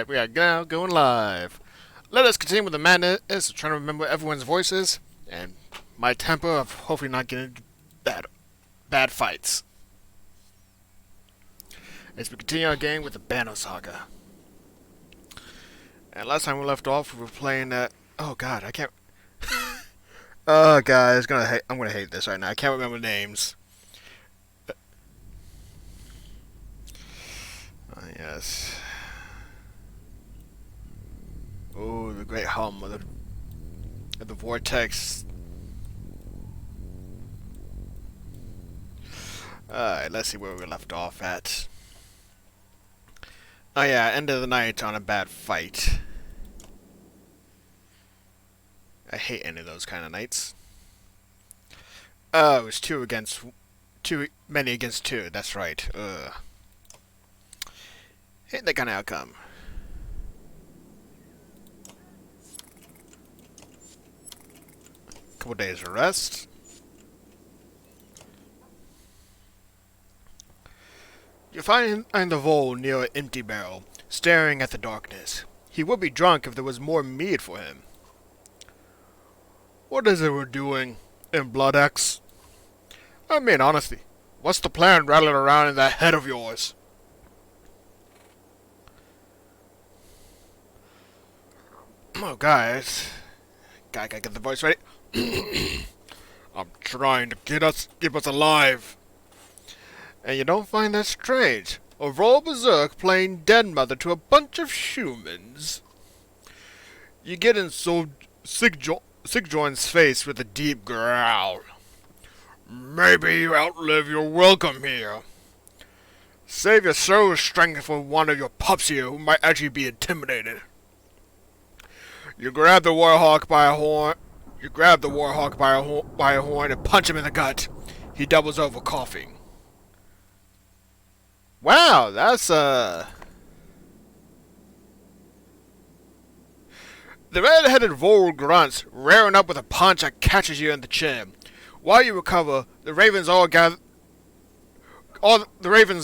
Alright, we are now going live. Let us continue with the madness of trying to remember everyone's voices and my temper of hopefully not getting into bad fights. As we continue our game with the Banner Saga. And last time we left off, we were playing that. Oh god, I can't. Oh god, I'm gonna hate this right now. I can't remember names. Yes. Oh, the great hum of the vortex. Alright, let's see where we left off at. Oh yeah, end of the night on a bad fight. I hate any of those kind of nights. Oh, it was too many against two, that's right. Ugh. Hate that kind of outcome. Couple days of rest. You find him in the Vole near an empty barrel, staring at the darkness. He would be drunk if there was more mead for him. What is it we're doing in Blood X? I mean, honestly, what's the plan rattling around in that head of yours? Oh, guys. Gotta get the voice ready. I'm trying to keep us alive. And you don't find that strange? A raw berserk playing dead mother to a bunch of humans. You get in Sigjoin's face with a deep growl. Maybe you outlive your welcome here. Save your soul strength for one of your pups here who might actually be intimidated. You grab the Warhawk by a horn. by a horn and punch him in the gut. He doubles over, coughing. Wow, that's The red-headed vole grunts, rearing up with a punch that catches you in the chin. While you recover, the ravens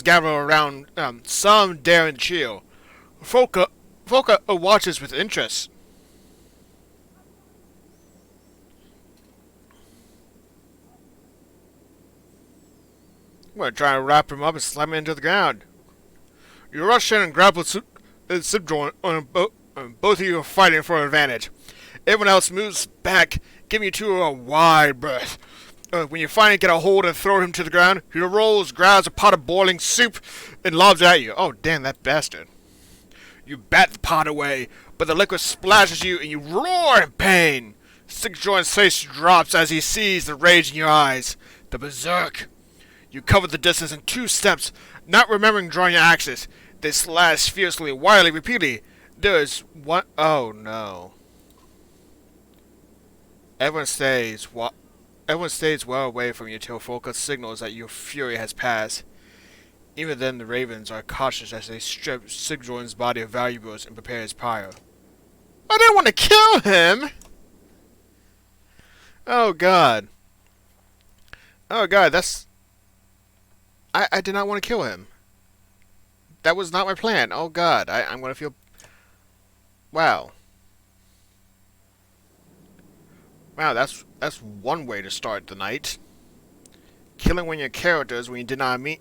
gather around, some daring to chill. Folka watches with interest. I'm gonna try and wrap him up and slam him into the ground. You rush in and grapple Sibjoin on both of you are fighting for an advantage. Everyone else moves back, giving you two a wide berth. When you finally get a hold and throw him to the ground, he rolls, grabs a pot of boiling soup, and lobs it at you. Oh, damn that bastard. You bat the pot away, but the liquid splashes you and you roar in pain. Sibjoin's face drops as he sees the rage in your eyes. The berserk. You cover the distance in 2 steps, not remembering drawing your axes. They slash fiercely, wildly, repeatedly. There's one. Oh no. Everyone stays well away from you till Folka signals that your fury has passed. Even then, the ravens are cautious as they strip Sigjoin's body of valuables and prepare his pyre. I didn't want to kill him! Oh god. Oh god, that's... I did not want to kill him. That was not my plan. Oh god, I'm gonna feel... Wow. Wow, that's one way to start the night. Killing one of your characters when you did not mean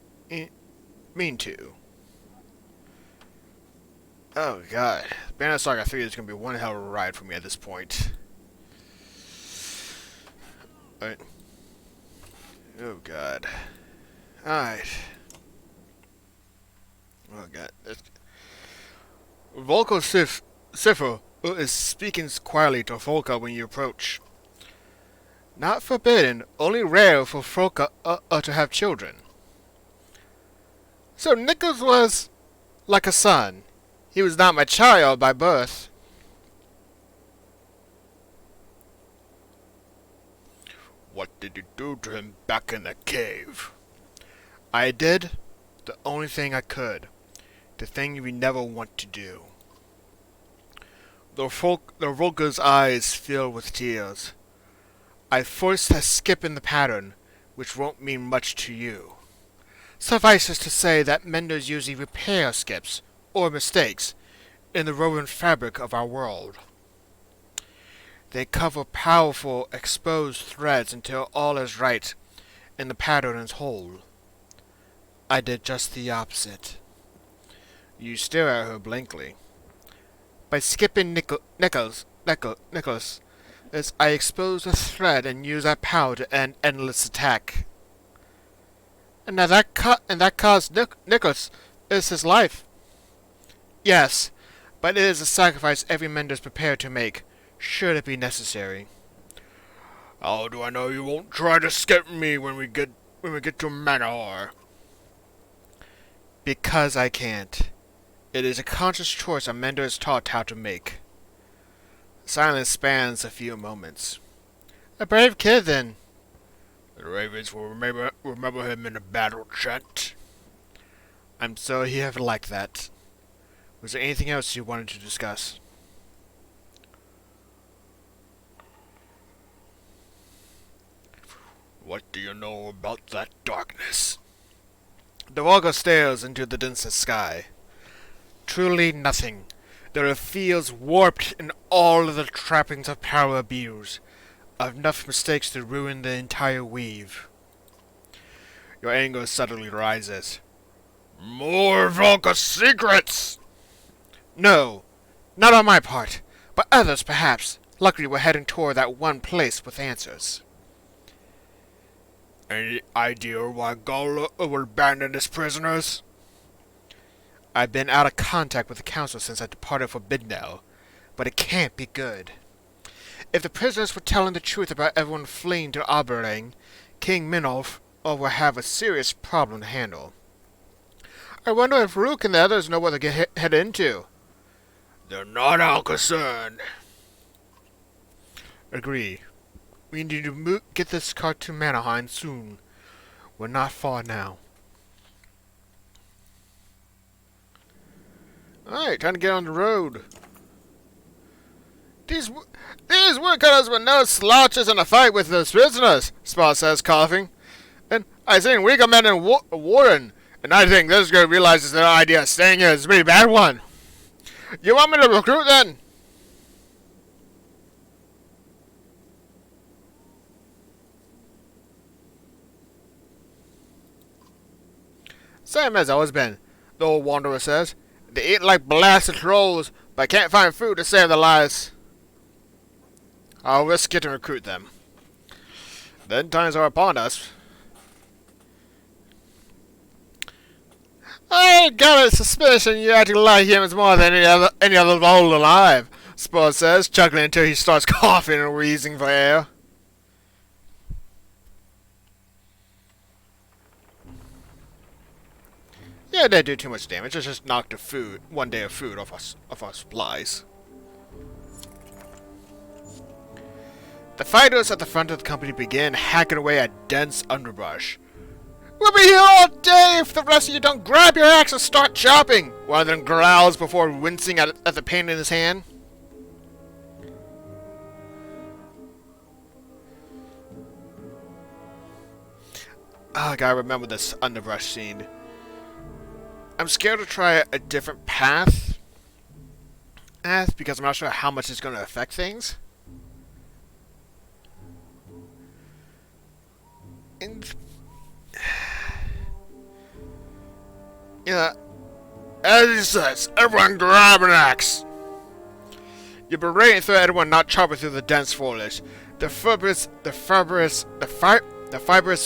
to. Oh god. Banner Saga 3 is gonna be one hell of a ride for me at this point. Alright. Oh god. Alright. Oh god. Volko Sifo is speaking quietly to Folka when you approach. Not forbidden, only rare for Folka to have children. So Nicholas was like a son. He was not my child by birth. What did you do to him back in the cave? I did the only thing I could. The thing you never want to do. The Volka's eyes filled with tears. I forced a skip in the pattern, which won't mean much to you. Suffices to say that menders usually repair skips, or mistakes, in the woven fabric of our world. They cover powerful, exposed threads until all is right and the pattern is whole. I did just the opposite. You stare at her blankly. By skipping Nicholas, as I expose the thread and use that power to end endless attack. And now that cost Nicholas is his life. Yes, but it is a sacrifice every mender is prepared to make, should it be necessary. How do I know you won't try to skip me when we get to Manor? Because I can't. It is a conscious choice a mender is taught how to make. Silence spans a few moments. A brave kid, then. The ravens will remember him in a battle chant. I'm sorry you have liked that. Was there anything else you wanted to discuss? What do you know about that darkness? The Walker stares into the densest sky. Truly nothing. There are fields warped in all of the trappings of power abuse. Enough mistakes to ruin the entire weave. Your anger suddenly rises. More Volca secrets! No, not on my part, but others perhaps. Luckily we're heading toward that one place with answers. Any idea why Gala will abandon his prisoners? I've been out of contact with the council since I departed for Bidnell, but it can't be good. If the prisoners were telling the truth about everyone fleeing to Aberling, King Minolf will have a serious problem to handle. I wonder if Rook and the others know what to head into. They're not our concern. Agree. We need to get this cart to Mannerheim soon. We're not far now. Alright, time to get on the road. These woodcutters were no slouches in a fight with those prisoners, Spot says, coughing. And I think we got men in Warren, and I think this girl realizes their idea of staying here is a pretty bad one. You want me to recruit then? Same as always been, the old wanderer says. They eat like blasted trolls, but can't find food to save their lives. I'll risk it and recruit them. Then times are upon us. I got a suspicion you acting like humans more than any other old alive, Spud says, chuckling until he starts coughing and wheezing for air. Yeah, they do too much damage. It's just knocked one day of food off our supplies. The fighters at the front of the company begin hacking away at dense underbrush. We'll be here all day if the rest of you don't grab your axe and start chopping! One of them growls before wincing at the pain in his hand. I gotta remember this underbrush scene. I'm scared to try a different path because I'm not sure how much it's going to affect things. And yeah, as he says, everyone grab an axe. You berate through everyone not chopping through the dense foliage. The fibrous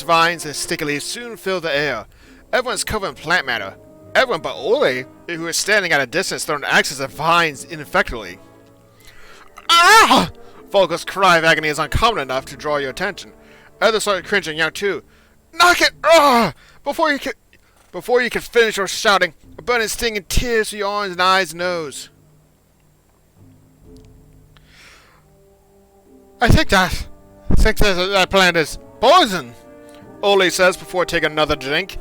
vines and sticky leaves soon fill the air. Everyone's covered in plant matter. Everyone but Ole, who is standing at a distance throwing axes at vines ineffectually. Ah! Volka's cry of agony is uncommon enough to draw your attention. Others started cringing young too. Knock it! Ah! Before you can finish your shouting, a burning stinging tears to your arms and eyes and nose. I think that plant is poison, Ole says before taking another drink.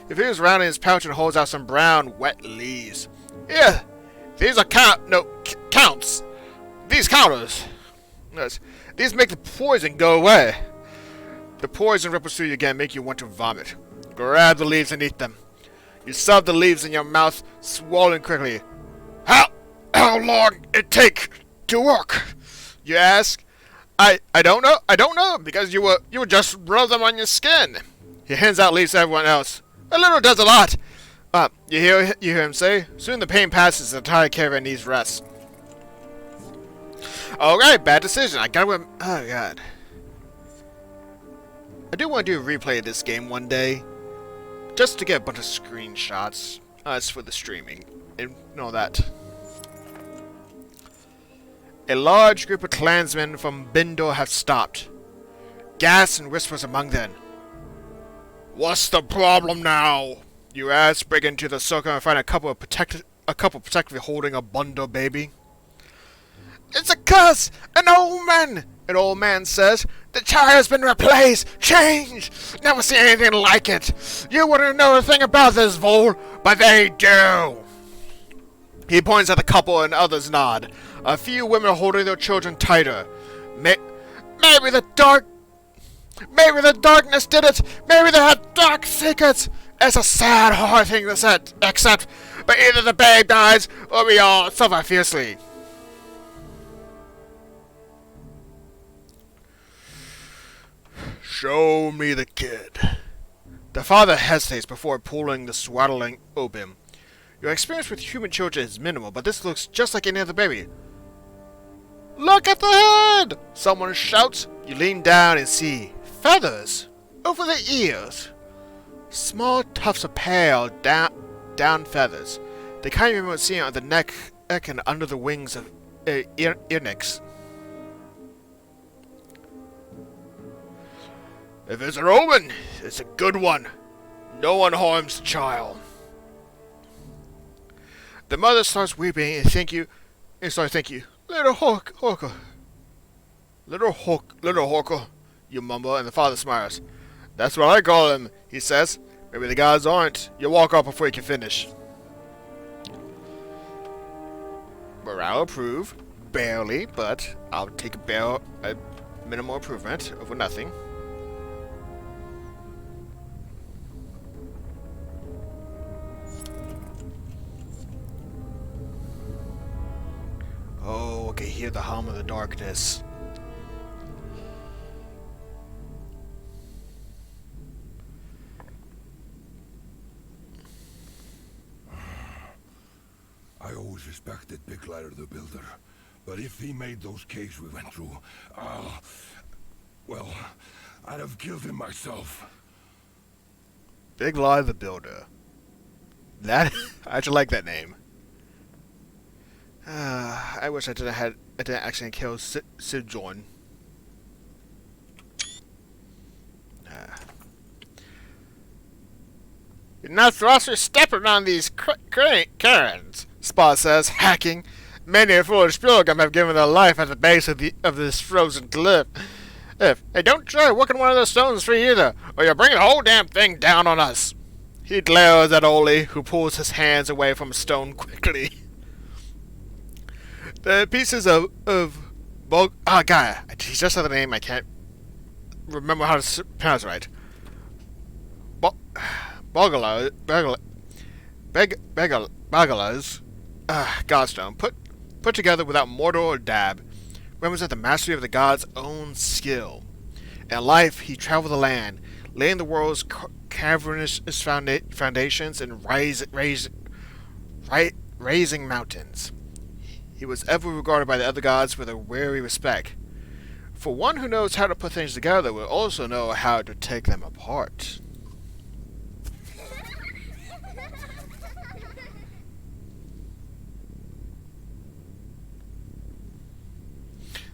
He feels around in his pouch and holds out some brown, wet leaves. Here, these are counts. These counters. Yes, these make the poison go away. The poison ripples through you again, make you want to vomit. Grab the leaves and eat them. You shove the leaves in your mouth, swallowing quickly. How how long it take to work? You ask. I don't know. I don't know because you would just rub them on your skin. He hands out leaves to everyone else. A little does a lot. You hear him say. Soon the pain passes. The entire caravan needs rest. Alright, bad decision. I gotta. Oh god. I do want to do a replay of this game one day, just to get a bunch of screenshots. As for the streaming and all that. A large group of clansmen from Bindor have stopped. Gas and whispers among them. What's the problem now? You ask, break into the circle and find a couple protectively holding a bundle baby. It's a curse! An omen! An old man says. The child has been replaced! Changed! Never seen anything like it! You wouldn't know a thing about this, Vol, but they do! He points at the couple and others nod. A few women are holding their children tighter. Maybe the darkness did it! Maybe they had dark secrets! It's a sad, hard thing to accept, but either the babe dies, or we all suffer fiercely. Show me the kid. The father hesitates before pulling the swaddling open. Your experience with human children is minimal, but this looks just like any other baby. Look at the head! Someone shouts. You lean down and see feathers over the ears. Small tufts of pale down feathers. The kind you remember seeing on the neck and under the wings of earnicks. If it's an omen, it's a good one. No one harms the child. The mother starts weeping and thinking, little Horker. Little Horker, you mumble, and the father smiles. That's what I call him, he says. Maybe the gods aren't. You walk off before you can finish. Morale approve. Barely, but I'll take a minimal improvement over nothing. Oh, I can hear the hum of the darkness. I always respected Big Lighter the Builder, but if he made those caves we went through, well, I'd have killed him myself. Big Lighter the Builder. That I actually like that name. I wish I didn't actually kill Sidjorn. You're not supposed to stepping on these Karens, Spot says, hacking. Many a foolish pilgrim have given their life at the base of this frozen cliff. Hey, don't try working one of those stones free either, or you'll bring the whole damn thing down on us. He glares at Oli, who pulls his hands away from stone quickly. The pieces of God, he just said the name. I can't remember how to pronounce it right. Bagalas, Godstone, put together without mortar or dab, represent the mastery of the god's own skill. In life, he traveled the land, laying the world's cavernous foundations and raising mountains. He was ever regarded by the other gods with a wary respect. For one who knows how to put things together will also know how to take them apart.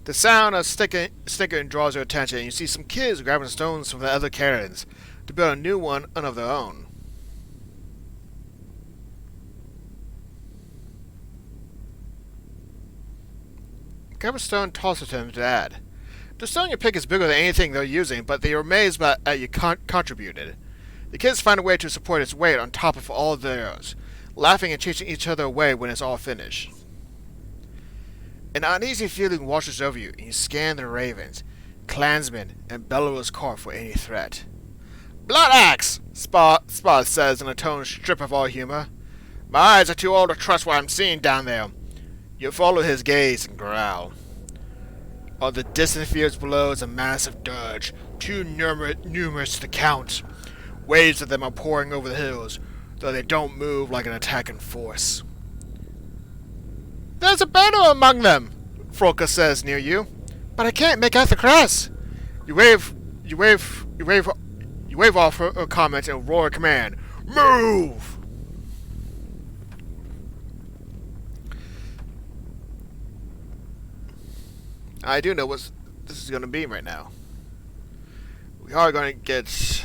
The sound of sticking draws your attention, and you see some kids grabbing stones from the other Karens to build a new one of their own. Grab a stone, toss it to him to add. The stone you pick is bigger than anything they're using, but they are amazed at you contributed. The kids find a way to support its weight on top of all theirs, laughing and chasing each other away when it's all finished. An uneasy feeling washes over you, and you scan the ravens, clansmen, and Belarus Corp for any threat. Blood axe! Spot says in a tone stripped of all humor. My eyes are too old to trust what I'm seeing down there. You follow his gaze and growl. On the distant fields below is a massive dirge, too numerous to count. Waves of them are pouring over the hills, though they don't move like an attacking force. There's a banner among them, Froka says near you, but I can't make out the crest. You wave off her comment and roar a command. Move! I do know what this is going to be right now. We are going to get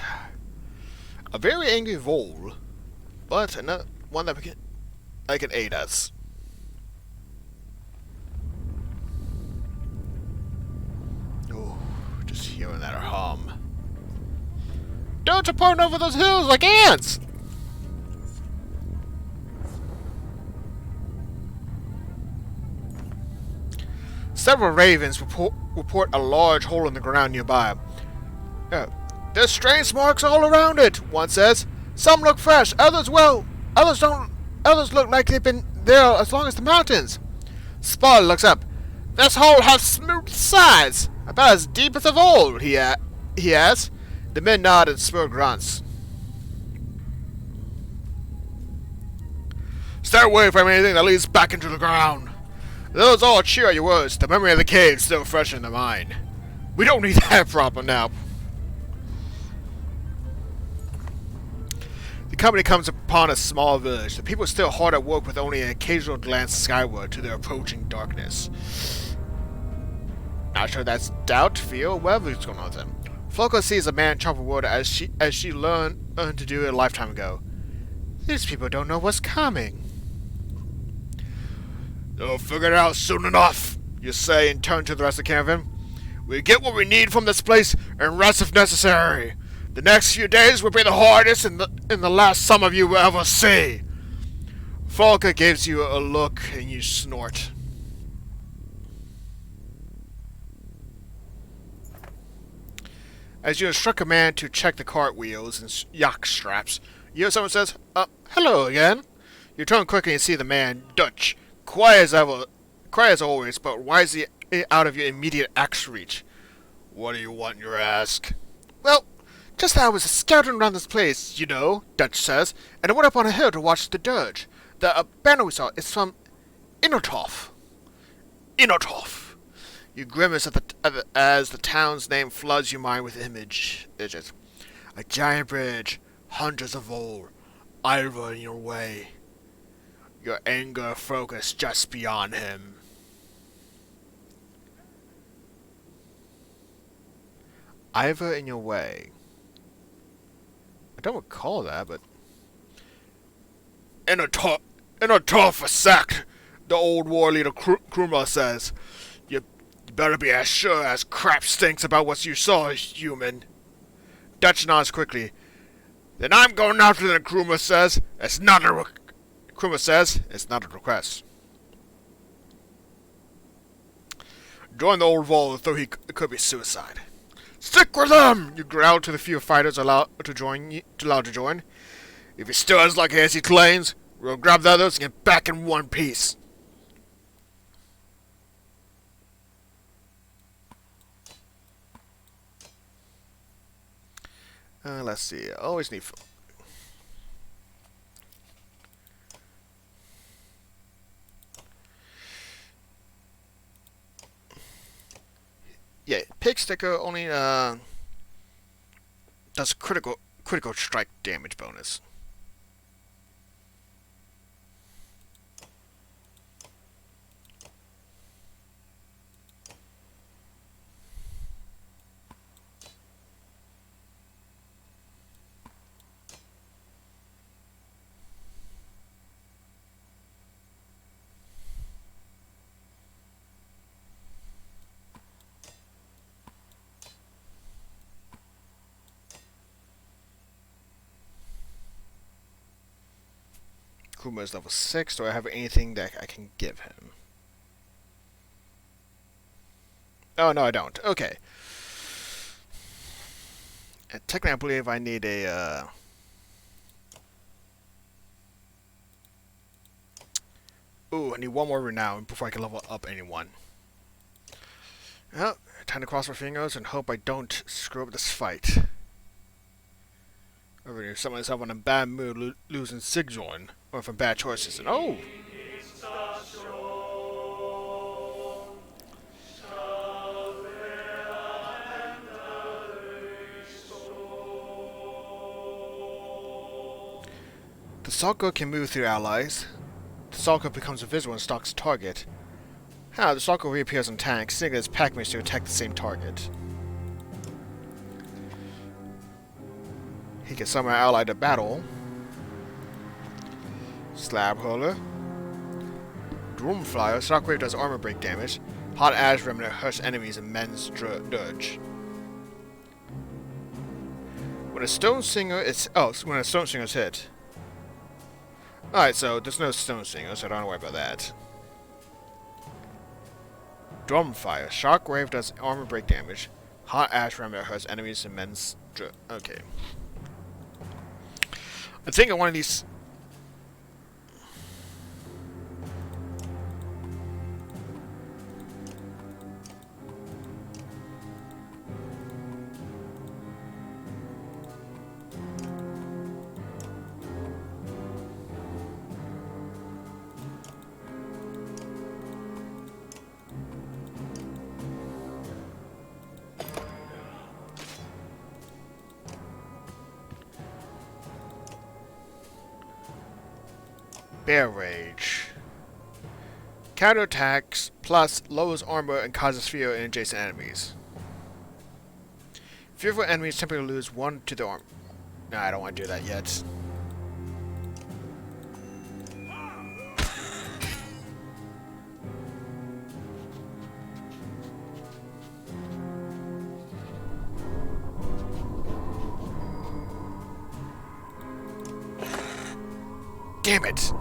a very angry Vole, but another one that can aid us. Oh, just hearing that hum. Don't you point over those hills like ants! Several ravens report a large hole in the ground nearby. There's strange marks all around it, one says. Some look fresh, others don't. Others look like they've been there as long as the mountains. Spud looks up. This hole has smooth sides, about as deep as of old, he asks. The men nod and spur grunts. Stay away from anything that leads back into the ground. Those all cheer at your words. The memory of the cave is still fresh in the mind. We don't need that problem now. The company comes upon a small village. The people are still hard at work with only an occasional glance skyward to their approaching darkness. Not sure that's doubt, fear, whatever's going on with them. Froka sees a man chop wood as she learned to do a lifetime ago. These people don't know what's coming. They'll figure it out soon enough, you say, and turn to the rest of the caravan. We get what we need from this place, and rest if necessary. The next few days will be the hardest and the last some of you will ever see. Froka gives you a look, and you snort. As you instruct a man to check the cart wheels and yak straps, you hear someone says, hello again. You turn quickly and see the man, Dutch. Quiet as always, but wisely out of your immediate axe reach. What do you want, you ask? Well, just I was scouting around this place, you know, Dutch says, and I went up on a hill to watch the dirge. The banner we saw is from Inotov. Inotov. You grimace as the town's name floods your mind with images. A giant bridge, hundreds of old, Ivor in your way. Your anger focused just beyond him. Ivor in your way. I don't recall that, but... Inotov sacked, the old war leader Kruma says. You better be as sure as crap stinks about what you saw, human. Dutch nods quickly. Then I'm going after them, Kruma says. Kruma says it's not a request. Join the old Vol, though it could be suicide. Stick with them! You growl to the few fighters allowed to join. If he still as lucky as he claims, we'll grab the others and get back in one piece. Let's see. I always need... Yeah, Pig Sticker only does critical strike damage bonus. Kuma is level 6. Do I have anything that I can give him? Oh, no, I don't. Okay. Technically, I believe I need a... Ooh, I need one more renown before I can level up anyone. Well, time to cross my fingers and hope I don't screw up this fight. Over here, someone's in a bad mood, losing Sigjoin, or from bad choices. And oh! The Salko can move through allies. The Salko becomes invisible and stalks a target. How the Salko reappears in tanks, seeing as Pac-Mans to attack the same target. He can summon an ally to battle. Slab Hurler. Droomflyer. Shockwave does armor break damage. Hot Ash Remnant hurts enemies in Men's Dirge. When a Stone Singer is... Oh, when a Stone Singer is hit. Alright, so there's no Stone Singer, so don't worry about that. Drumfire. Shockwave does armor break damage. Hot Ash Remnant hurts enemies in Men's Dirge. Okay. I think one of these... Bear Rage. Counterattacks, plus lowers armor and causes fear in adjacent enemies. Fearful enemies typically lose 1 to their armor. No, I don't want to do that yet. Damn it!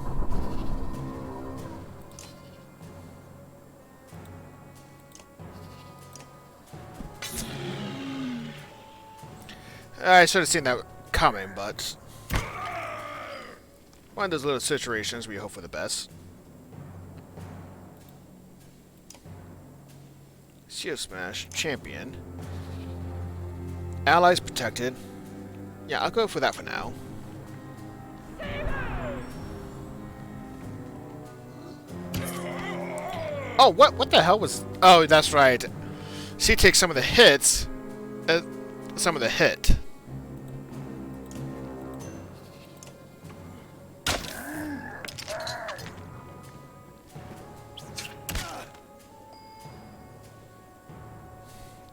I should have seen that coming, but... one of those little situations where you hope for the best. Shield Smash, Champion. Allies protected. Yeah, I'll go for that for now. Oh, what the hell was... Oh, that's right. She takes some of the hits. Some of the hit.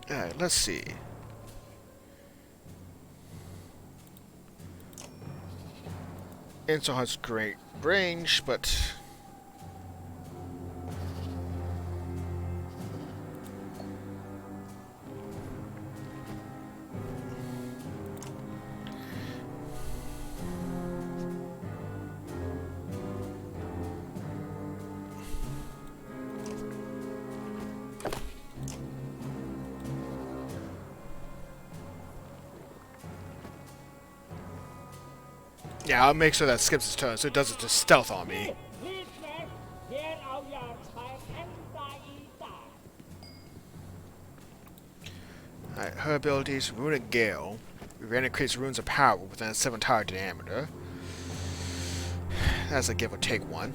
Alright, let's see. Insel has great range, but... yeah, I'll make sure that skips his turn so it doesn't just stealth on me. Alright, her abilities, Runic Gale. Runic creates runes of power within a 7 tower diameter. That's a give or take one.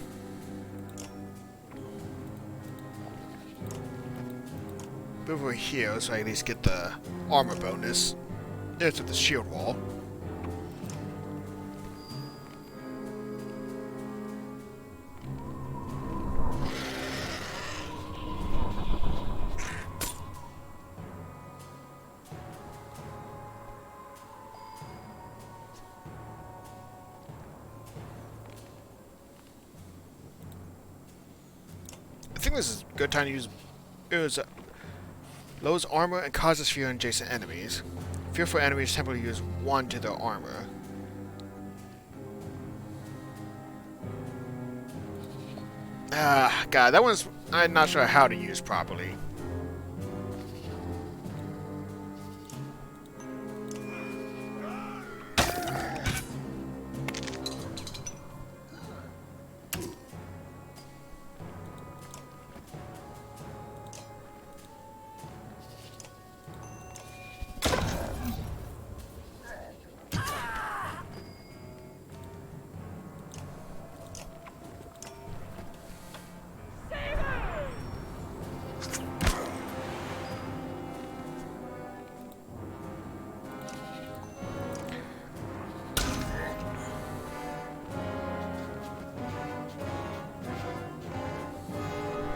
Move over here so I at least get the armor bonus. There's with the shield wall. I think this is a good time to use lowers armor and causes fear in adjacent enemies. Fearful enemies temporarily use 1 to their armor. Ah, God, that one's... I'm not sure how to use properly.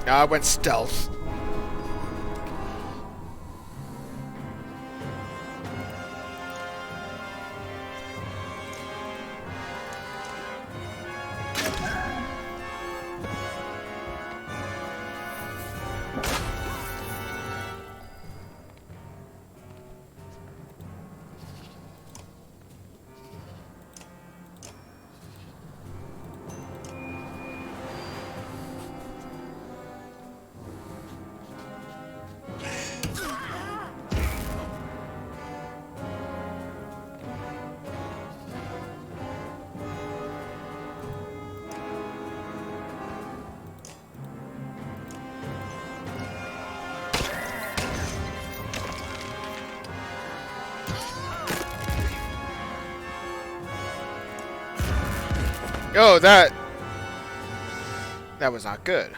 Now I went stealth. Oh, that was not good.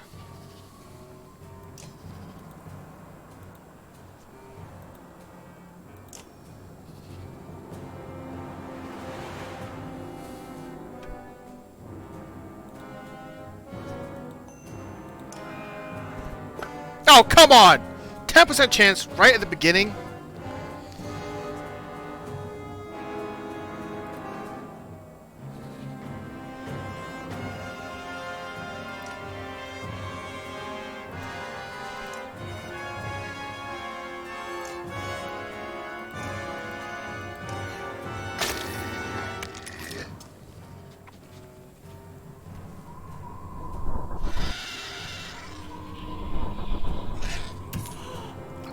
Oh, come on! 10% chance right at the beginning.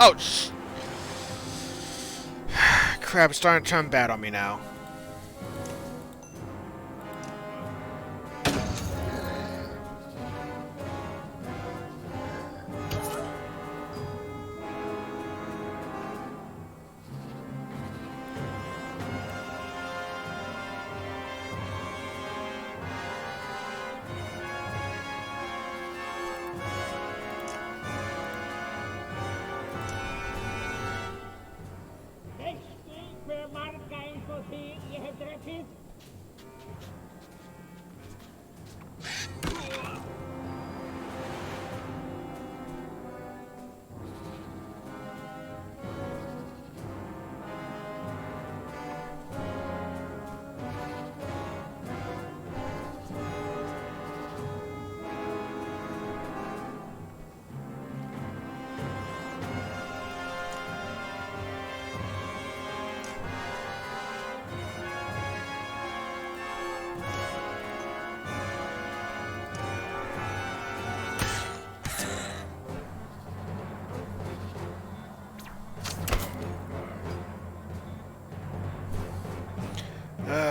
Oh, crap, it's starting to turn bad on me now.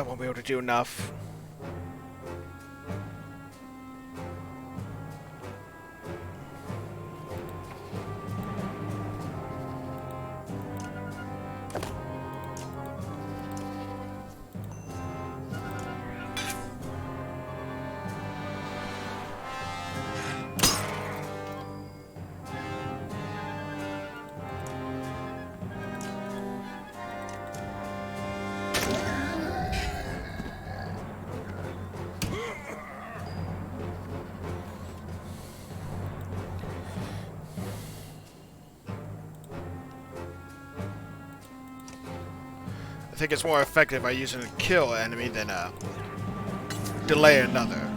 Won't be able to do enough. I think it's more effective by using a kill enemy than delay another.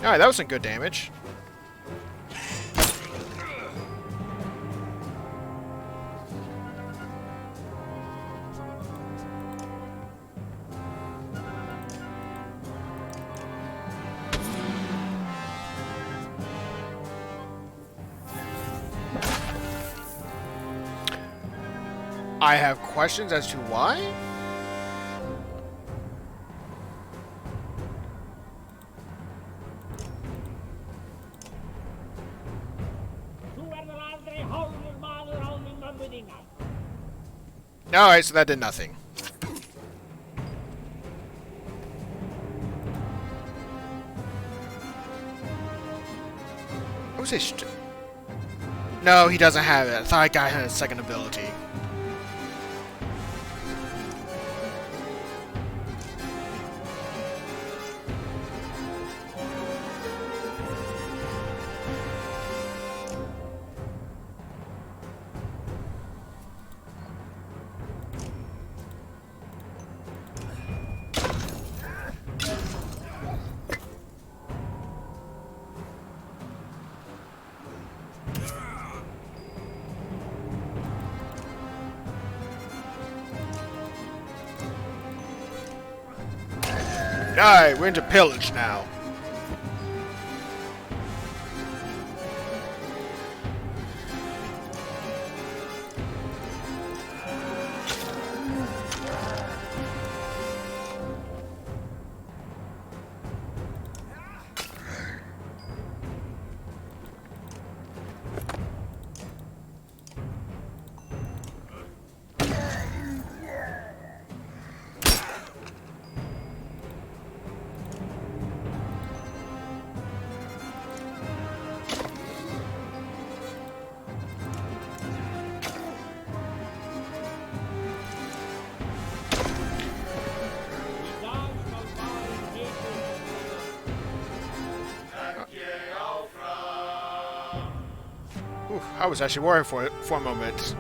Alright, that was some good damage. I have questions as to why? Alright, so that did nothing. What was his... No, he doesn't have it. I thought I got him a second ability. Alright, we're into pillage now. Ooh, I was actually worried for a moment.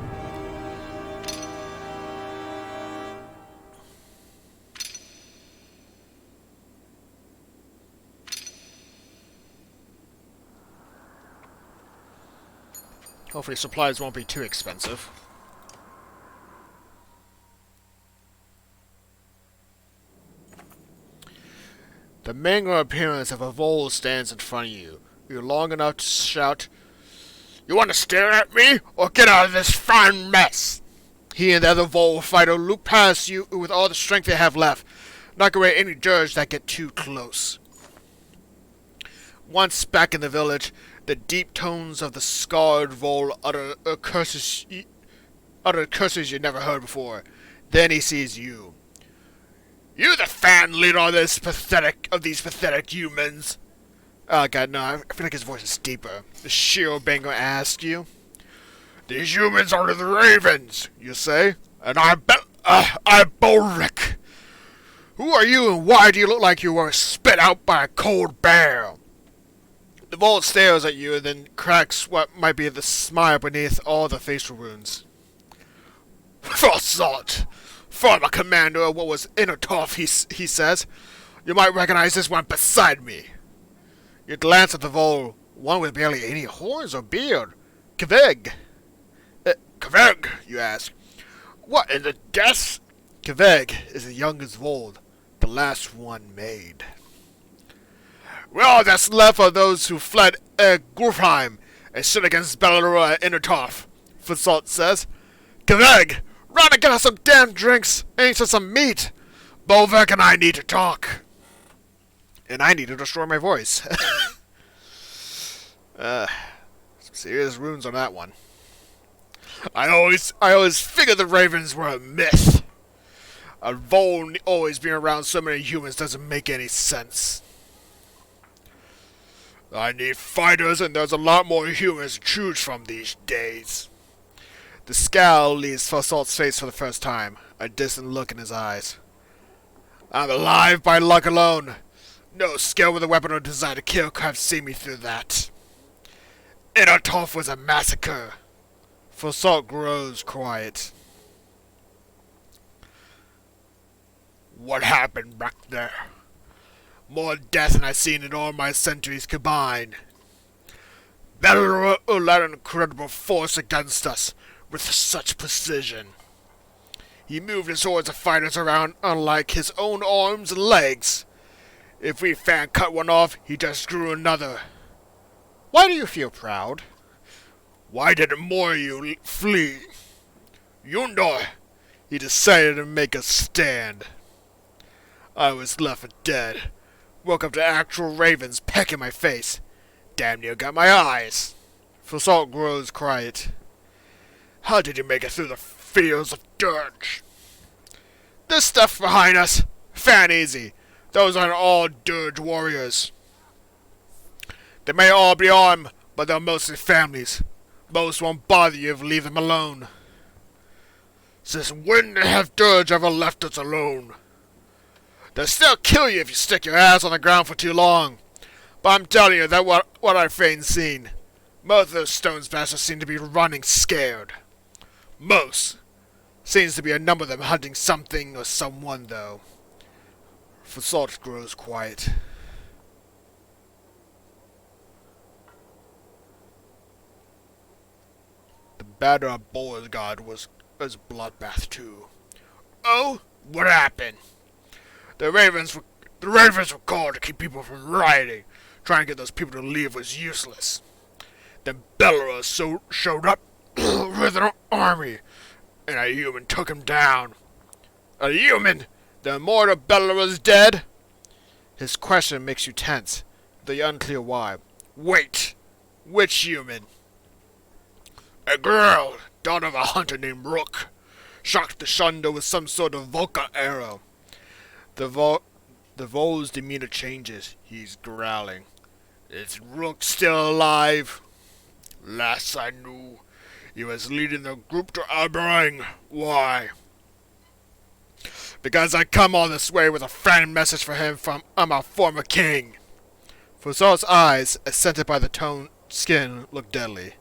Hopefully supplies won't be too expensive. The mangled appearance of a vole stands in front of you. You're long enough to shout, "You want to stare at me, or get out of this fine mess?" He and the other vole fighter loop past you with all the strength they have left, knock away any dirge that get too close. Once back in the village, the deep tones of the scarred vole utter curses you never heard before. Then he sees you. "You the fan leader of these pathetic humans?" Oh god, no, I feel like his voice is deeper. The Shiro Bango asks you. "These humans are the ravens, you say? And I'm Bolric. Who are you and why do you look like you were spit out by a cold bear?" The Volt stares at you and then cracks what might be the smile beneath all the facial wounds. "Fosalt, former commander of what was Innertov," he says. "You might recognize this one beside me." You glance at the Vol, one with barely any horns or beard. Kveg. Kveg, you ask. "What in the death?" Kveg is the youngest Vold, the last one made. "We're all that's left of those who fled Gurfheim and stood against Belarua at Innertov," Fasalt says. "Kveg, run and get us some damn drinks and eat some meat. Bolvek and I need to talk." And I need to destroy my voice. Some serious runes on that one. I always figured the ravens were a myth. A vole always being around so many humans doesn't make any sense. I need fighters, and there's a lot more humans to choose from these days. The scowl leaves Fassalt's face for the first time, a distant look in his eyes. "I'm alive by luck alone. No skill with a weapon or desire to kill could have seen me through that. Innertov was a massacre." Fassalt grows quiet. "What happened back there? More death than I've seen in all my centuries combined. Belarua led an incredible force against us with such precision. He moved his hordes of fighters around unlike his own arms and legs. If we fan cut one off, he just grew another. Why do you feel proud? Why didn't more of you flee? Yundor, he decided to make a stand. I was left for dead. Woke up to actual ravens pecking my face. Damn near got my eyes." Fasalt grows quiet. How did you make it through the fields of Dirge? This stuff behind us, fan easy. Those aren't all Dirge warriors. They may all be armed, but they're mostly families. Most won't bother you if you leave them alone. Since when have Dirge ever left us alone? They'll still kill you if you stick your ass on the ground for too long. But I'm telling you that what I've seen. Most of those Stones bastards seem to be running scared. Most. Seems to be a number of them hunting something or someone, though. Fasalt grows quiet. The Battle of Beauregard was a bloodbath, too. Oh? What happened? The Ravens were called to keep people from rioting. Trying to get those people to leave was useless. Then Bellerose showed up with an army, and a human took him down. A human? The immortal Bellerose dead? His question makes you tense, though unclear why. Wait, which human? A girl, daughter of a hunter named Rook, shocked the Shundo with some sort of Volca arrow. The Vol's demeanor changes. He's growling. Is Rook still alive? Last I knew, he was leading the group to Aberang. Why? Because I come all this way with a friend message for him from our former king. Fazal's eyes, accented by the toned skin, looked deadly.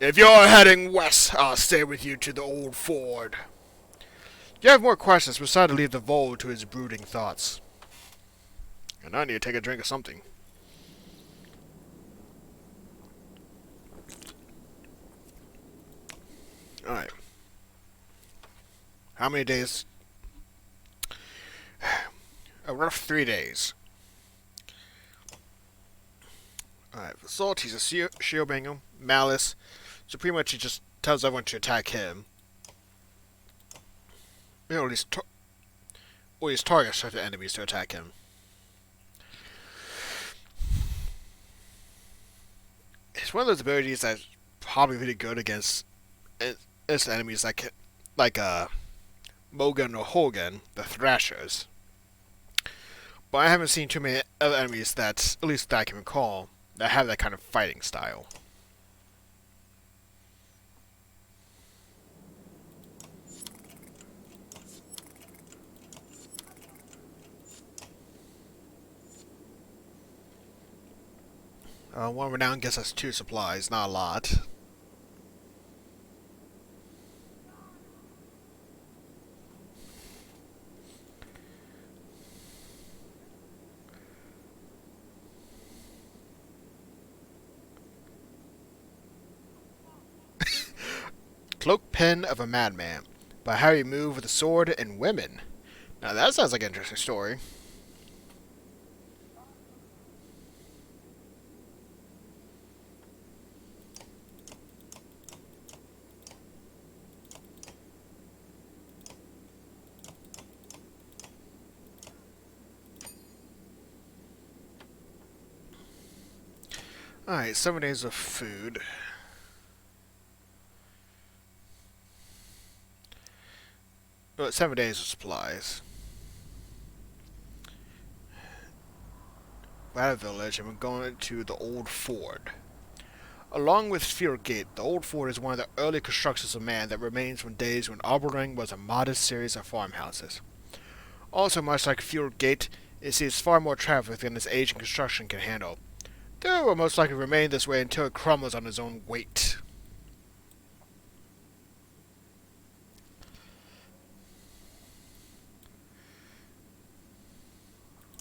If you're heading west, I'll stay with you to the old ford. You have more questions, but decided to leave the Vol to his brooding thoughts. And I need to take a drink of something. Alright. How many days? A rough 3 days. Alright, Fasalt, he's a Shiobango, Malice. So pretty much he just tells everyone to attack him. You know, his targets certain enemies to attack him. It's one of those abilities that's probably really good against enemies like Mogan or Hogan, the Thrashers. But I haven't seen too many other enemies that, at least that I can recall, that have that kind of fighting style. One renown gets us 2 supplies, not a lot. Cloak Pen of a Madman, by how you move with a sword and women. Now that sounds like an interesting story. Alright, 7 days of food. Well, 7 days of supplies. We're at a village and we're going to the Old Ford. Along with Sphere Gate, the Old Ford is one of the early constructions of man that remains from days when Aberang was a modest series of farmhouses. Also, much like Sphere Gate, it sees far more traffic than its age and construction can handle. Though it will most likely remain this way until it crumbles on its own weight.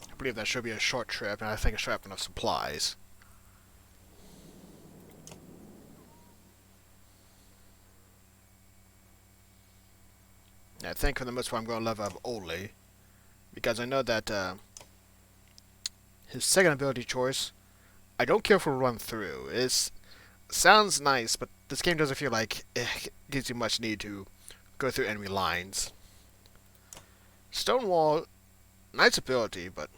I believe that should be a short trip, and I think I should have enough supplies. And I think for the most part I'm going to level up Ole, because I know that his second ability choice, I don't care for run through. It sounds nice, but this game doesn't feel like it gives you much need to go through enemy lines. Stonewall, nice ability, but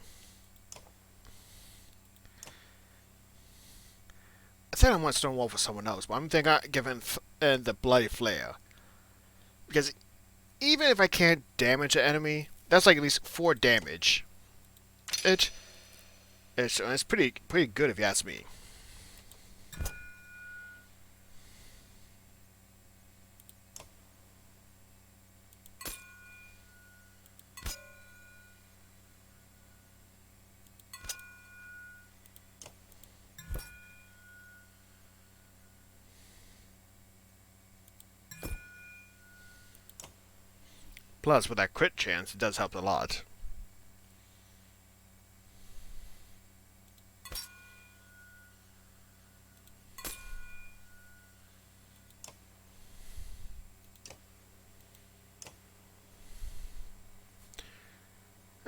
I think I want Stonewall for someone else. But I'm thinking, given and the bloody flare. Because even if I can't damage an enemy, that's like at least 4 damage. It's pretty good if you ask me. Plus, with that crit chance, it does help a lot.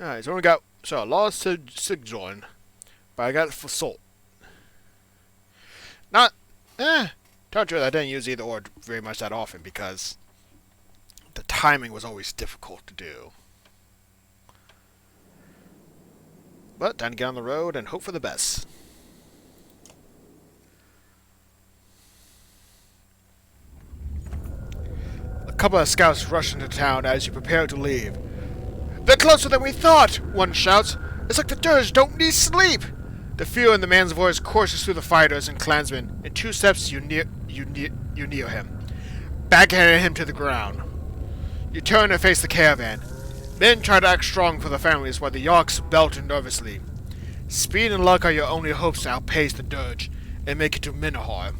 Alright, so we got... So, I lost to Sigjoin, but I got it for Salt. Not... Tell the truth, I didn't use either or very much that often, because the timing was always difficult to do. But time to get on the road and hope for the best. A couple of scouts rush into town as you prepare to leave. "They're closer than we thought!" one shouts. "It's like the Dirge don't need sleep!" The fear in the man's voice courses through the fighters and clansmen. In 2 steps, you near him, backhanding him to the ground. You turn and face the caravan. Men try to act strong for the families while the Yarks belter nervously. Speed and luck are your only hopes to outpace the Dirge and make it to Minahar.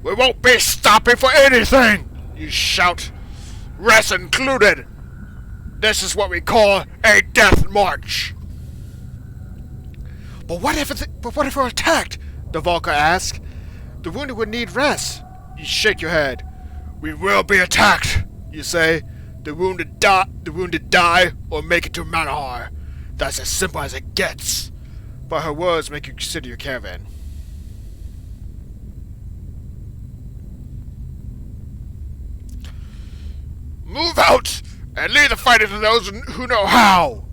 "We won't be stopping for anything!" you shout, "rest included. This is what we call a death march." But what if we're attacked?" the Valka asks. "The wounded would need rest." You shake your head. "We will be attacked," you say. The wounded die or make it to Manahar. That's as simple as it gets." But her words make you consider your caravan. "Move out and lead the fighting to those who know how."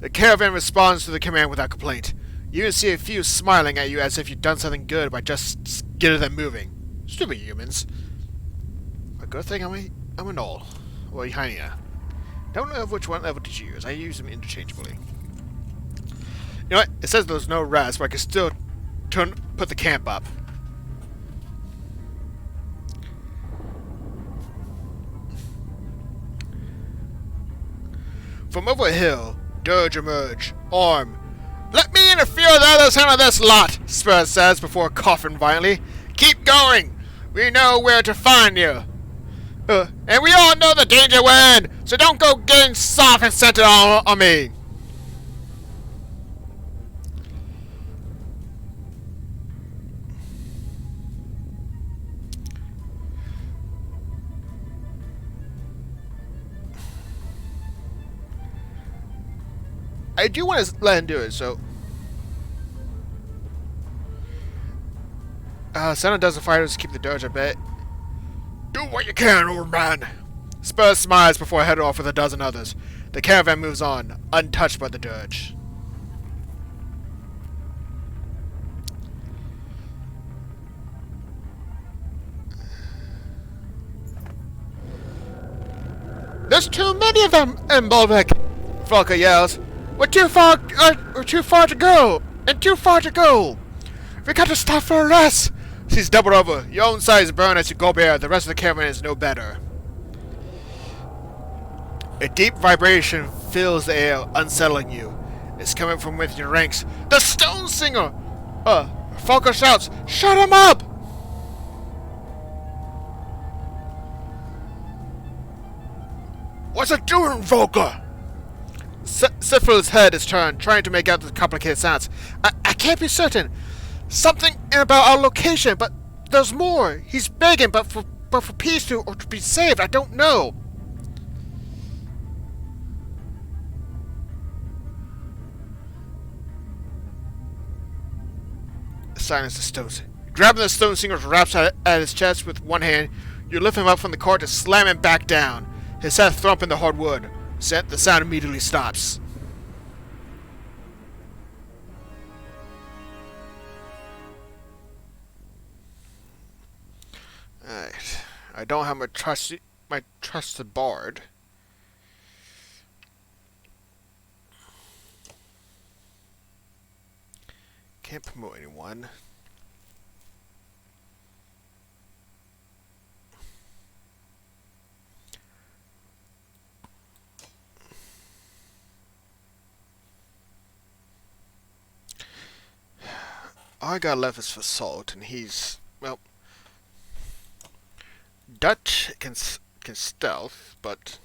The caravan responds to the command without complaint. You even see a few smiling at you as if you've done something good by just getting them moving. Stupid humans. A good thing I'm a Gnoll. Or a Hyena. Don't know which one level to choose. I use them interchangeably. You know what? It says there's no rest, but I can still put the camp up. From over a hill, Dirge emerge, arm. "Let me interfere with the other side of this lot," Spurs says before coughing violently. "Keep going. We know where to find you. And we all know the danger we're in, so don't go getting soft and set it all on me." I do want to let him do it, so... Send a dozen fighters to keep the Dirge at bay. "Do what you can, old man." Spurs smiles before heading off with a dozen others. The caravan moves on, untouched by the Dirge. "There's too many of them, Imbolvik!" Falka yells. We're too far to go! And too far to go! We got to stop for a rest!" She's doubled over. Your own sides burn as you go bare. The rest of the caravan is no better. A deep vibration fills the air, unsettling you. It's coming from within your ranks. "The Stone Singer!" Falco shouts, "Shut him up!" "What's it doing, Volker?" Sifril's head is turned, trying to make out the complicated sounds. I can't be certain. Something about our location, but there's more. He's begging, but for peace or to be saved. I don't know. Silence the stones. Grabbing the Stone Singer's wraps at his chest with one hand, you lift him up from the cart to slam him back down. His head thumping the hard wood. The sound immediately stops. I don't have my trusted bard. Can't promote anyone. All I got left is for Salt, and he's, well, Dutch can stealth, but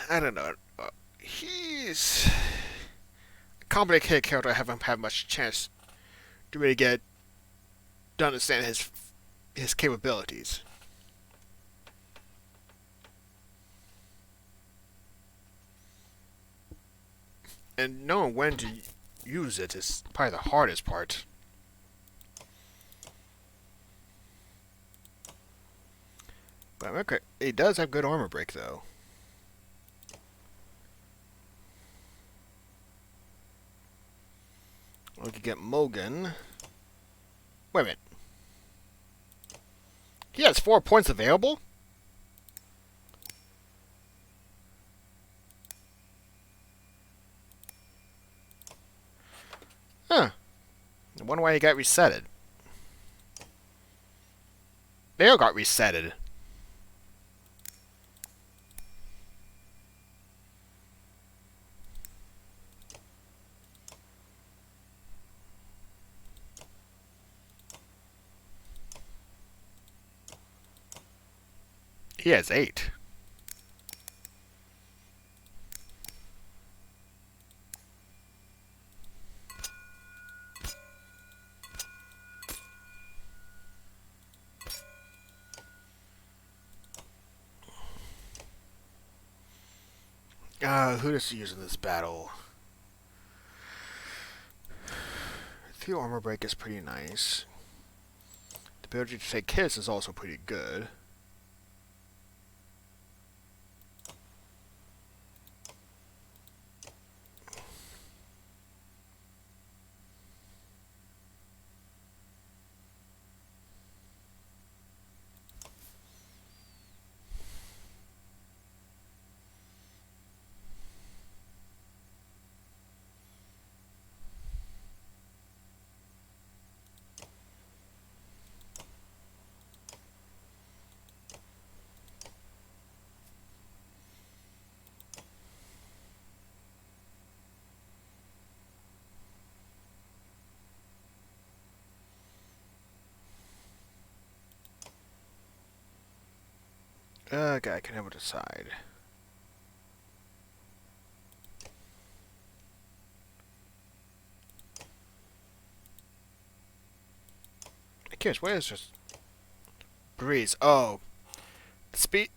I don't know. He's a complicated character. I haven't had much chance to really get to understand his capabilities. And knowing when to use it is probably the hardest part. But okay, it does have good armor break though. We could get Mogan. Wait a minute. He has 4 points available? Huh. I wonder why he got resetted. They all got resetted. He has 8. Who does he use in this battle? The armor break is pretty nice. The ability to take hits is also pretty good. Okay, I can never decide. I'm curious, what is this? Breeze. Oh. Speed.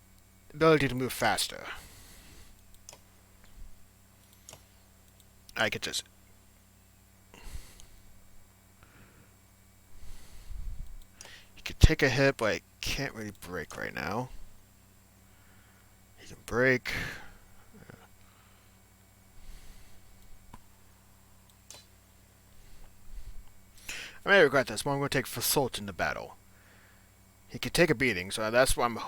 Ability to move faster. I could just... He could take a hit, but I can't really break right now. He can break. I may regret this, but I'm going to take Fasult in the battle. He can take a beating, so that's what I'm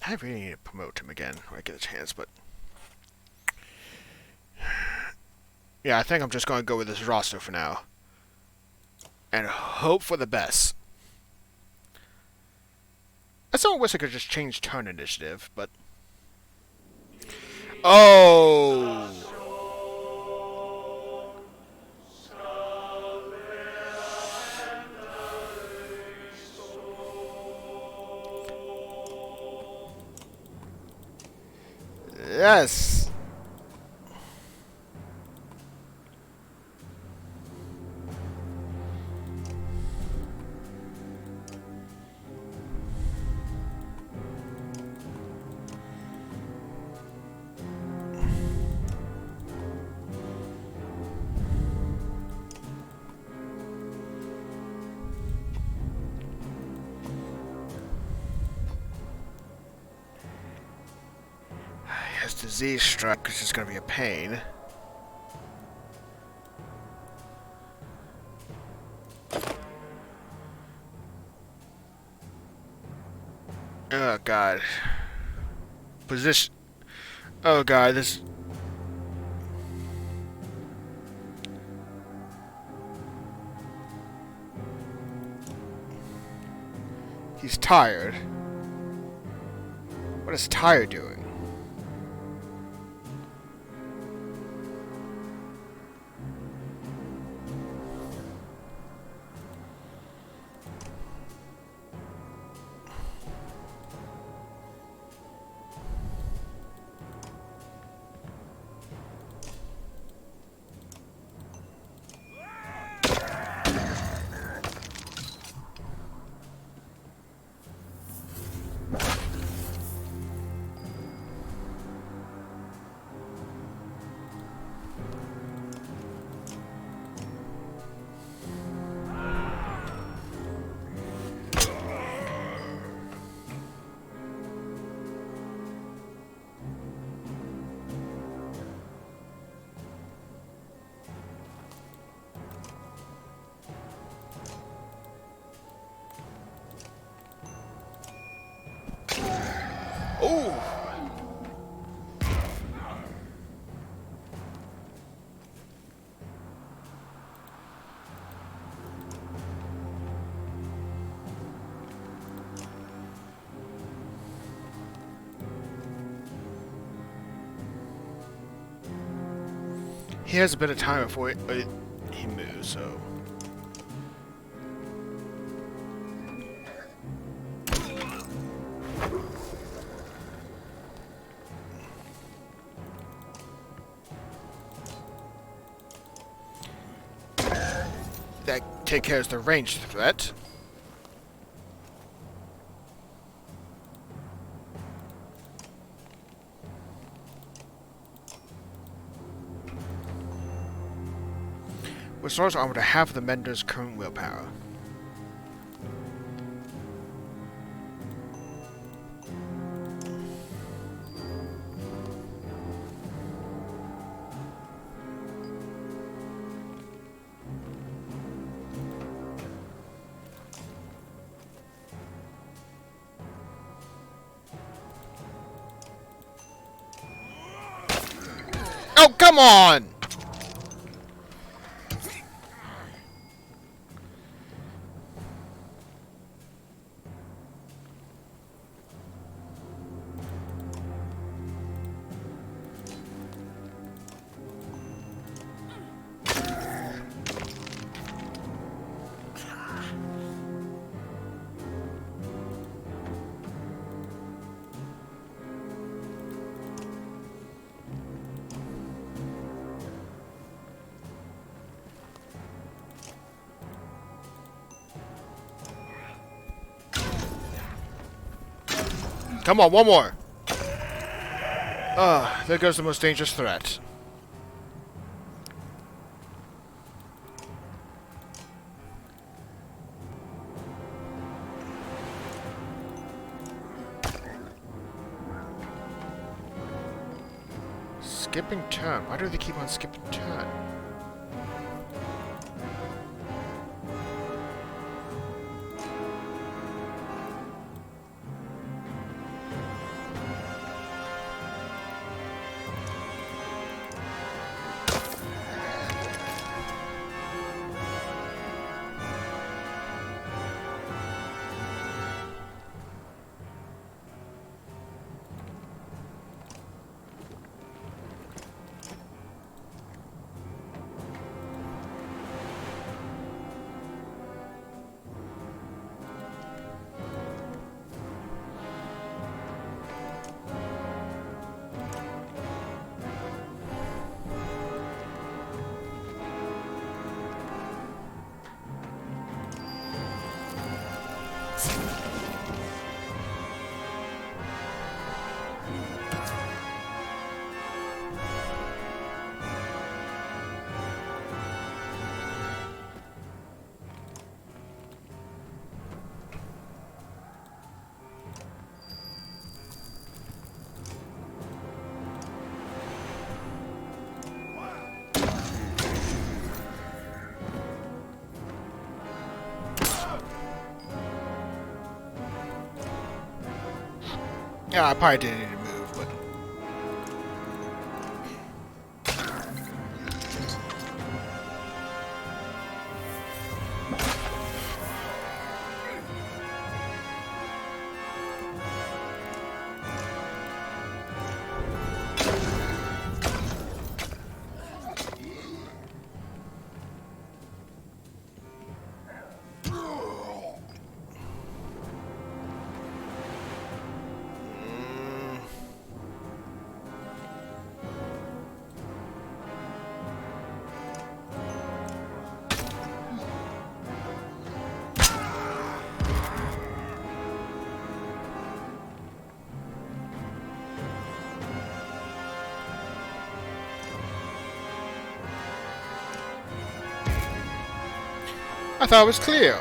I really need to promote him again when I get a chance, but... Yeah, I think I'm just going to go with this roster for now. And hope for the best. I still wish I could just change turn initiative, but... Oh! Yes! Disease strike, which is going to be a pain. Oh god. Position. Oh god, this. He's tired. What is tired doing? Oh! He has a bit of time before he moves, so... That take care of the ranged threat. Restores armor to half of the Mender's current willpower. Oh, come on! Come on, one more! There goes the most dangerous threat. Skipping turn. Why do they keep on skipping turn? Yeah, I probably didn't need to move, but... I thought it was clear.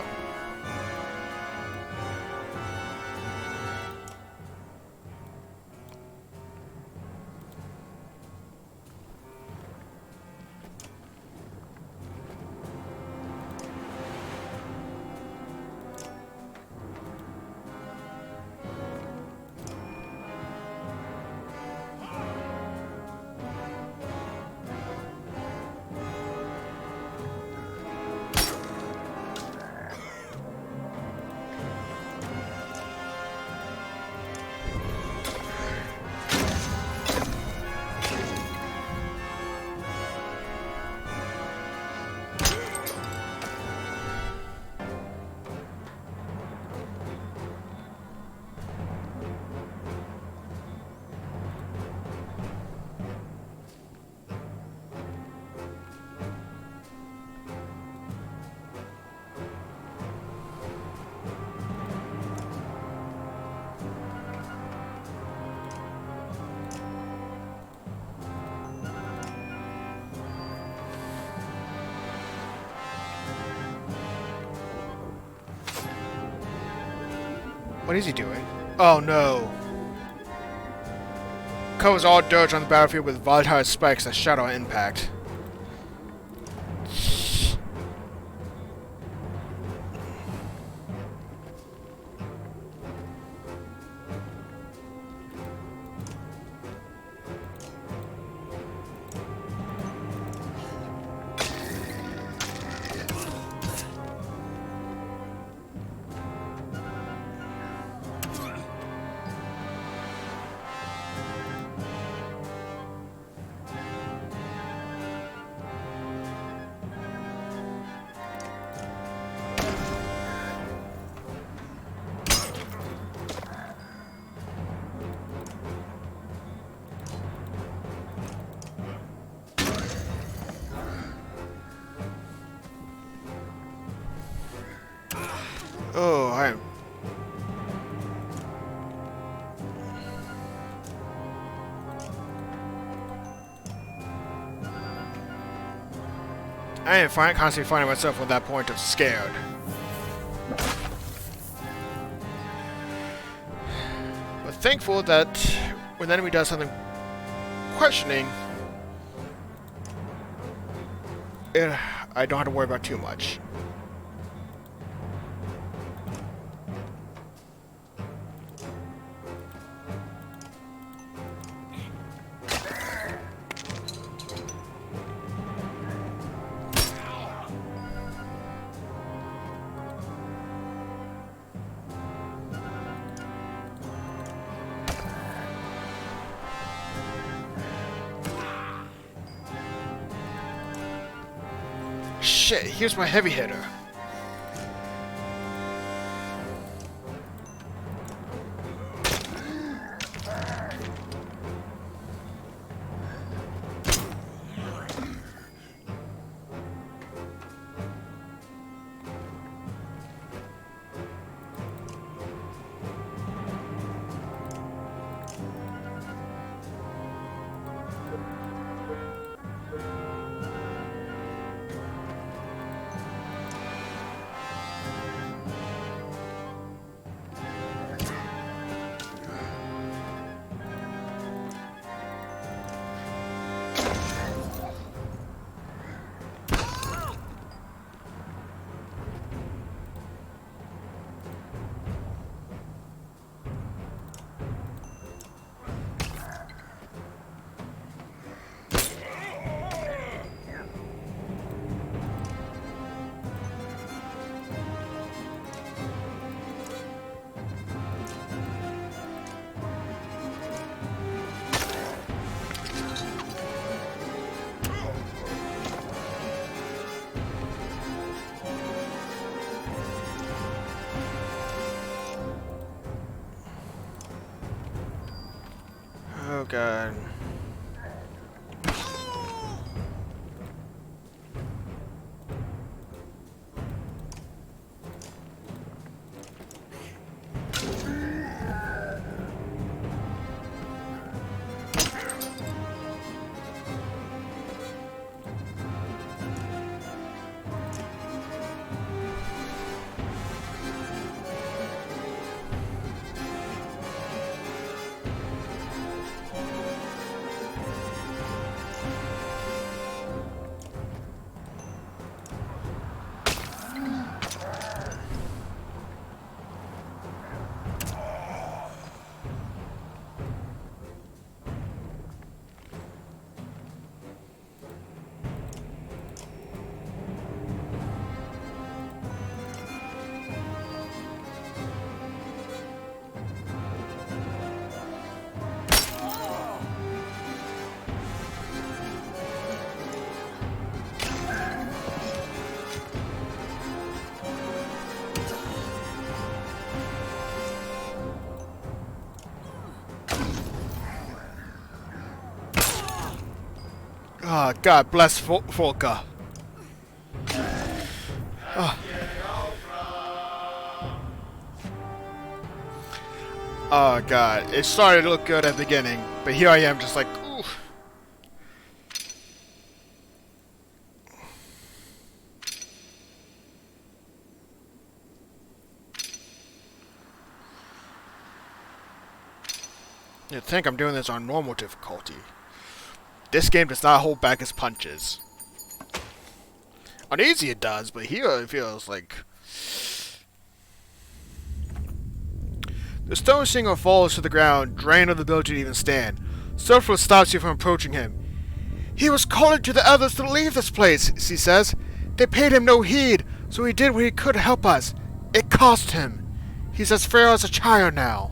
What is he doing? Oh no. Covers all dirt on the battlefield with volatile spikes that shadow impact. Oh, I am constantly finding myself at that point of scared. But thankful that when the enemy does something questioning, I don't have to worry about too much. Shit, here's my heavy hitter. god. Oh, God bless Volka. Oh. Oh, God. It started to look good at the beginning, but here I am just like, ooh. You'd think I'm doing this on normal difficulty. This game does not hold back its punches. On easy it does, but here it feels like... The stone singer falls to the ground, drained of the ability to even stand. Silverfoot stops you from approaching him. He was calling to the others to leave this place, he says. They paid him no heed, so he did what he could to help us. It cost him. He's as frail as a child now.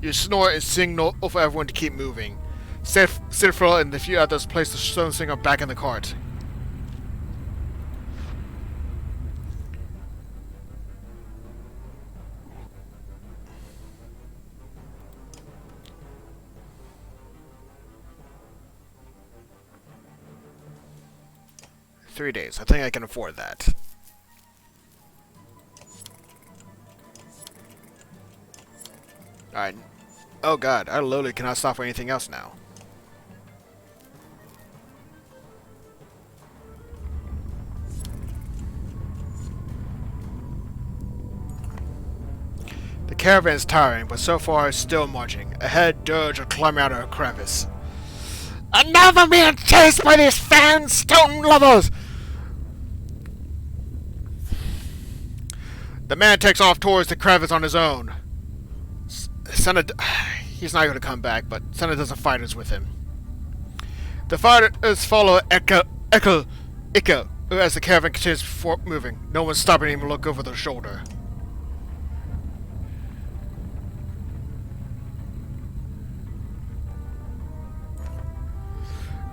You snort and signal for everyone to keep moving. Silverfoot and the few others place the stone singer back in the cart. $3 days. I think I can afford that. Alright. Oh god, I literally cannot stop for anything else now. The caravan is tiring, but so far it's still marching. Ahead, Dirge are climbing out of a crevice. Another man chased by these fan stone lovers! The man takes off towards the crevice on his own. Senna... He's not going to come back, but Senna doesn't fight us with him. The fighters follow Iko, as the caravan continues moving. No one's stopping him to look over their shoulder.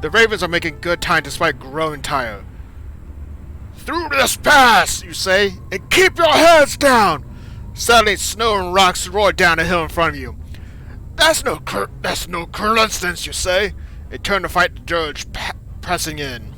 The ravens are making good time despite growing tired. Through this pass, you say, and keep your heads down! Suddenly, snow and rocks roar down a hill in front of you. That's no coincidence, you say. They turn to fight the Dirge, pressing in.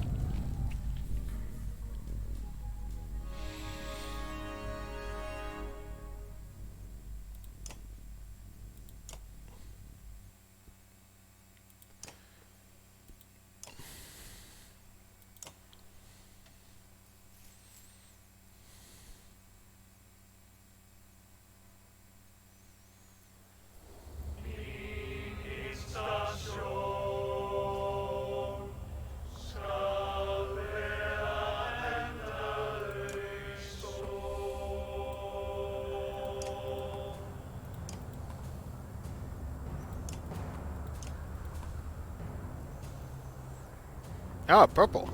Oh, purple.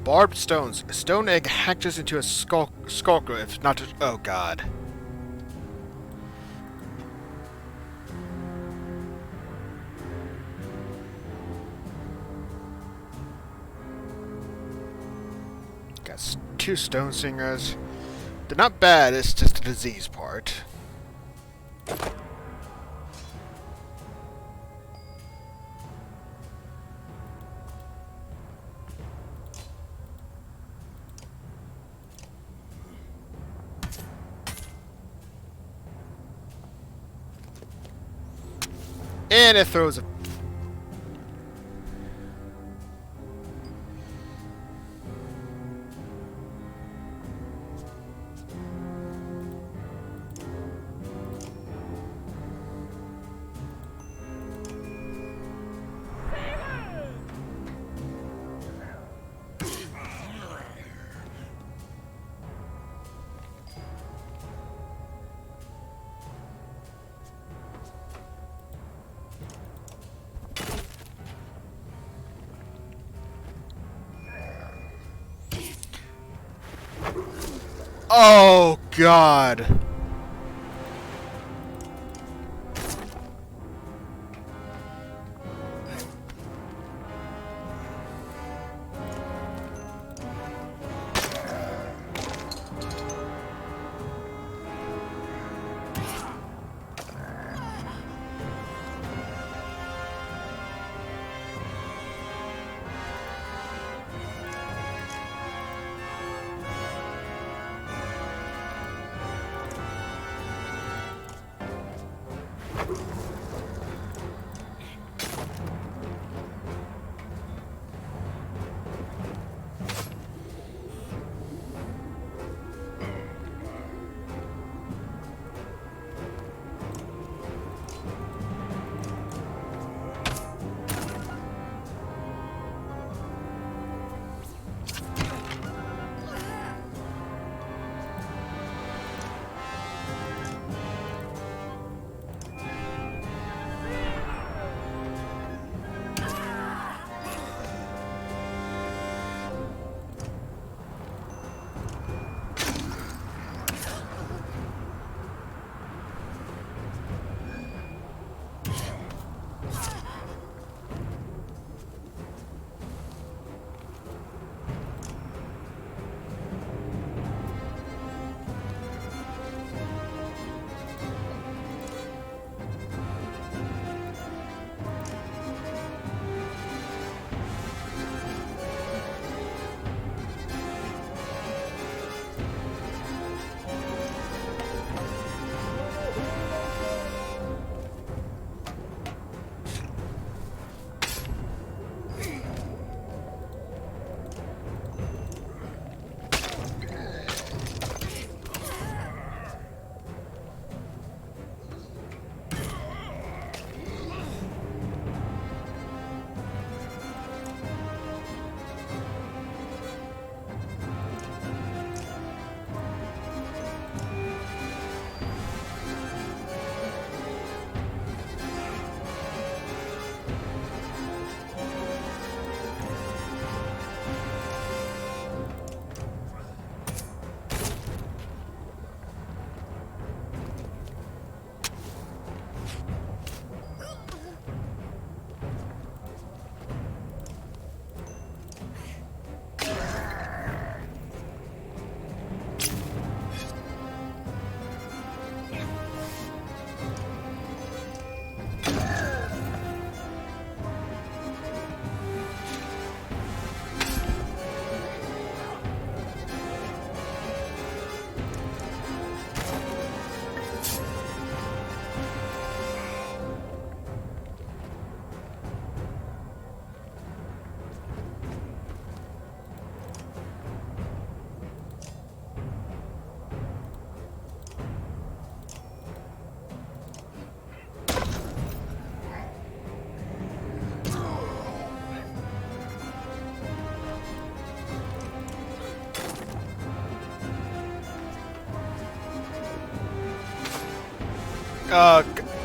Barbed stones. A stone egg hatches into a skulker if not to... Oh, God. Got 2 stone singers. They're not bad, it's just the disease part. And it throws a... Oh, God.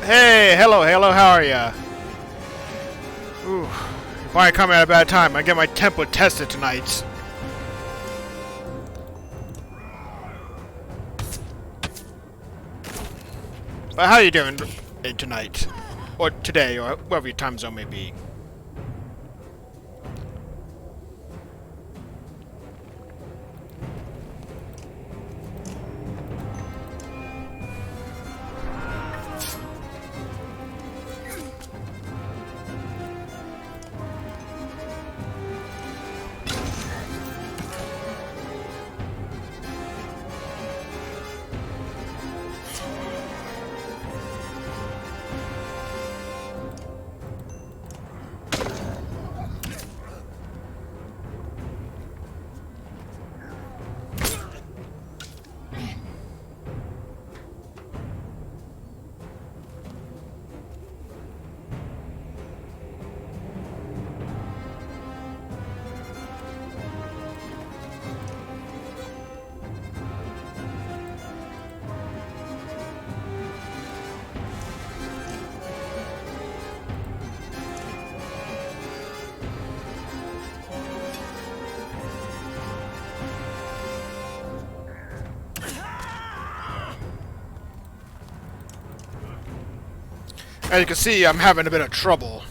Hey, hello, how are ya? Ooh, you probably caught me at a bad time. I get my tempo tested tonight. But how you doing tonight? Or today, or whatever your time zone may be. As you can see, I'm having a bit of trouble.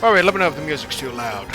Alright, let me know if the music's too loud.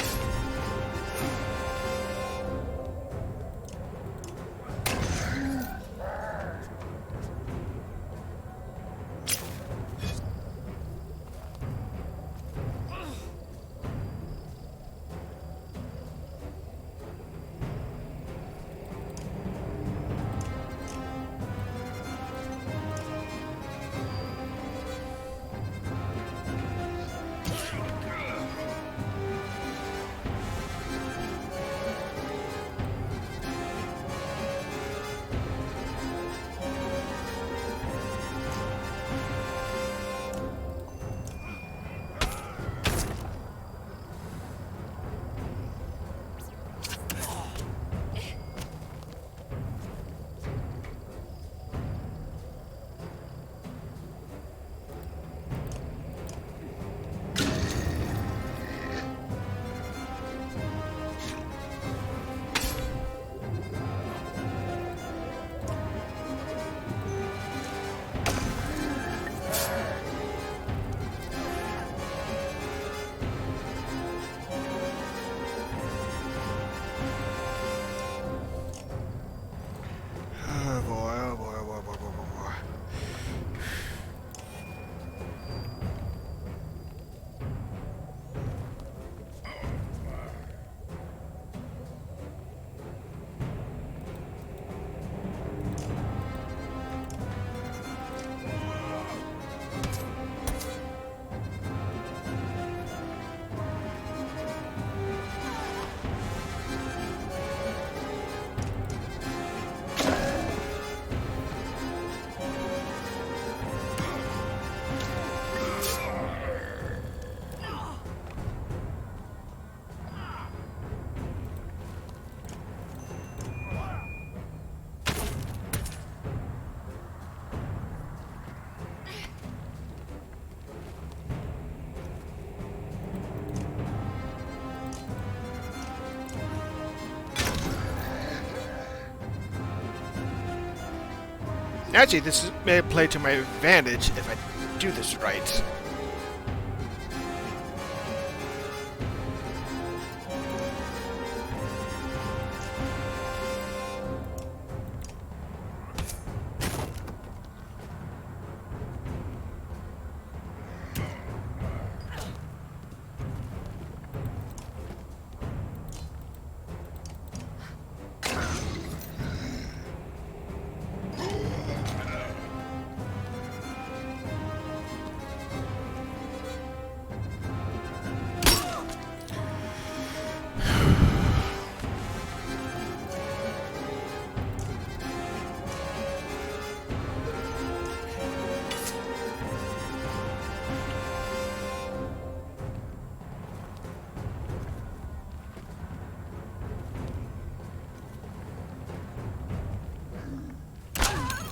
Oh boy, oh boy, oh boy, oh boy, oh boy, oh boy. Actually, this may play to my advantage if I do this right.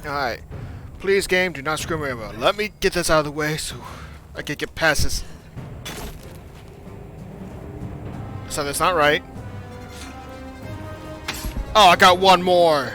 Alright. Please, game, do not screw me over. Let me get this out of the way so I can get past this. So that's not right. Oh, I got one more.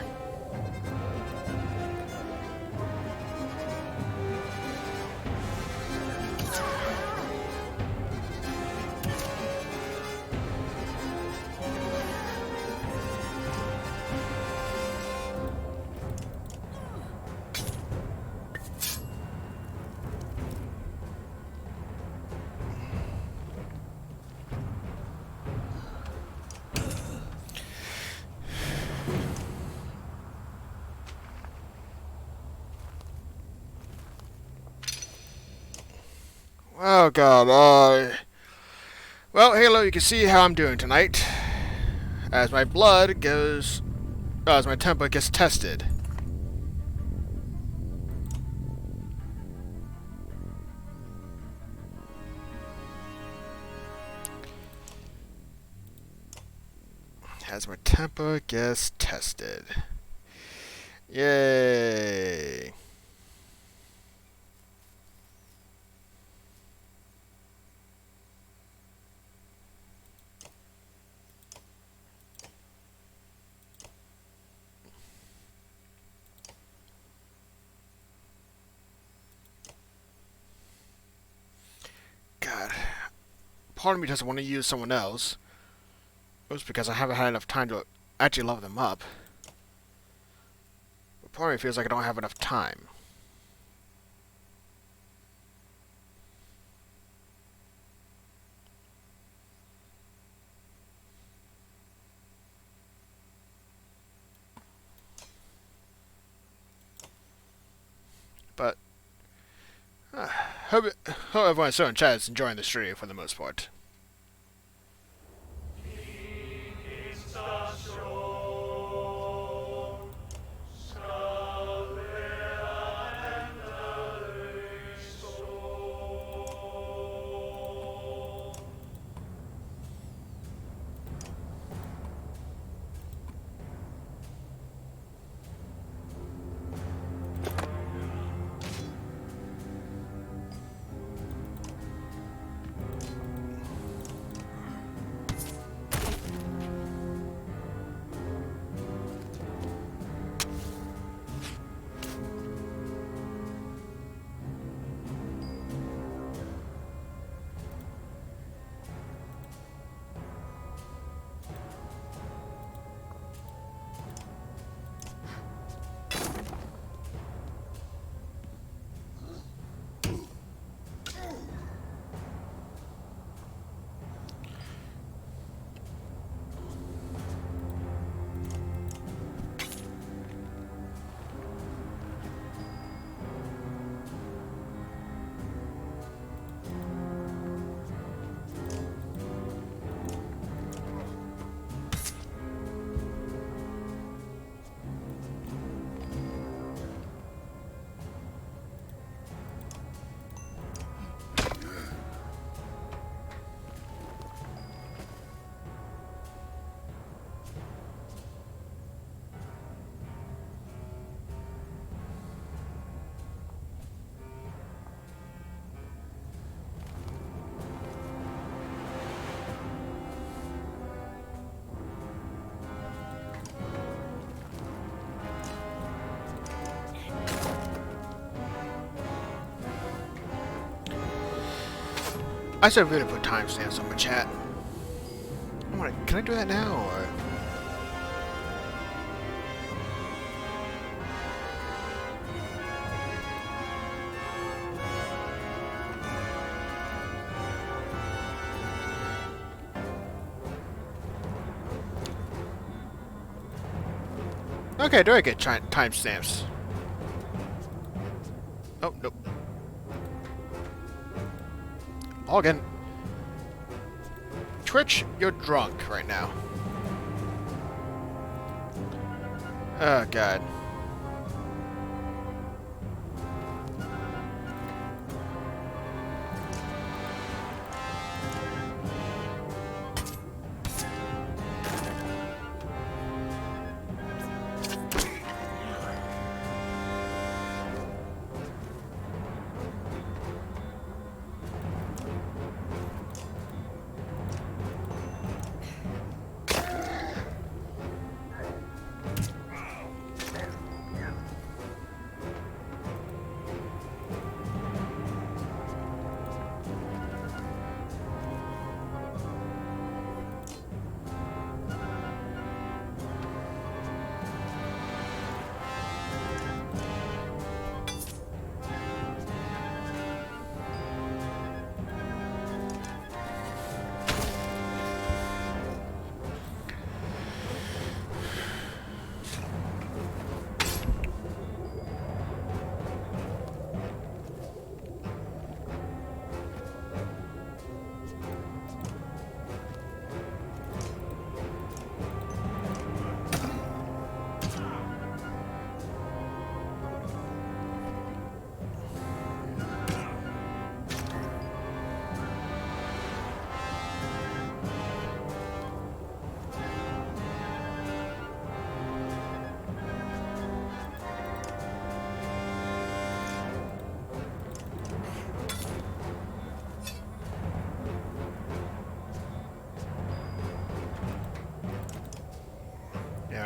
Oh god, well, Halo, you can see how I'm doing tonight. As my blood goes... as my tempo gets tested. As my temper gets tested. Yay! God. Part of me doesn't want to use someone else. It was because I haven't had enough time to actually level them up. But part of me feels like I don't have enough time. But hope everyone so in chat is enjoying the stream for the most part. I should really put timestamps on my chat. Can I do that now, or? Okay, do I get timestamps? Oh, nope. Login. Twitch, you're drunk right now. Oh, God.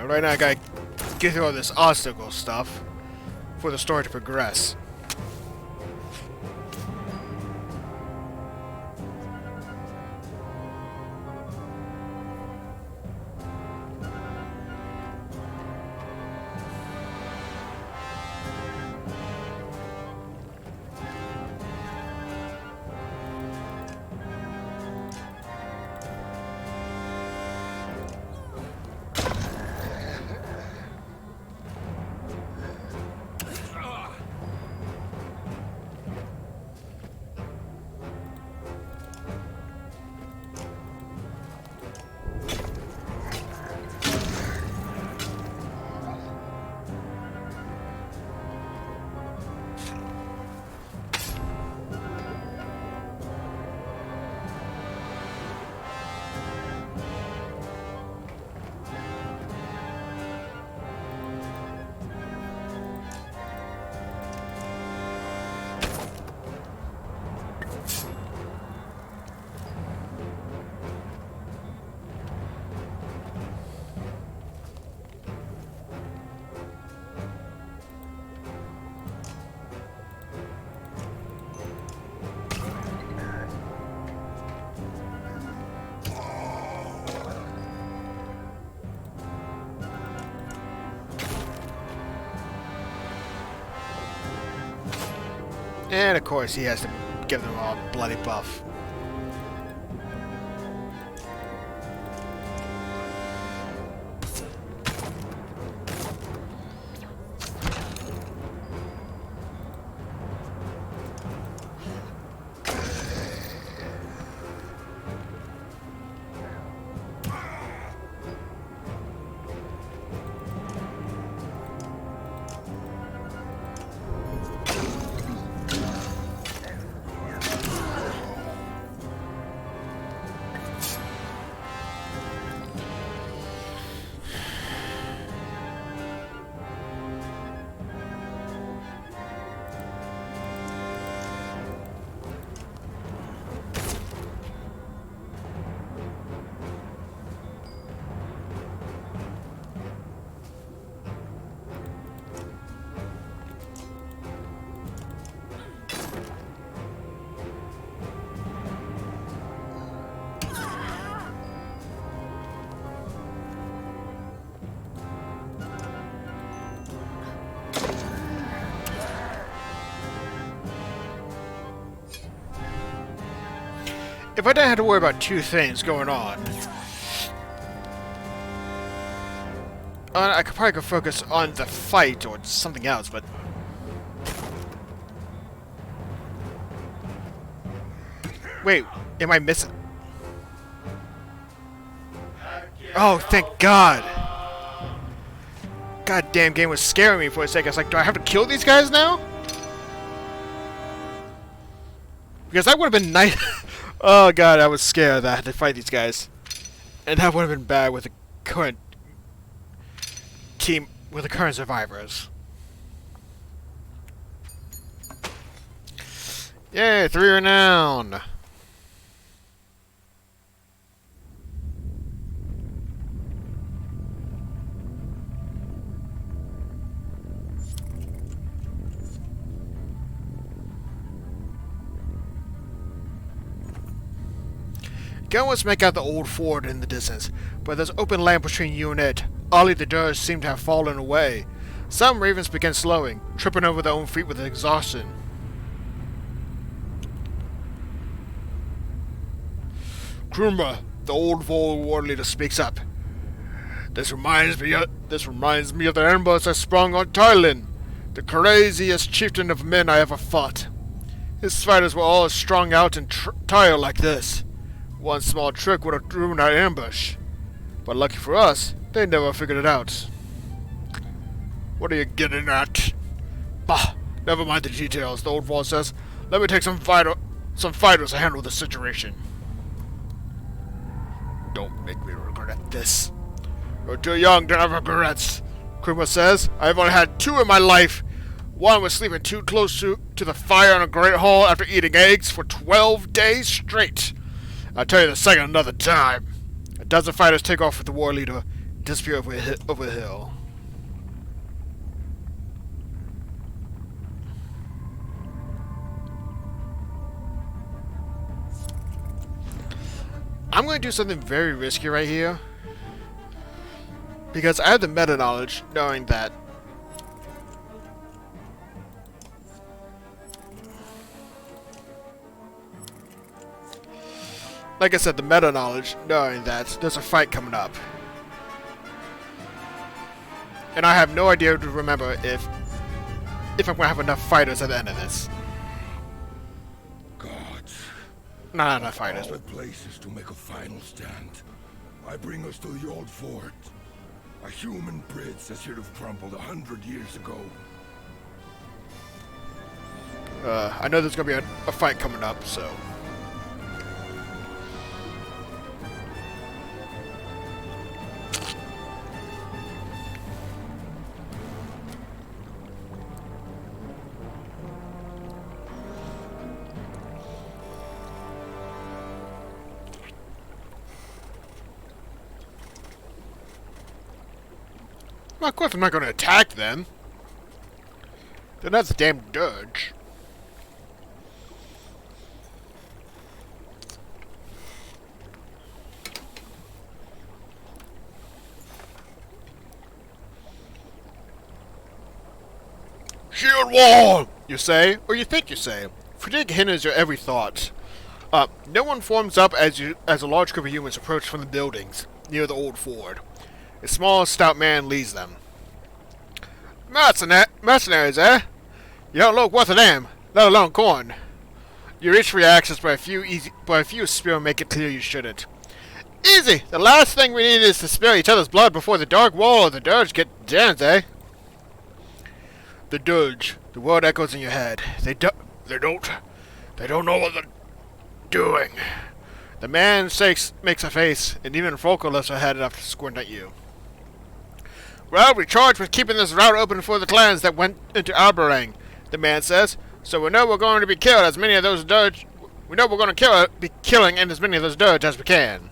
Right now I gotta get through all this obstacle stuff for the story to progress. And of course he has to give them all a bloody buff. If I didn't have to worry about two things going on, I could probably focus on the fight or something else, but... Wait, am I missing? Oh, thank God! Goddamn game was scaring me for a second. I was like, do I have to kill these guys now? Because that would have been nice. Oh God, I was scared that I had to fight these guys. And that would have been bad with the current team, with the current survivors. Yay, 3 renown! Can almost make out the old fort in the distance, but there's open land between you and it. Only the doors seem to have fallen away. Some ravens began slowing, tripping over their own feet with exhaustion. Krumba, the old war leader, speaks up. This reminds me of the embers that sprung on Thailand, the craziest chieftain of men I ever fought. His fighters were all strung out and tired like this. One small trick would have ruined our ambush. But lucky for us, they never figured it out. What are you getting at? Bah, never mind the details, the old wall says. Let me take some fighters to handle the situation. Don't make me regret this. You're too young to have regrets, Krumba says. I've only had 2 in my life. One was sleeping too close to the fire in a great hall after eating eggs for 12 days straight. I'll tell you the second another time. A dozen fighters take off with the war leader. disappear over the hill. I'm going to do something very risky right here. Because I have the meta knowledge knowing that like I said, the meta knowledge knowing that there's a fight coming up. And I have no idea to remember if I'm going to have enough fighters at the end of this. Gods. Not enough fighters, All but places to make a final stand. I bring us to the old fort. A human bridge that should have crumbled 100 years ago. I know there's going to be a fight coming up, so... Well, of course I'm not going to attack them. They're not the damn dirge. Shield wall, you say, or you think you say. Fatigue hinders your every thought. No one forms up as a large group of humans approach from the buildings near the old ford. A small, stout man leads them. Mercenaries, eh? You don't look worth a damn, let alone corn. You reach for your axes, but a few spearmen make it clear you shouldn't. Easy! The last thing we need is to spill each other's blood before the dark wall or the dirge get jammed, eh? The dirge. The word echoes in your head. They don't know what they're doing. The man makes a face, and even Volker lifts her head enough to squint at you. Well, we're charged with keeping this route open for the clans that went into Albarang, the man says. So we know we're going to be killed as many of those dirge. We know we're going to be killing as many of those dirge as we can.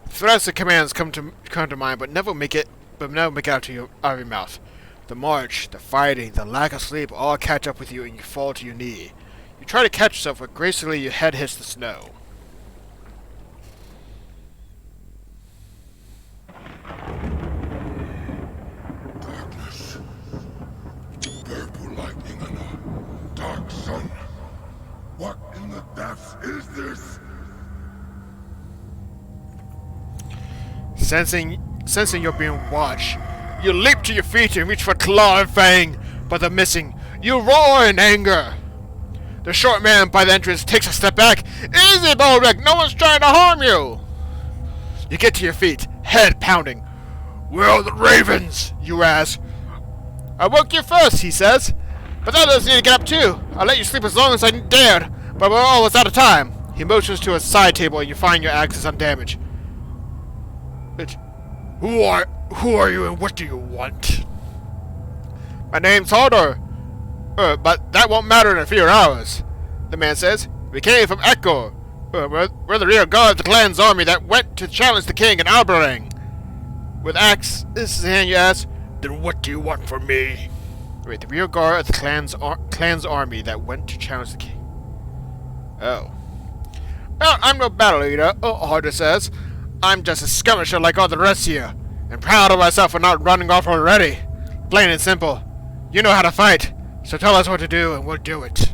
Threats and commands come to mind, but never make it out of your mouth. The march, the fighting, the lack of sleep all catch up with you, and you fall to your knee. You try to catch yourself, but gracefully your head hits the snow. Darkness. Purple lightning and a dark sun. What in the depths is this? Sensing you're being watched, you leap to your feet and reach for claw and fang, but they're missing. You roar in anger. The short man by the entrance takes a step back. Easy, Bolric! No one's trying to harm you! You get to your feet, head pounding. Where are the ravens? You ask. I woke you first, he says. But that doesn't need to get up too. I'll let you sleep as long as I dared, but we're almost out of time. He motions to a side table and you find your axe is undamaged. Who are you and what do you want? My name's Hodor. But that won't matter in a few hours, the man says. We came from Echo. We're the rear guard of the clan's army that went to challenge the king in Albarang. With axe in his hand, you ask, then what do you want from me? Wait, the rear guard of the clan's army that went to challenge the king. Oh. Well, I'm no battle leader, Hodor says. I'm just a skirmisher like all the rest here, and proud of myself for not running off already. Plain and simple. You know how to fight. So tell us what to do, and we'll do it.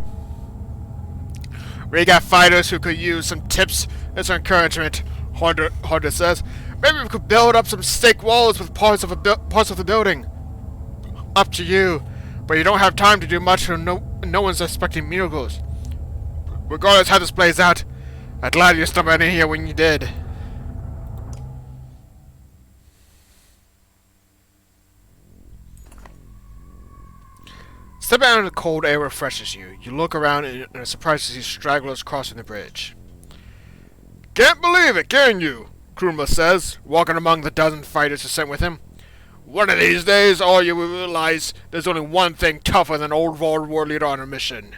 We got fighters who could use some tips and some encouragement, Hodor says. Maybe we could build up some stake walls with parts of the building. Up to you, but you don't have time to do much, and no one's expecting miracles. Regardless how this plays out, I'm glad you stumbled in here when you did. Stepping out into the cold air refreshes you. You look around and are surprised to see stragglers crossing the bridge. Can't believe it, can you? Krumla says, walking among the dozen fighters who sent with him. One of these days, all you will realize there's only one thing tougher than old war leader on a mission.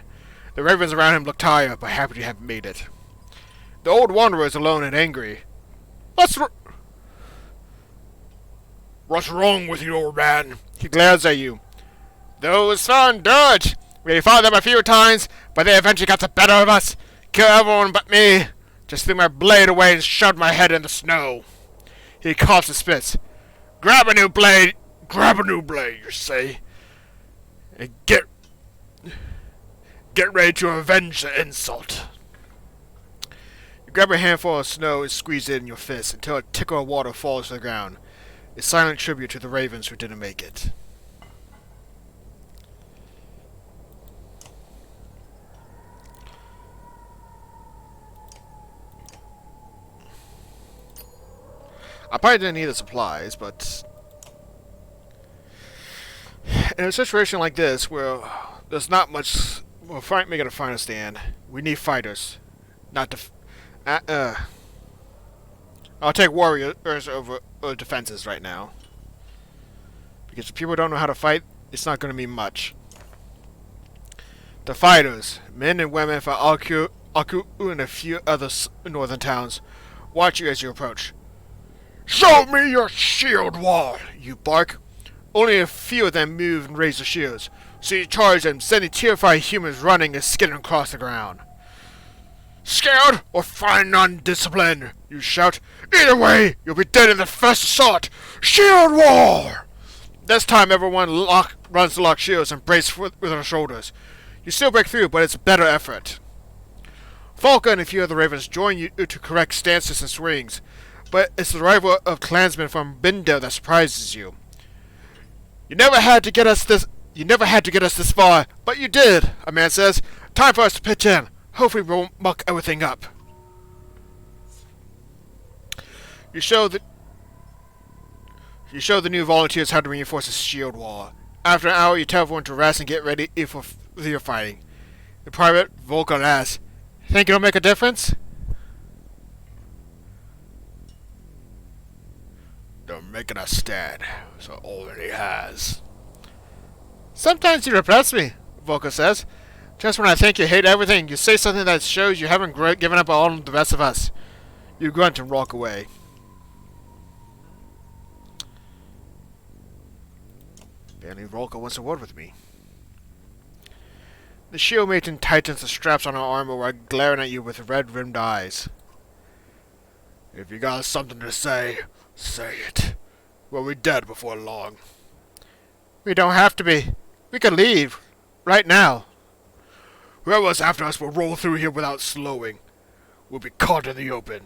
The ravens around him look tired, but happy to have made it. The old wanderer is alone and angry. What's wrong with you, old man? He glares at you. Those found dirt! We fought them a few times, but they eventually got the better of us. Kill everyone but me. Just threw my blade away and shoved my head in the snow. He coughs and spits. Grab a new blade, you say. And get ready to avenge the insult. You grab a handful of snow and squeeze it in your fist until a trickle of water falls to the ground. A silent tribute to the ravens who didn't make it. I probably didn't need the supplies, but in a situation like this where there's not much, we're making a final stand. We need fighters, not I'll take warriors over defenses right now, because if people don't know how to fight, it's not going to mean much. The fighters, men and women from Aku and a few other northern towns, watch you as you approach. Show me your shield wall, you bark. Only a few of them move and raise their shields, so you charge them, sending terrified humans running and skidding across the ground. Scared or fine undisciplined, you shout. Either way, you'll be dead in the first assault. Shield wall! This time everyone runs to lock shields and brace with their shoulders. You still break through, but it's a better effort. Falca and a few other ravens join you to correct stances and swings, but it's the arrival of clansmen from Bindo that surprises you. You never had to get us this far, but you did, a man says. Time for us to pitch in. Hopefully we won't muck everything up. You show the new volunteers how to reinforce a shield wall. After an hour, you tell everyone to rest and get ready for your fighting. In private, Volker asks, "Think it'll make a difference?" They're making a stand, so it already has. Sometimes you impress me, Volker says. Just when I think you hate everything, you say something that shows you haven't given up on the rest of us. You grunt and walk away. Apparently Volker wants a word with me. The shield matron tightens the straps on her armor while glaring at you with red-rimmed eyes. If you got something to say, say it. We'll be dead before long. We don't have to be. We can leave. Right now. Whoever's after us will roll through here without slowing. We'll be caught in the open.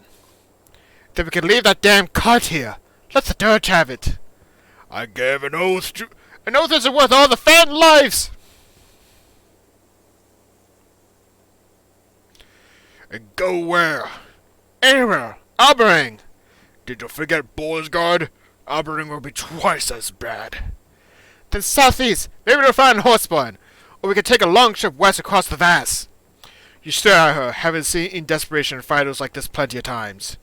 Then we can leave that damn cart here. Let the dirt have it. I gave an oath to... An oath isn't worth all the Phantom lives! And go where? Anywhere. Albering. Did you forget Boisgard? Albering will be twice as bad. Then southeast. Maybe we'll find Horseborn. Or we can take a long trip west across the Vass. You stare at her, having seen in desperation fighters like this plenty of times.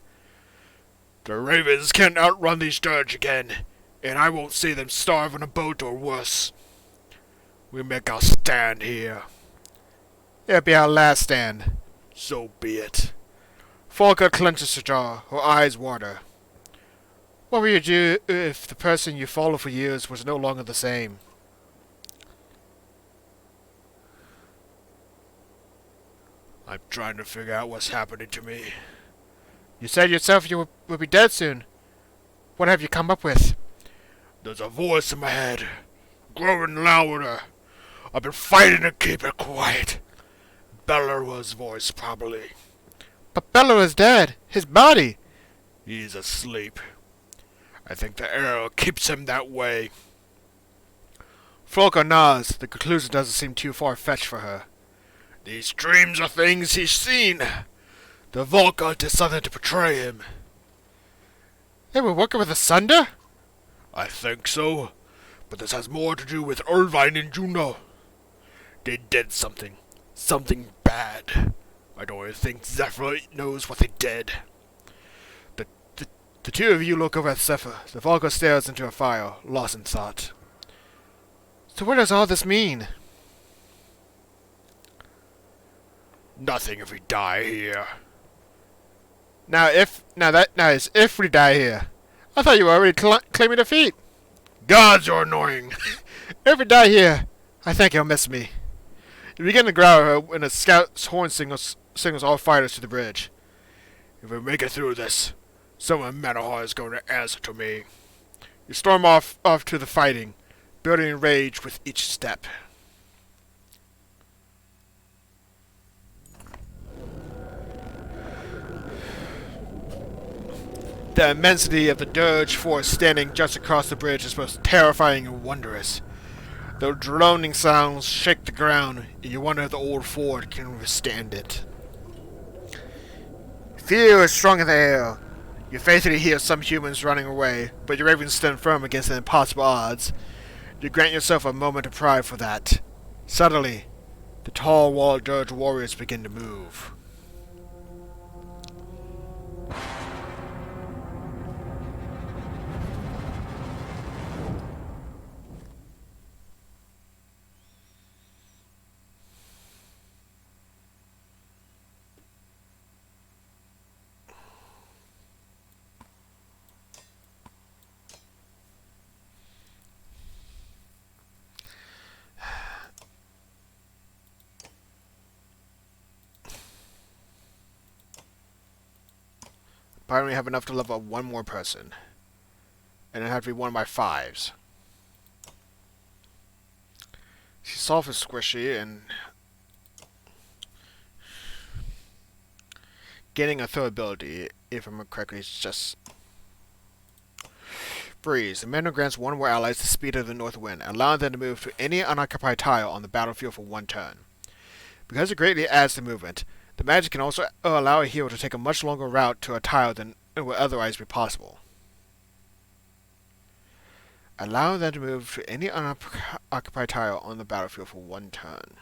The ravens can't outrun these Dirge again, and I won't see them starve on a boat or worse. We make our stand here. It'll be our last stand. So be it. Falca clenches her jaw, her eyes water. What would you do if the person you followed for years was no longer the same? I'm trying to figure out what's happening to me. You said yourself you would be dead soon. What have you come up with? There's a voice in my head, growing louder. I've been fighting to keep it quiet. Bellerwa's voice, probably. But Bellerwa's dead. His body. He's asleep. I think the arrow keeps him that way. Falca nods. The conclusion doesn't seem too far-fetched for her. These dreams are things he's seen. The Volca did something to betray him. They were working with the Sunder? I think so. But this has more to do with Irvine and Juno. They did something. Something bad. I don't even think Zephyr knows what they did. The two of you look over at Zephyr. The Volca stares into a fire, lost in thought. So what does all this mean? Nothing if we die here. Now if we die here. I thought you were already claiming defeat. Gods, you're annoying. If we die here, I think he'll miss me. You begin to growl when a scout's horn signals all fighters to the bridge. If we make it through this, someone in Manahar is going to answer to me. You storm off to the fighting, building in rage with each step. The immensity of the Dirge force standing just across the bridge is both terrifying and wondrous. The droning sounds shake the ground, and you wonder if the old fort can withstand it. Fear is strong in the air. You faithfully hear some humans running away, but your ravens stand firm against the impossible odds. You grant yourself a moment of pride for that. Suddenly, the tall wall Dirge warriors begin to move. I only have enough to level up one more person. And it had to be one of my 5s. She's soft and squishy, and gaining a third ability, if I remember correctly, is just Breeze. The menu grants one more allies the speed of the north wind, allowing them to move to any unoccupied tile on the battlefield for one turn. Because it greatly adds to movement, the magic can also allow a hero to take a much longer route to a tile than it would otherwise be possible. Allow them to move to any unoccupied tile on the battlefield for one turn.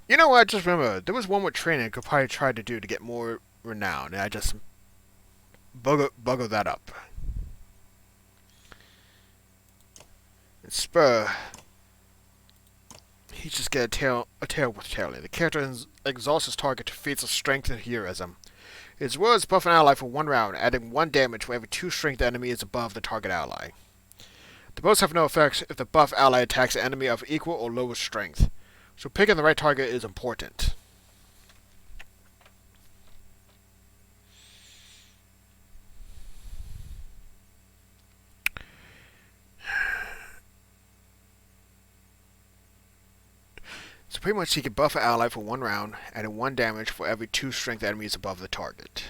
You know what? I just remember there was one more training I could probably try to do to get more renown, and I just buggered that up. And Spur, he just get a tail with tailing. The character exhausts his target to feats of strength and heroism. His words buff an ally for one round, adding 1 damage for every 2 strength the enemy is above the target ally. The buffs have no effect if the buff ally attacks an enemy of equal or lower strength, so picking the right target is important. So pretty much he can buff an ally for 1 round, adding 1 damage for every 2 strength enemies above the target.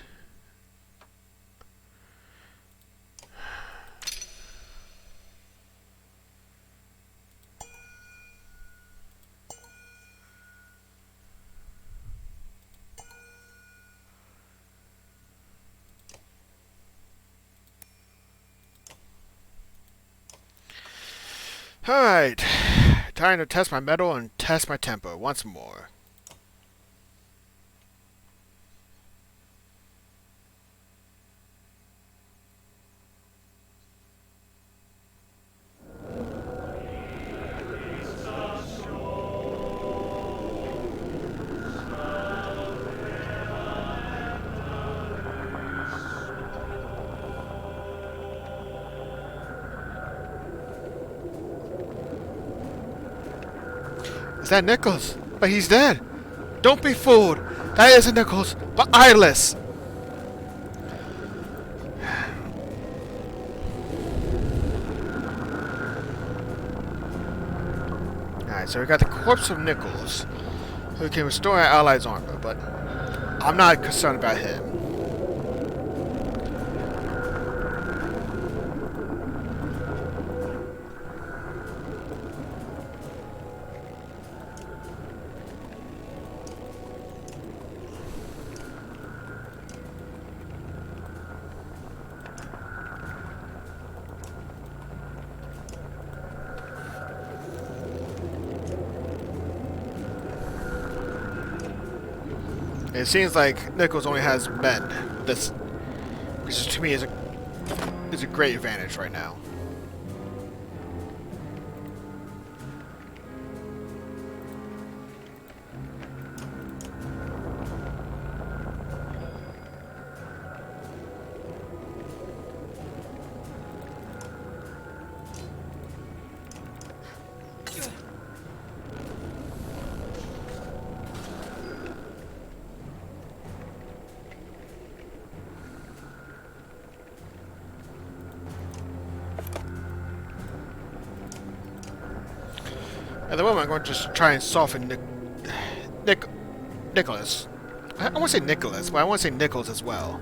Alright, time to test my metal and test my tempo once more. Is that Nichols? But he's dead. Don't be fooled. That isn't Nichols, but Eyeless. Alright, so we got the corpse of Nichols, who can restore our allies' armor, but I'm not concerned about him. It seems like Nichols only has men. This, which to me is a great advantage right now. At the moment, I'm going to just try and soften Nicholas. I want to say Nicholas, but I want to say Nichols as well.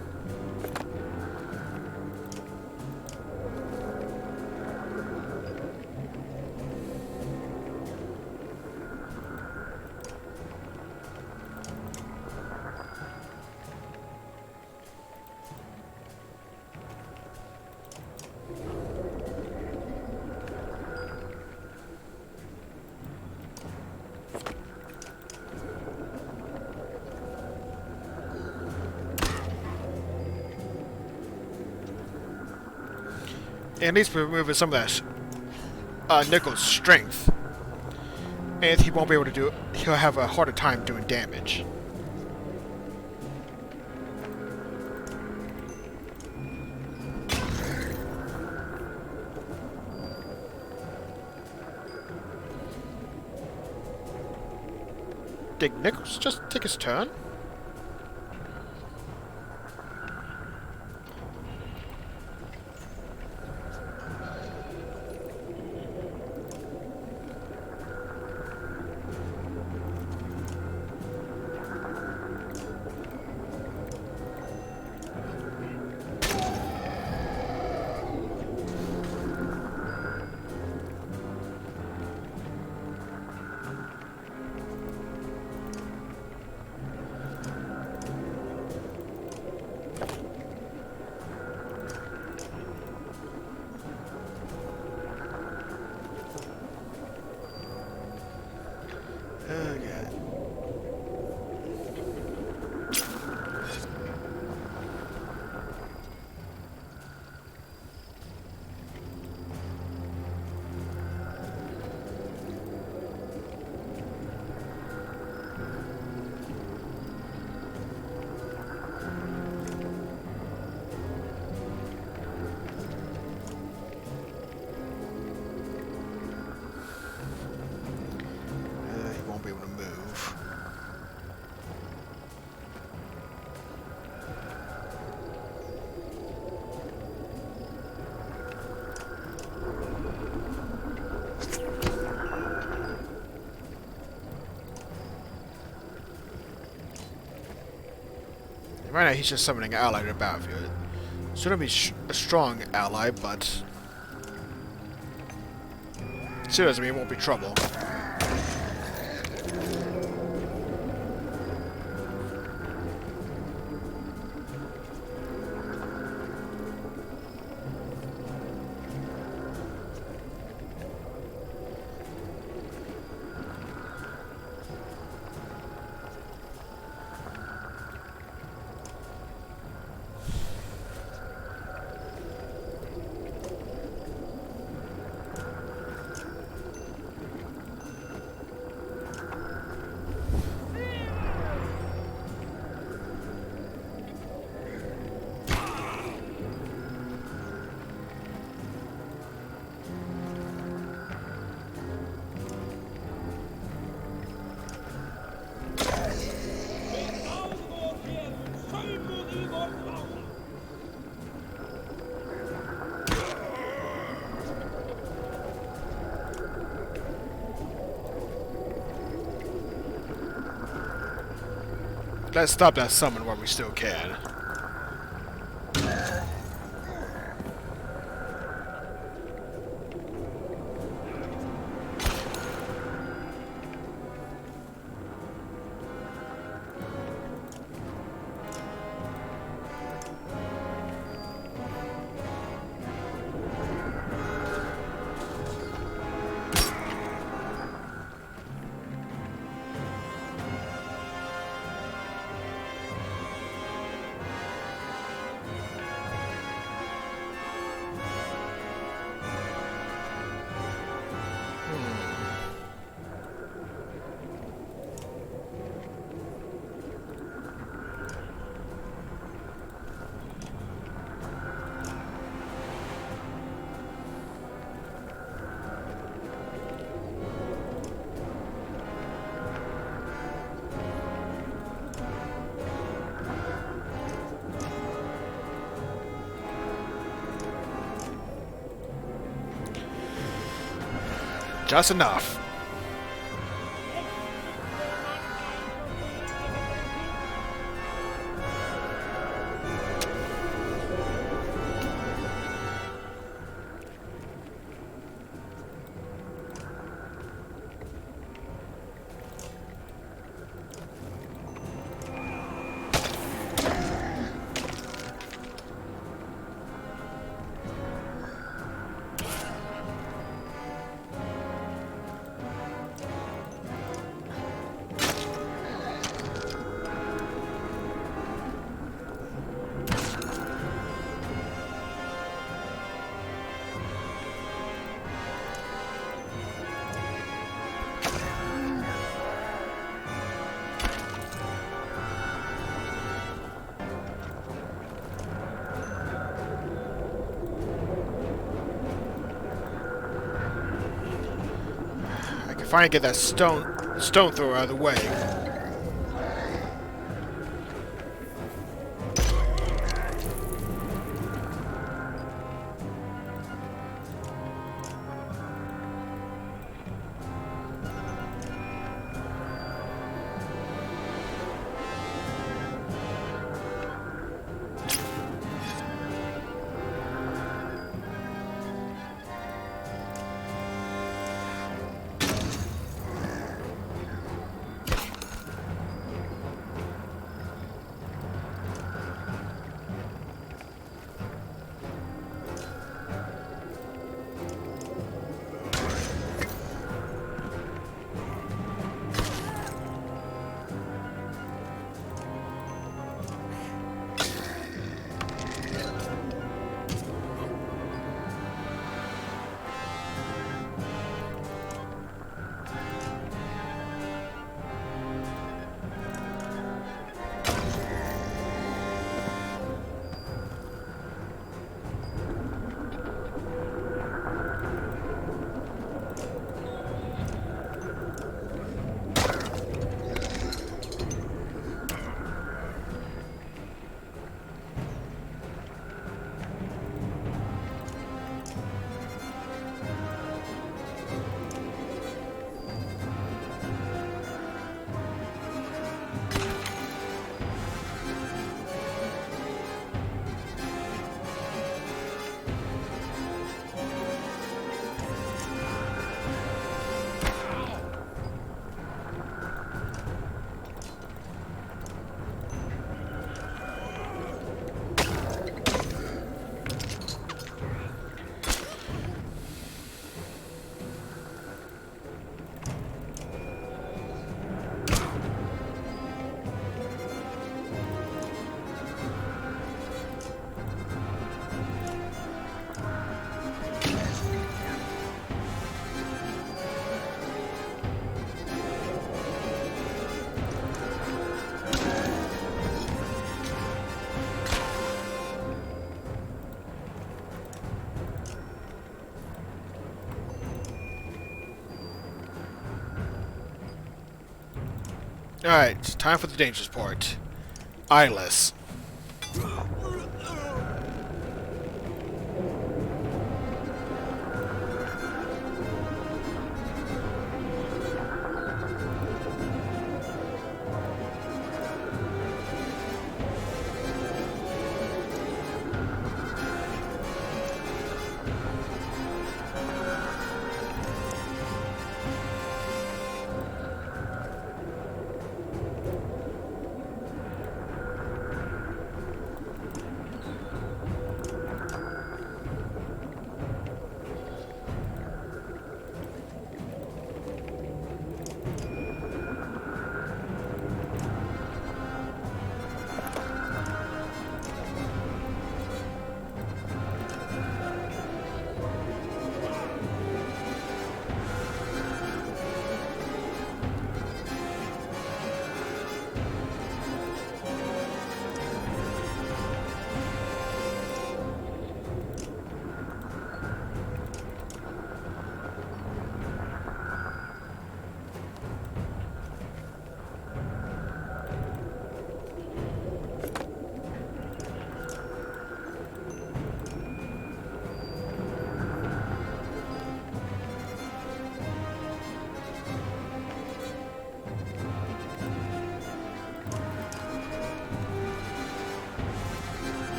At least removing some of that Nichols' strength. And he won't be able to do it. He'll have a harder time doing damage. Did Nichols just take his turn? Oh, God. He won't be able to move. Right now, he's just summoning an ally to the battlefield. Shouldn't be a strong ally, but still doesn't mean it won't be trouble. Let's stop that summon while we still can. Just enough. finally get that stone thrower out of the way. Alright, it's time for the dangerous part. Eyeless.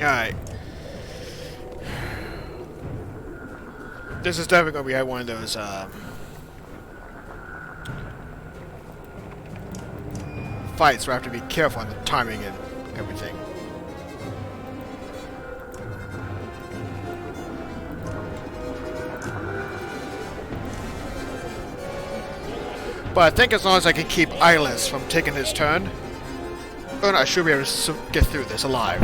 Alright. This is definitely going to be at one of those, fights where I have to be careful on the timing and everything. But I think as long as I can keep Eyeless from taking his turn, then I should be able to get through this alive.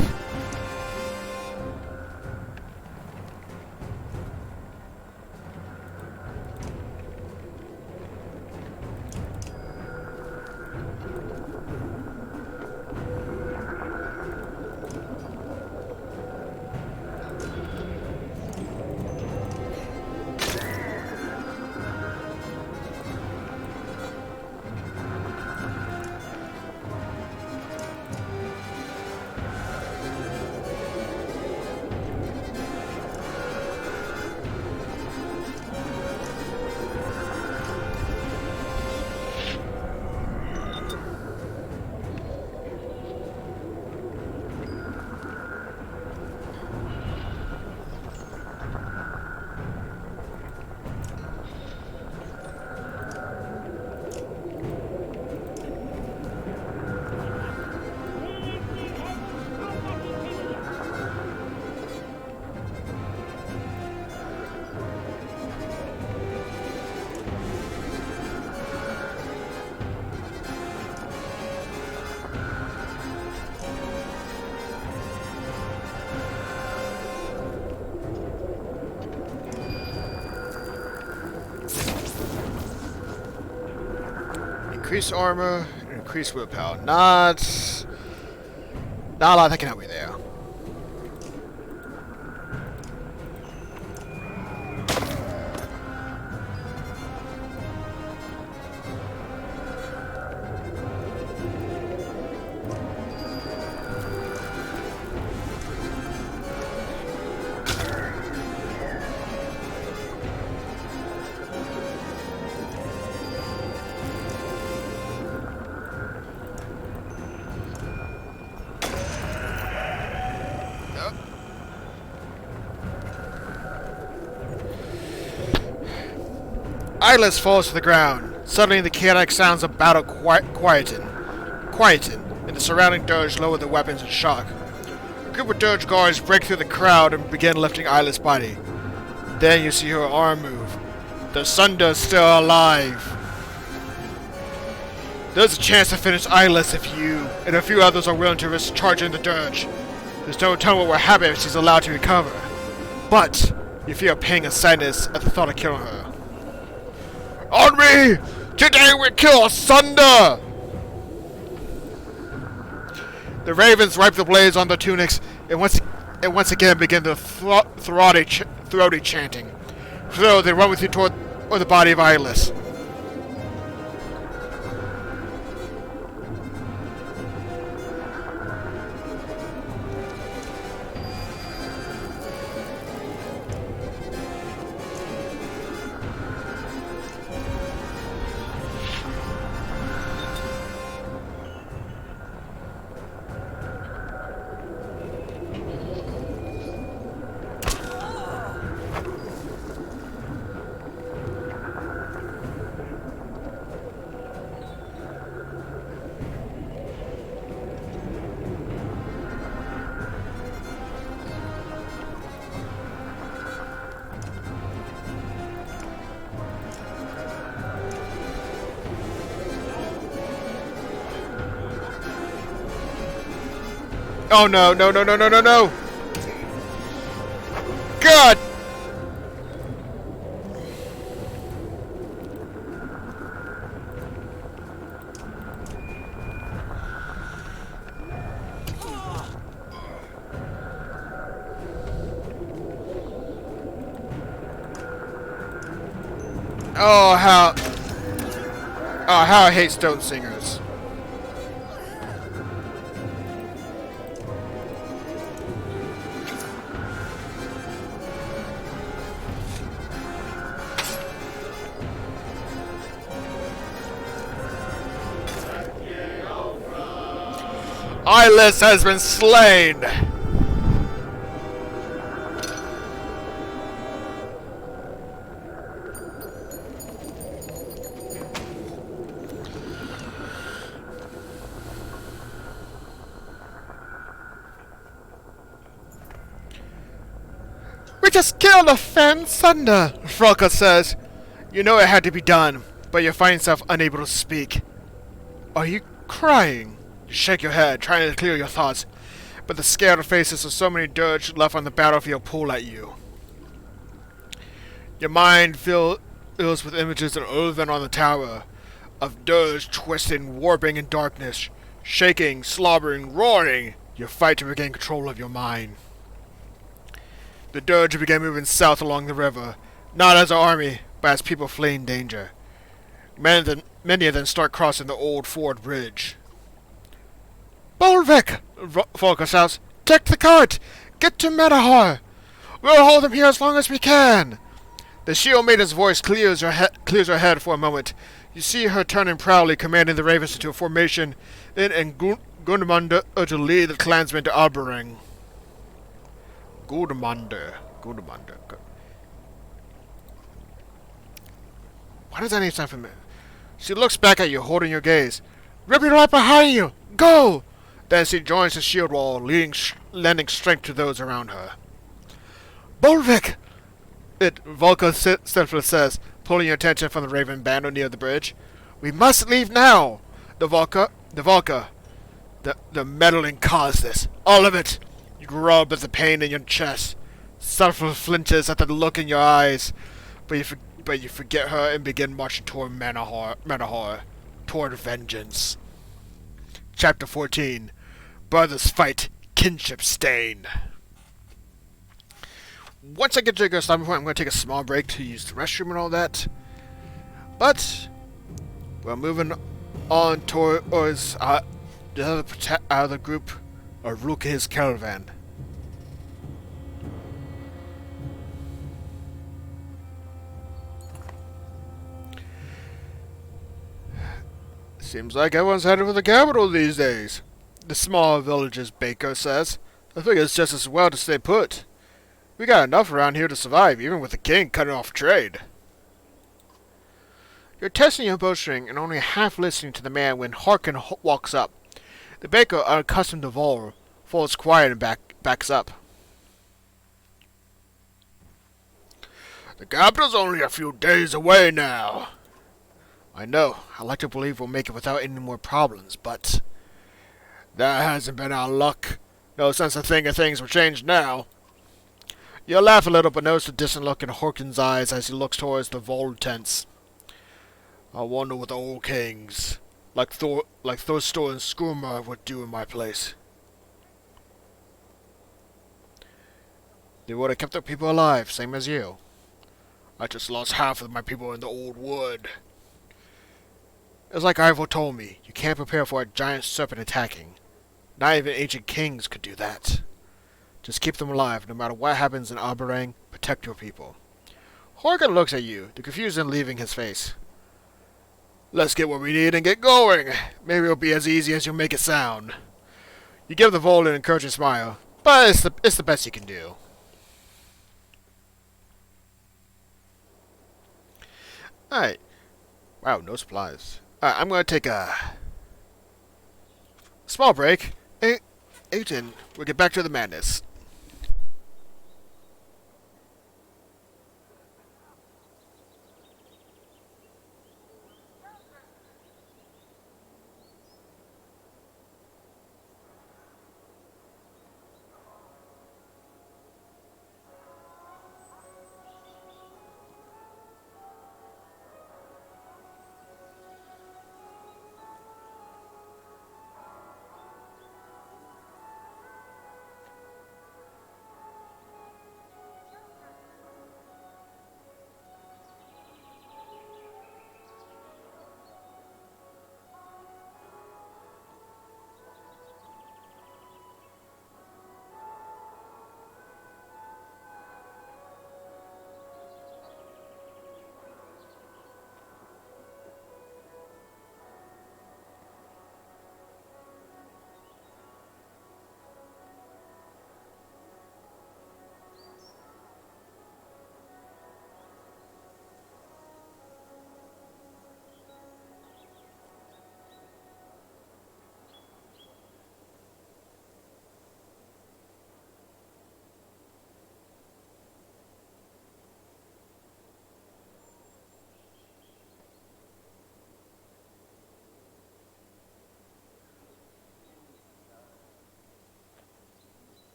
Increase armor, increase willpower. Not a lot that can help me there. Eyeless falls to the ground. Suddenly, the chaotic sounds of battle quieten, and the surrounding dirge lower their weapons in shock. A group of dirge guards break through the crowd and begin lifting Eyeless' body. Then you see her arm move. The Sunder's still alive. There's a chance to finish Eyeless if you and a few others are willing to risk charging the dirge. There's no telling what will happen if she's allowed to recover. But you feel a pang of sadness at the thought of killing her. On me! Today we kill Sunder! The ravens wipe the blades on their tunics and once again begin the throaty chanting. So they run with you toward the body of Eyeless. Oh no, no, no, no, no, no, no! God! Oh, how I hate stone singers. Eyeless has been slain! We just killed a Fen Sunder, Volker says. You know it had to be done, but you find yourself unable to speak. Are you crying? You shake your head, trying to clear your thoughts, but the scared faces of so many dirge left on the battlefield pull at you. Your mind fills with images of Ulven on the tower, of dirge twisting, warping in darkness, shaking, slobbering, roaring. You fight to regain control of your mind. The dirge began moving south along the river, not as an army, but as people fleeing danger. Many of them start crossing the old ford bridge. Bolvik! Volker shouts. Take the cart! Get to Medahar! We'll hold them here as long as we can! The shield maiden's voice clears her head for a moment. You see her turning proudly, commanding the ravens into a formation, and Gudmundur to lead the clansmen to Albering. Gudmundur. Why does that name sound familiar? She looks back at you, holding your gaze. Rippy right behind you! Go! Then she joins the shield wall, lending strength to those around her. Bolvik! Volker stiffly says, pulling your attention from the raven banner near the bridge. We must leave now! The meddling caused this. All of it! You rub at the pain in your chest. Sulfur flinches at the look in your eyes, but you forget her and begin marching toward Manahar. toward vengeance. Chapter 14. Brothers Fight, Kinship Stain. Once I get to a stopping point, I'm going to take a small break to use the restroom and all that. But we're moving on towards the other group of Ruka's caravan. Seems like everyone's headed for the capital these days. The small villages, Baker says. I think it's just as well to stay put. We got enough around here to survive, even with the king cutting off trade. You're testing your bowstring and only half listening to the man when Harkin walks up. The baker, unaccustomed to Vol, falls quiet and backs up. The capital's only a few days away now. I know. I like to believe we'll make it without any more problems, but that hasn't been our luck. No sense of things will change now. You'll laugh a little, but notice the distant look in Harkin's eyes as he looks towards the Vol tents. I wonder what the old kings, like Thorstor and Skurmar, would do in my place. They would have kept their people alive, same as you. I just lost half of my people in the old wood. It's like Ivor told me, you can't prepare for a giant serpent attacking. Not even ancient kings could do that. Just keep them alive, no matter what happens in Aberrang. Protect your people. Harkin looks at you, the confusion leaving his face. Let's get what we need and get going. Maybe it'll be as easy as you make it sound. You give the Vol an encouraging smile, but it's the best you can do. Alright. Wow, no supplies. Alright, I'm going to take a small break. Agent, we'll get back to the madness.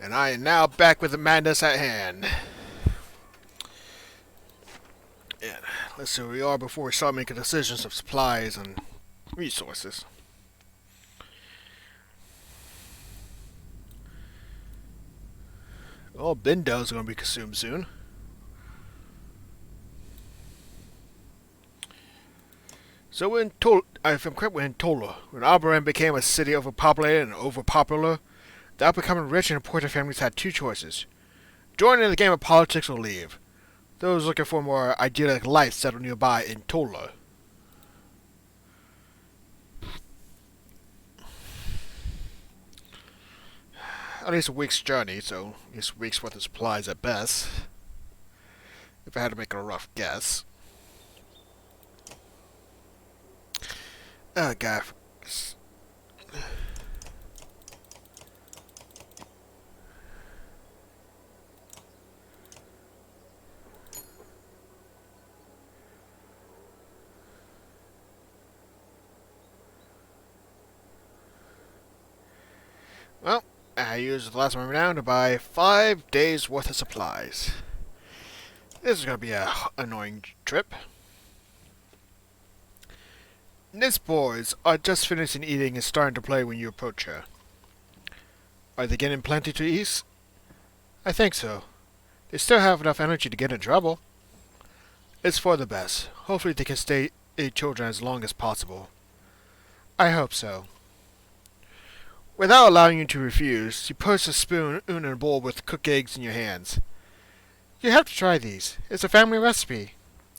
And I am now back with the madness at hand. And let's see where we are before we start making decisions of supplies and resources. Oh, Bindo's going to be consumed soon. So if I'm correct, we're in Tola. When Albaran became a city overpopulated and overpopular, the up-and-coming rich and important families had two choices: join in the game of politics or leave. Those looking for a more idyllic life settled nearby in Tola. At least a week's journey, so at least a week's worth of supplies at best. If I had to make a rough guess. Oh, God. Well, I used the last one down to buy 5 days worth of supplies. This is going to be a annoying trip. These boys are just finishing eating and starting to play when you approach her. Are they getting plenty to eat? I think so. They still have enough energy to get in trouble. It's for the best. Hopefully they can stay children as long as possible. I hope so. Without allowing you to refuse, you push a spoon in a bowl with cooked eggs in your hands. You have to try these. It's a family recipe.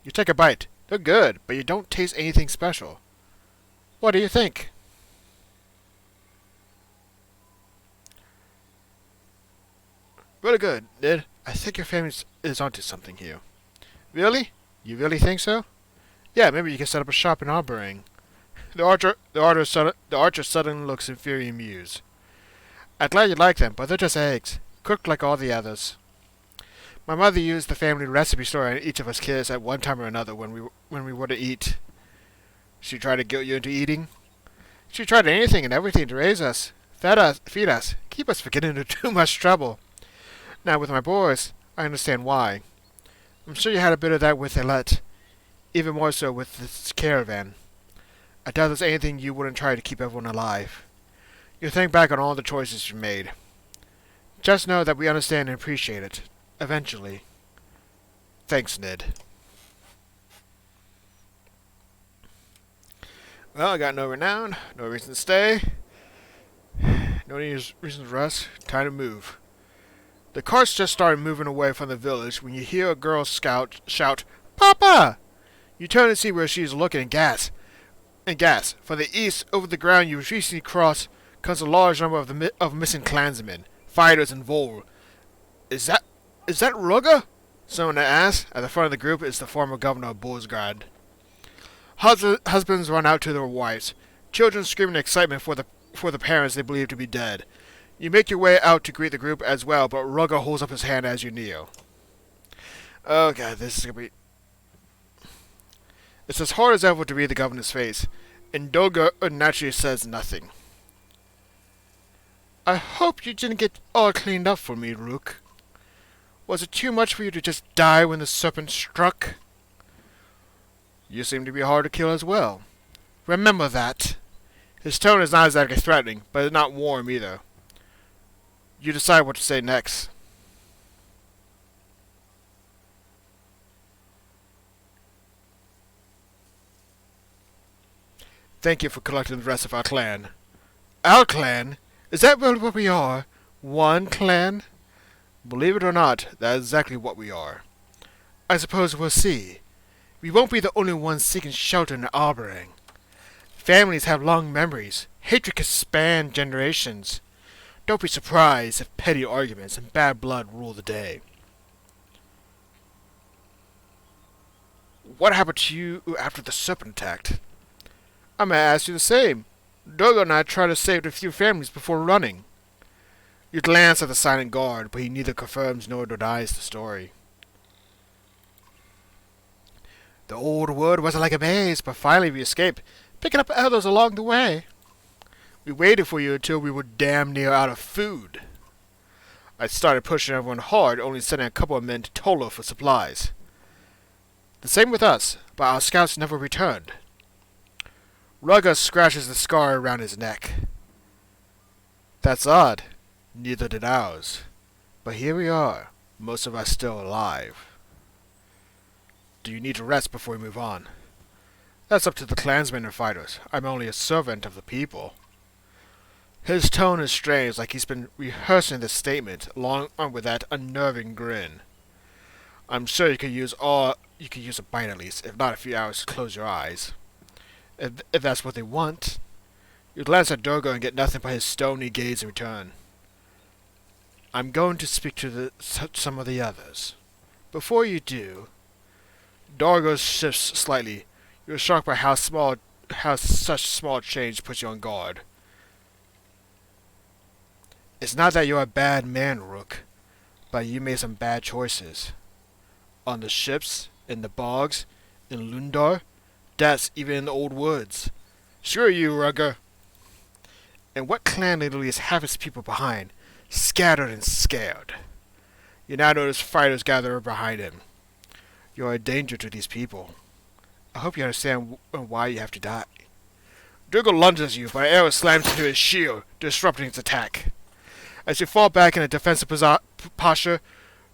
You take a bite. They're good, but you don't taste anything special. What do you think? Really good, Ned. I think your family is onto something here. Really? You really think so? Yeah, maybe you can set up a shop in Albaran. The archer suddenly looks very amused. I'm glad you like them, but they're just eggs, cooked like all the others. My mother used the family recipe store on each of us kids at one time or another when we were to eat. She tried to guilt you into eating. She tried anything and everything to raise us, feed us, keep us from getting into too much trouble. Now with my boys, I understand why. I'm sure you had a bit of that with Elet, even more so with this caravan. I doubt there's anything you wouldn't try to keep everyone alive. You think back on all the choices you made. Just know that we understand and appreciate it. Eventually. Thanks, Ned. Well, I got no renown, no reason to stay, no reason to rest. Time to move. The carts just started moving away from the village when you hear a girl shout, "Papa!" You turn and see where she is looking and gasp. From the east, over the ground you recently crossed, comes a large number of missing clansmen, fighters, and Vol. Is that Rugga? Someone asked. At the front of the group is the former governor of Bolsgrad. Husbands run out to their wives. Children scream in excitement for the parents they believe to be dead. You make your way out to greet the group as well, but Rugga holds up his hand as you kneel. Oh God, this is gonna be... It's as hard as ever to read the governor's face, and Doga naturally says nothing. I hope you didn't get all cleaned up for me, Rook. Was it too much for you to just die when the serpent struck? You seem to be hard to kill as well. Remember that. His tone is not exactly threatening, but it's not warm either. You decide what to say next. Thank you for collecting the rest of our clan. Our clan? Is that really what we are? One clan? Believe it or not, that is exactly what we are. I suppose we'll see. We won't be the only ones seeking shelter in Albaran. Families have long memories. Hatred can span generations. Don't be surprised if petty arguments and bad blood rule the day. What happened to you after the serpent attacked? I'm gonna ask you the same. Dogo and I tried to save a few families before running. You glance at the silent guard, but he neither confirms nor denies the story. The old wood wasn't like a maze, but finally we escaped, picking up others along the way. We waited for you until we were damn near out of food. I started pushing everyone hard, only sending a couple of men to Tolo for supplies. The same with us, but our scouts never returned. Rugga scratches the scar around his neck. That's odd. Neither did ours. But here we are, most of us still alive. Do you need to rest before we move on? That's up to the clansmen and fighters. I'm only a servant of the people. His tone is strange, like he's been rehearsing this statement, along with that unnerving grin. I'm sure you could use a bite at least, if not a few hours to close your eyes. If that's what they want. You glance at Durgo and get nothing but his stony gaze in return. I'm going to speak to some of the others. Before you do, Durgo shifts slightly. You're shocked by how such small change puts you on guard. It's not that you're a bad man, Rook, but you made some bad choices. On the ships, in the bogs, in Lundar, that's even in the old woods. Screw you, Rugger. And what clan leader leaves half its people behind, scattered and scared? You now notice fighters gather behind him. You're a danger to these people. I hope you understand why you have to die. Durgo lunges at you, but an arrow slams into his shield, disrupting its attack. As you fall back in a defensive posture,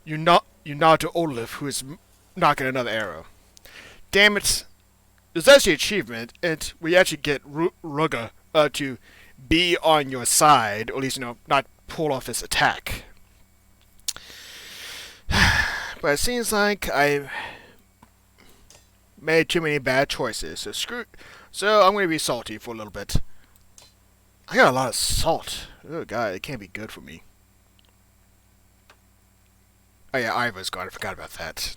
you nod to Olaf, who is knocking another arrow. Damn it! There's actually an achievement, and we actually get Rugga to be on your side, or at least, not pull off his attack. But it seems like I made too many bad choices, so I'm going to be salty for a little bit. I got a lot of salt. Oh god, it can't be good for me. Oh yeah, Ivar's gone. I forgot about that.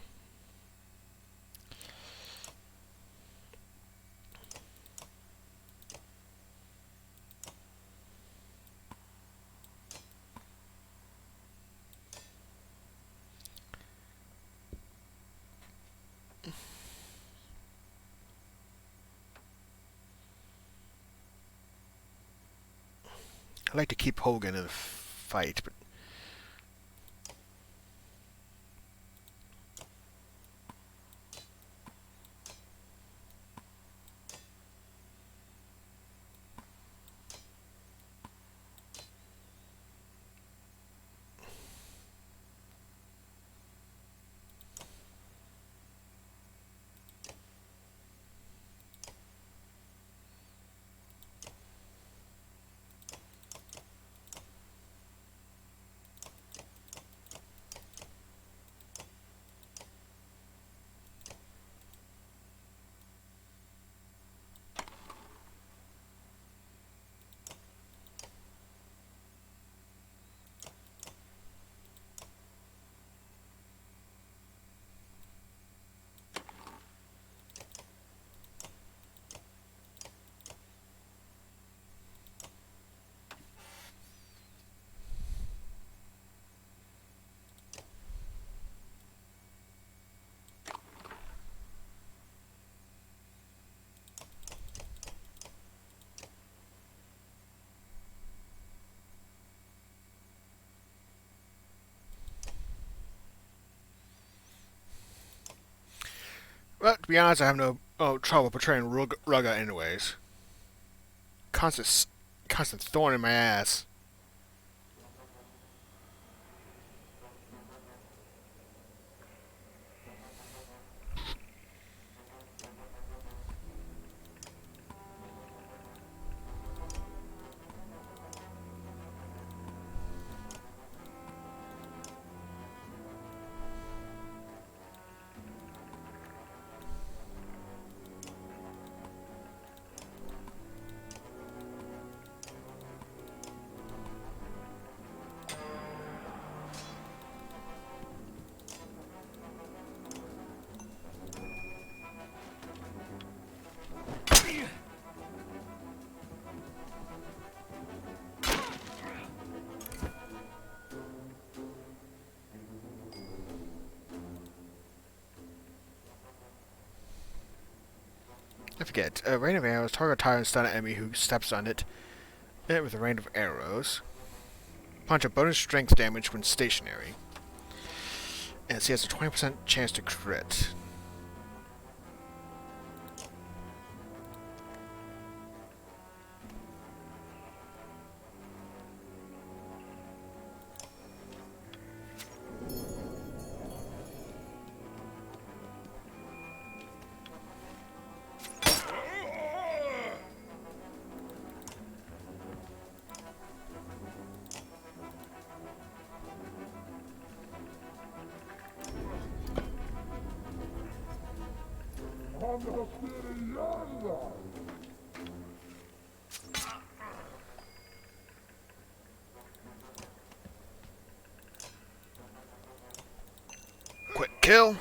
I like to keep Hogan in the fight, but well, to be honest, I have no trouble portraying Rugga anyways. Constant thorn in my ass. I forget. Rain of arrows. Target tire and stun an enemy who steps on it. Hit with a rain of arrows. Punch a bonus strength damage when stationary. And he has a 20% chance to crit. Quick kill.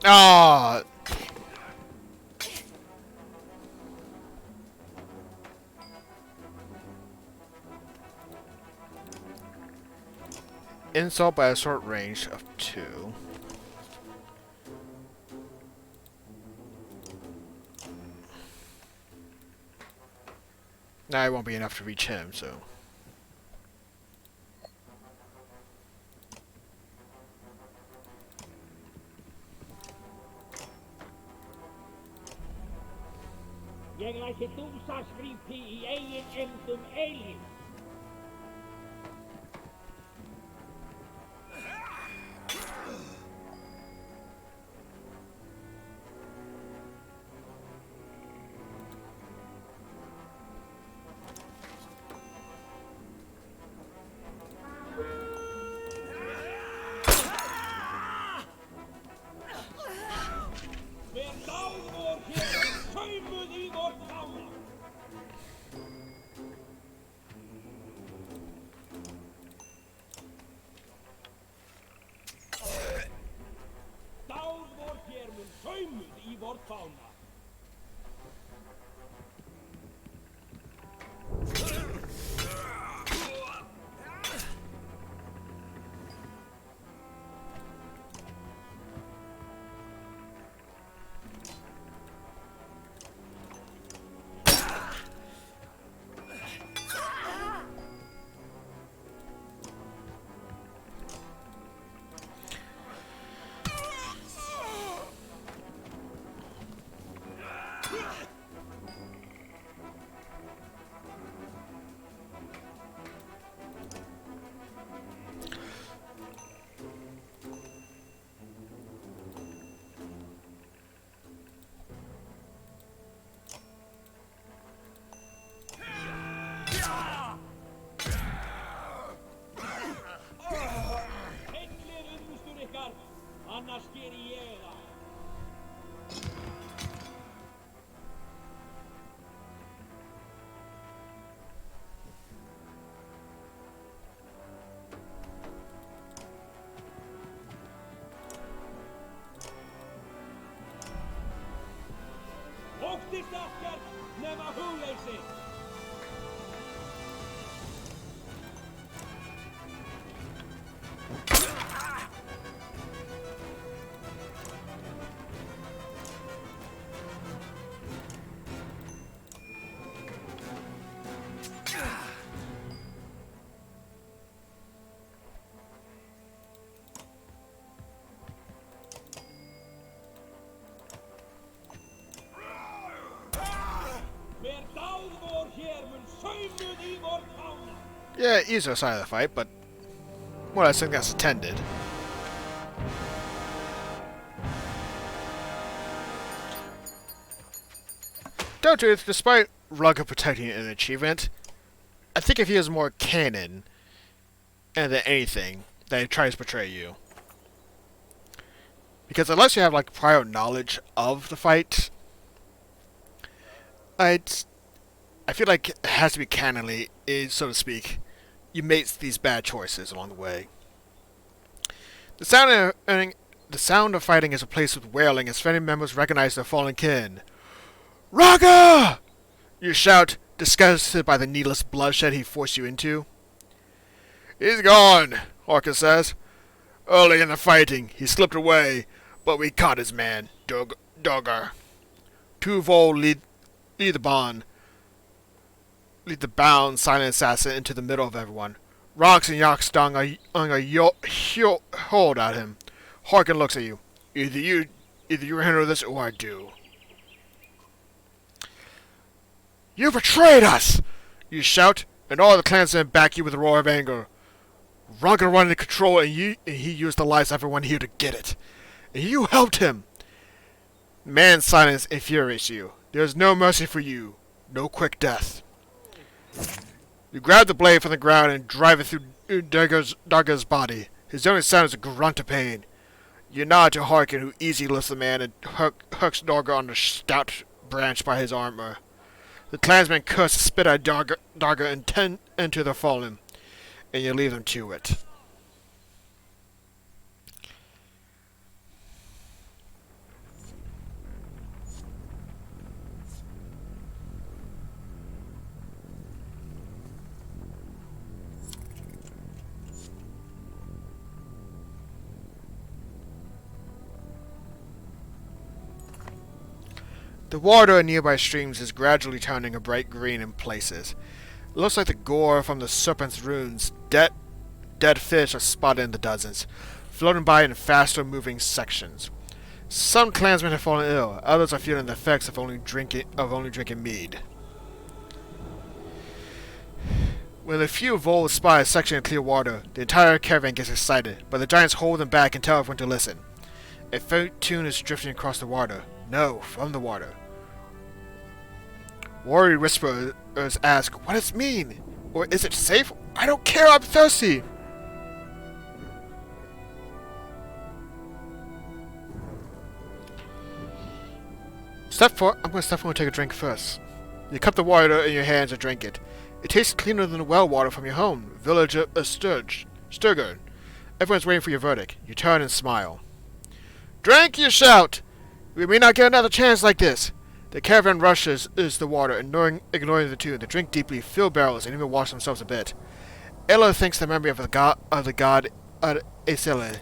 Ah. Insult by a short range of 2. Now it won't be enough to reach him, so. Ég læsi dúsaskrípi í eigin eymdum eilíf. Hver dáð vor hér saumuð í vort fána. Dáð vor hér mun saumuð í vort fána. Heilir unnustur ykkar, annars geri ég það. Óttist ekkert nema hugleysi. Hver dáð vor hér mun saumuð í vort fána. Yeah, easier side of the fight, but more or less I think that's intended. Tell the truth, despite Rugga protecting an achievement, I think if he has more canon and than anything, that he tries to portray you. Because unless you have like prior knowledge of the fight, I feel like it has to be canonly, so to speak. You make these bad choices along the way. The sound The sound of fighting is replaced with wailing as family members recognize their fallen kin. Raga! You shout, disgusted by the needless bloodshed he forced you into. He's gone, Harkon says. Early in the fighting, he slipped away, but we caught his man, Dogger. Two Vol lead the bound silent assassin into the middle of everyone. Rox and Yakstong are hold at him. Harkon looks at you. Either you handle this or I do. You betrayed us! You shout, and all the clansmen back you with a roar of anger. Raga wanted control, and he used the lives of everyone here to get it. And you helped him. Man's silence infuriates you. There is no mercy for you. No quick death. You grab the blade from the ground and drive it through Dagger's body. His only sound is a grunt of pain. You nod to Harkon, who easily lifts the man and hooks Dagger on the stout branch by his armor. The clansmen curse and spit at Dagger and enter the fallen, and you leave them to it. The water in nearby streams is gradually turning a bright green in places. It looks like the gore from the serpent's runes. Dead fish are spotted in the dozens, floating by in faster moving sections. Some clansmen have fallen ill, others are feeling the effects of only drinking mead. When the few Vol spy a section of clear water, the entire caravan gets excited, but the giants hold them back and tell everyone to listen. A faint tune is drifting across the water. No, from the water. Warrior whisperers ask, what does it mean? Or is it safe? I don't care, I'm thirsty! I'm going to step forward and take a drink first. You cup the water in your hands and drink it. It tastes cleaner than the well water from your home, village of Sturgern. Everyone's waiting for your verdict. You turn and smile. Drink, you shout! We may not get another chance like this. The caravan rushes the water, ignoring the two. They drink deeply, fill barrels, and even wash themselves a bit. Ella thanks the memory of the god Aesele.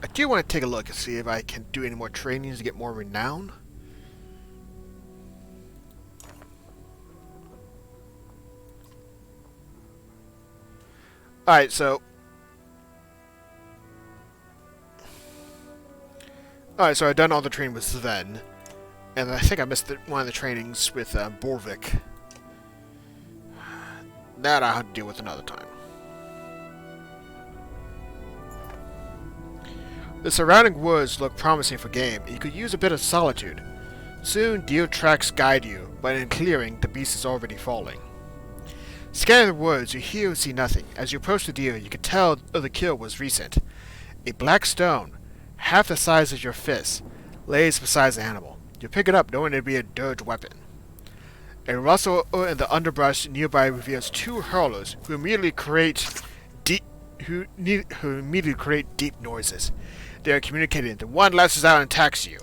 I do want to take a look and see if I can do any more trainings to get more renown. Alright, so... Alright, so I've done all the training with Sven. And I think I missed one of the trainings with Borvik. That I'll have to deal with another time. The surrounding woods look promising for game, and you could use a bit of solitude. Soon, deer tracks guide you, but in clearing, the beast is already falling. Scanning the woods, you hear and see nothing. As you approach the deer, you can tell the kill was recent. A black stone, half the size of your fist, lays beside the animal. You pick it up, knowing it to be a dirge weapon. A rustle in the underbrush nearby reveals two hurlers who immediately create deep noises. They are communicating. The one lashes out and attacks you.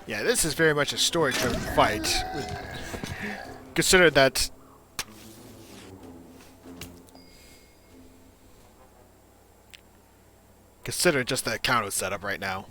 Yeah, this is very much a story-driven fight. Consider that... Consider just the counter setup right now.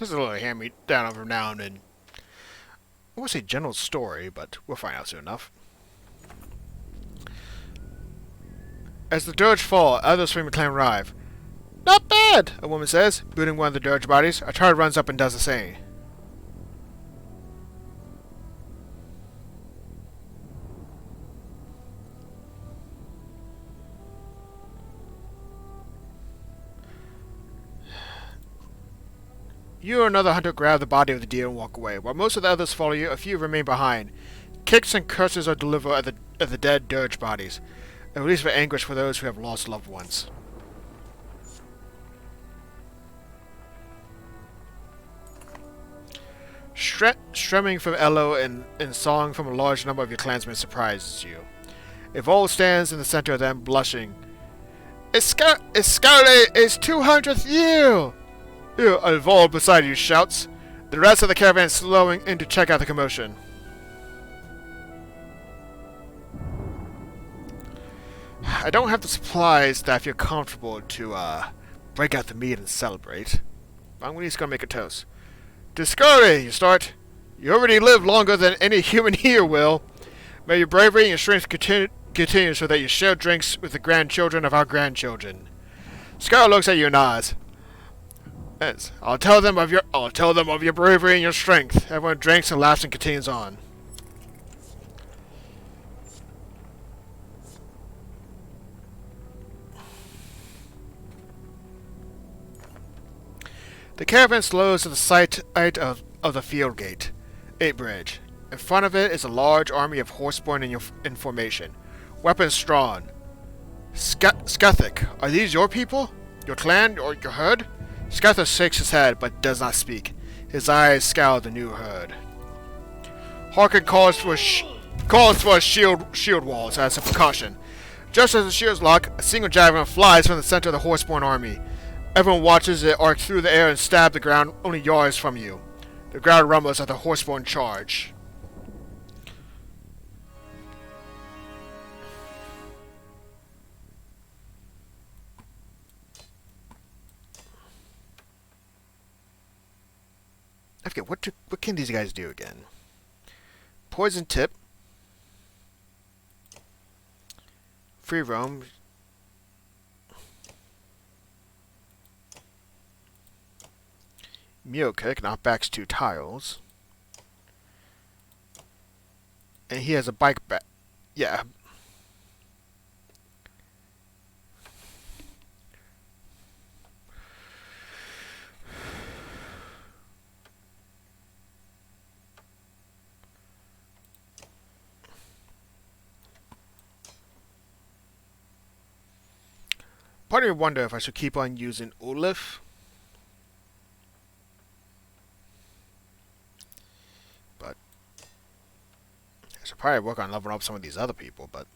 Just a little hand-me-down over now and then. I won't say general story, but we'll find out soon enough. As the dirge fall, others from the clan arrive. Not bad, a woman says, booting one of the dirge bodies. A child runs up and does the same. You or another hunter grab the body of the deer and walk away. While most of the others follow you, a few remain behind. Kicks and curses are delivered at the dead dirge bodies, a release of anguish for those who have lost loved ones. Strumming from Elo and song from a large number of your clansmen surprises you. Evolve stands in the center of them, blushing. Scarlet, it's 200th year! Evolve beside you shouts. The rest of the caravan slowing in to check out the commotion. I don't have the supplies that I feel comfortable to break out the meat and celebrate. I'm just gonna make a toast. Discovery, you start. You already live longer than any human here will. May your bravery and your strength continue so that you share drinks with the grandchildren of our grandchildren. Scar looks at you and nods. Yes, I'll tell them of your bravery and your strength. Everyone drinks and laughs and continues on. The caravan slows at the sight of the field gate, 8 bridge. In front of it is a large army of horseborn in formation, weapons drawn. Skuthic, are these your people? Your clan or your herd? Skuthic shakes his head, but does not speak. His eyes scour the new herd. Harkin calls for a shield walls as a precaution. Just as the shields lock, a single javelin flies from the center of the horseborn army. Everyone watches it arc through the air and stab the ground only yards from you. The ground rumbles at the horseborn charge. I forget, what can these guys do again? Poison tip. Free roam. Mule kick, knockbacks 2 tiles. And he has a bike back. Yeah. Part of me wonder if I should keep on using Olaf. But I should probably work on leveling up some of these other people, but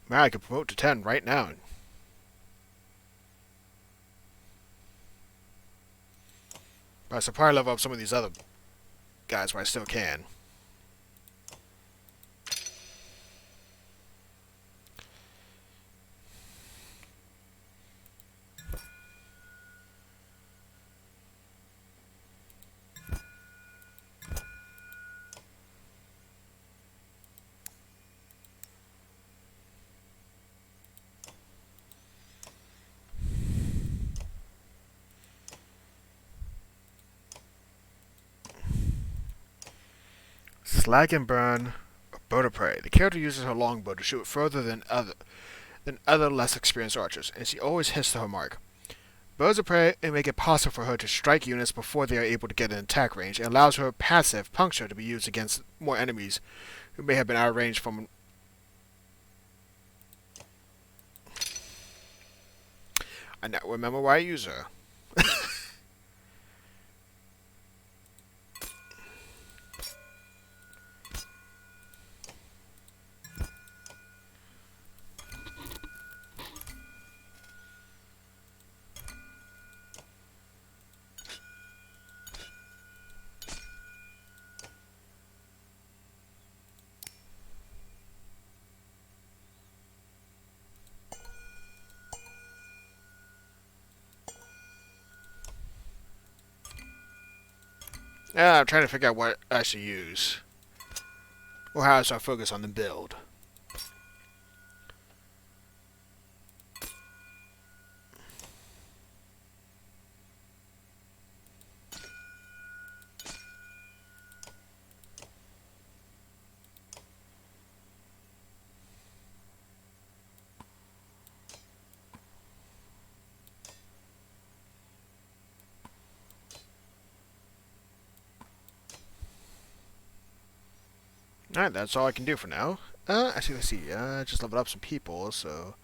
man, I could promote to 10 right now. But I should probably level up some of these other guys while I still can. Slag and Burn, or Bow of Prey. The character uses her longbow to shoot further than other less experienced archers, and she always hits her mark. Bows of Prey make it possible for her to strike units before they are able to get in attack range, and allows her passive Puncture to be used against more enemies who may have been out of range from. I now remember why I use her. I'm trying to figure out what I should use. Or how I should focus on the build. Alright, that's all I can do for now. Actually, let's see. Just leveled up some people, so.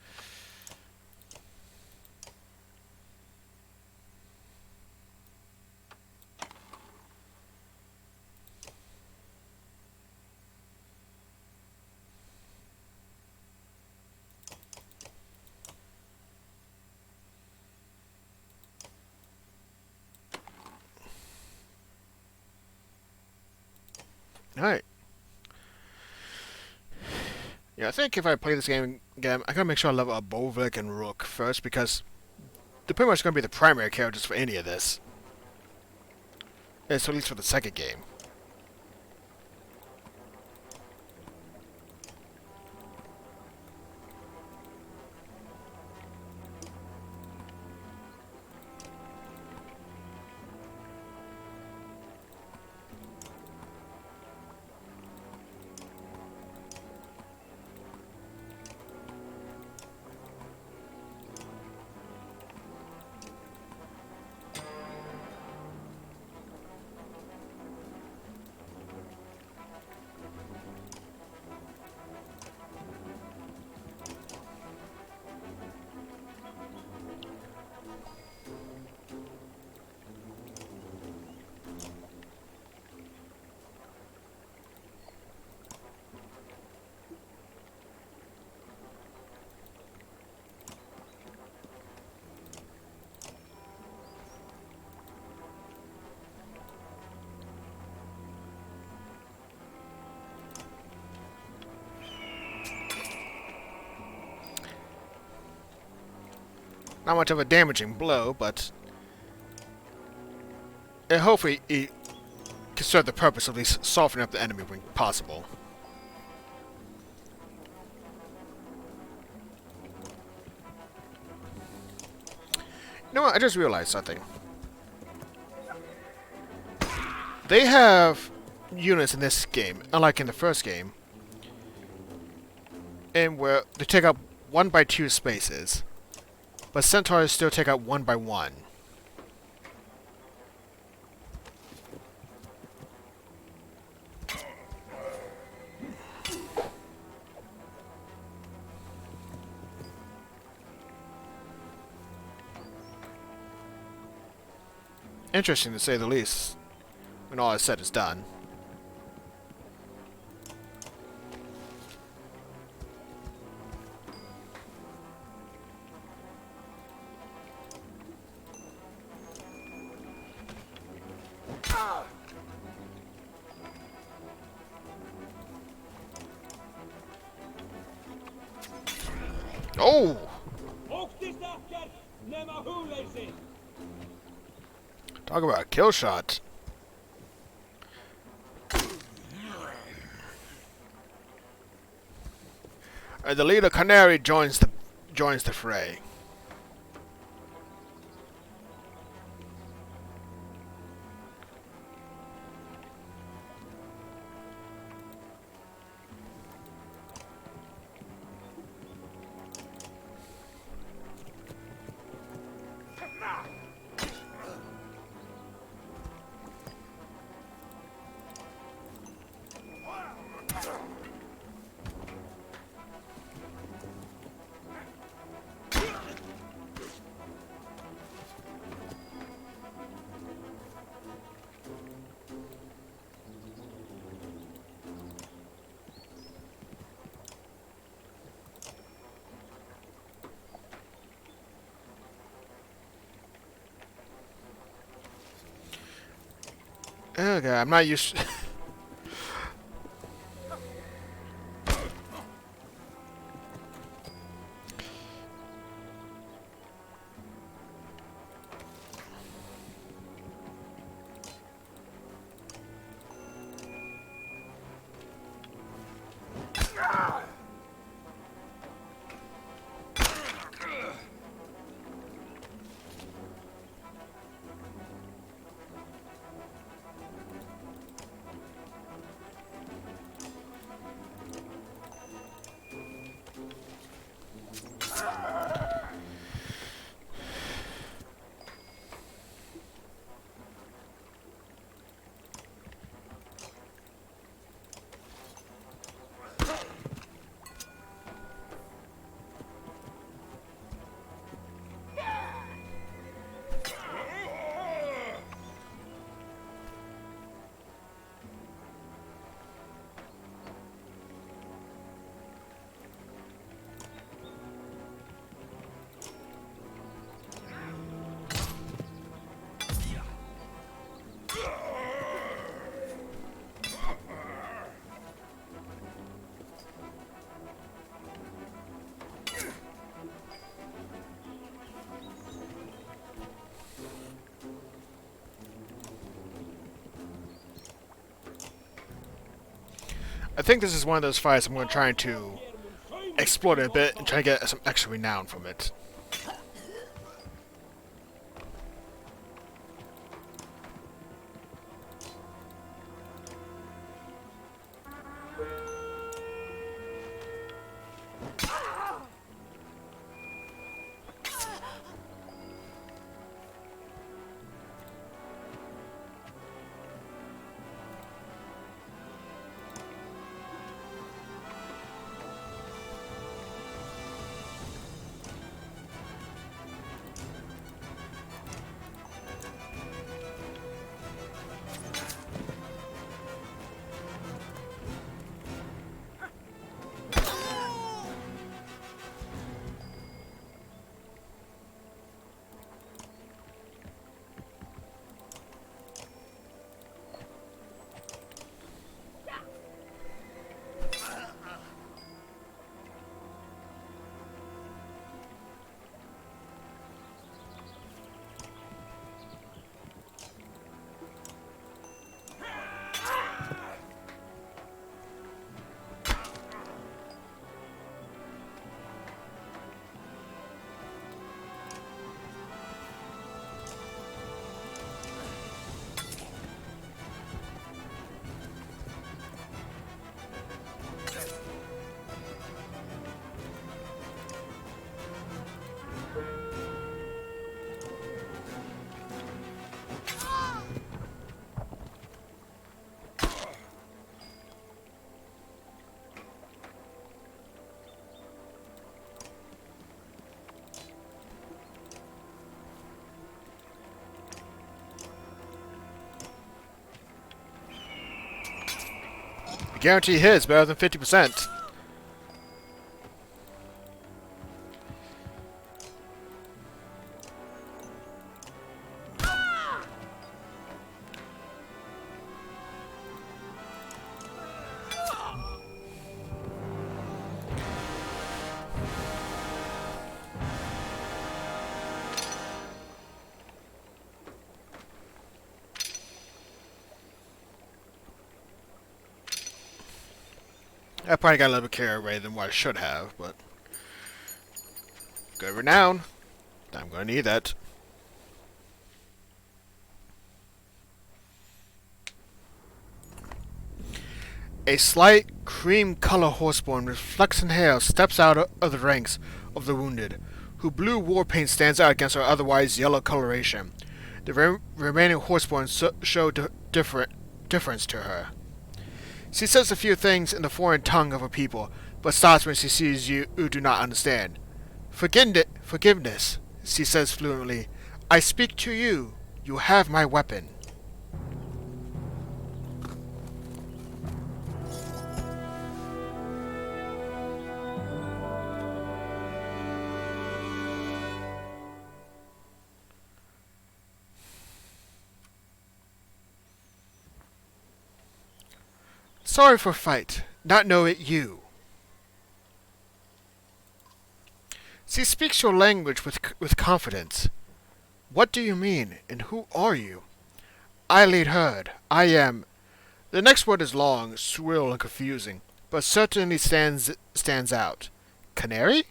Alright. Yeah, I think if I play this game again, I gotta make sure I level up Bolvik and Rook first, because they're pretty much gonna be the primary characters for any of this. So at least for the second game. Not much of a damaging blow, but hopefully it can serve the purpose of at least softening up the enemy when possible. You know what? I just realized something. They have units in this game, unlike in the first game, and where they take up 1 by 2 spaces. But centaurs still take out 1 by 1. Interesting to say the least, when all is said is done. Oh! Talk about a kill shot. The leader Canary joins the fray. Okay, I'm not used. I think this is one of those fights I'm going to try to explore it a bit and try to get some extra renown from it. Guarantee hits better than 50%. I probably got a little bit carried away than what I should have, but good renown. I'm going to need that. A slight cream-color horseborn with flaxen hair steps out of the ranks of the wounded, whose blue war paint stands out against her otherwise yellow coloration. The remaining horseborn show difference to her. She says a few things in the foreign tongue of her people, but stops when she sees you who do not understand. Forgiveness, she says fluently. I speak to you. You have my weapon. Sorry for fight. Not know it you. She speaks your language with confidence. What do you mean, and who are you? I lead herd. I am... The next word is long, shrill, and confusing, but certainly stands out. Canary?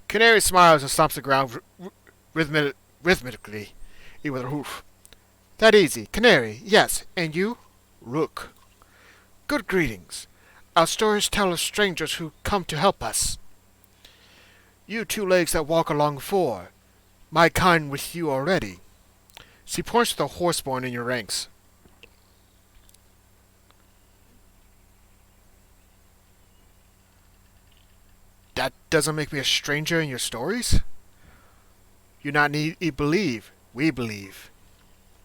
Canary smiles and stomps the ground rhythmically with her hoof. That easy. Canary, yes. And you? Rook. Good greetings. Our stories tell of strangers who come to help us. You two legs that walk along four. My kind with you already. She points to the horseborn in your ranks. That doesn't make me a stranger in your stories? You not need believe. We believe.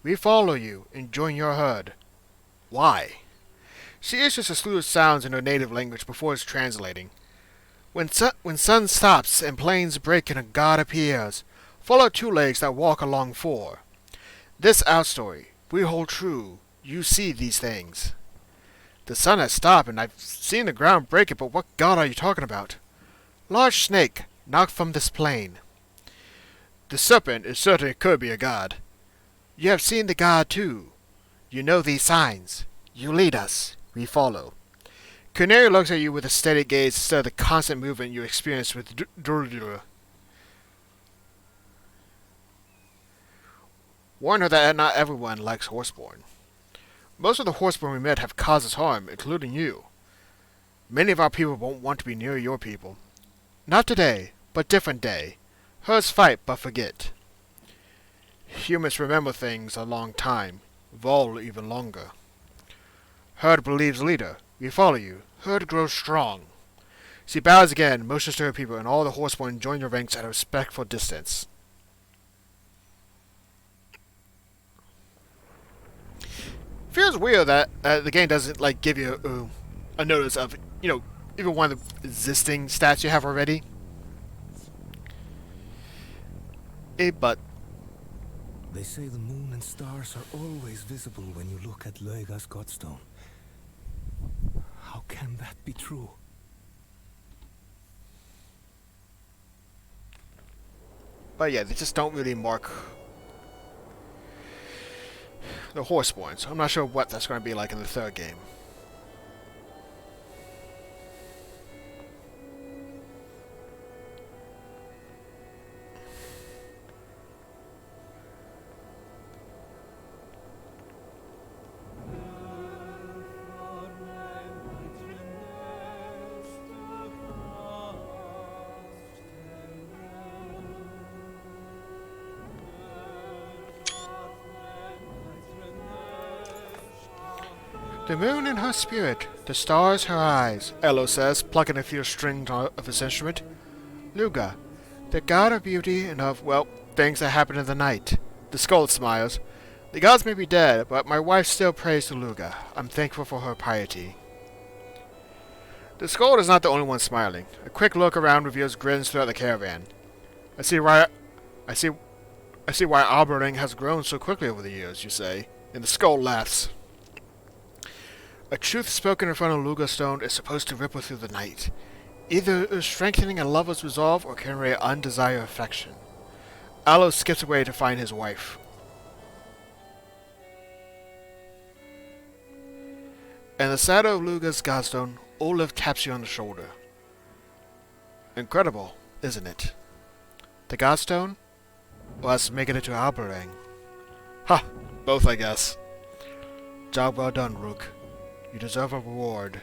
We follow you and join your herd. Why? She issues a slew of sounds in her native language before it's translating. When sun stops and plains break and a god appears, follow two legs that walk along four. This our story. We hold true. You see these things. The sun has stopped and I've seen the ground break it, but what god are you talking about? Large snake, knocked from this plain. The serpent is certainly could be a god. You have seen the god too. You know these signs. You lead us. We follow. Canary looks at you with a steady gaze instead of the constant movement you experience with Durdura. Warn her that not everyone likes Horseborn. Most of the Horseborn we met have caused us harm, including you. Many of our people won't want to be near your people. Not today, but different day. Herds fight, but forget. Humans remember things a long time. Vol even longer. Herd believes leader. We follow you. Herd grows strong. She bows again, motions to her people, and all the horseborn join your ranks at a respectful distance. Feels weird that the game doesn't give you a notice of even one of the existing stats you have already. But they say the moon and stars are always visible when you look at Loiga's Godstone. How can that be true? yeah, they just don't really mark the Horseborn, so I'm not sure what that's going to be like in the third game. The moon in her spirit, the stars her eyes, Elo says, plucking a few strings of his instrument. Luga, the god of beauty and of, well, things that happen in the night. The skull smiles. The gods may be dead, but my wife still prays to Luga. I'm thankful for her piety. The skull is not the only one smiling. A quick look around reveals grins throughout the caravan. I see why Alberding has grown so quickly over the years, you say, and the skull laughs. A truth spoken in front of Luga Stone is supposed to ripple through the night, either strengthening a lover's resolve or carrying undesired affection. Alo skips away to find his wife. In the shadow of Luga's Godstone, Olive taps you on the shoulder. Incredible, isn't it? The Godstone? Or us making it to Alberding? Ha! Both, I guess. Job well done, Rook. You deserve a reward.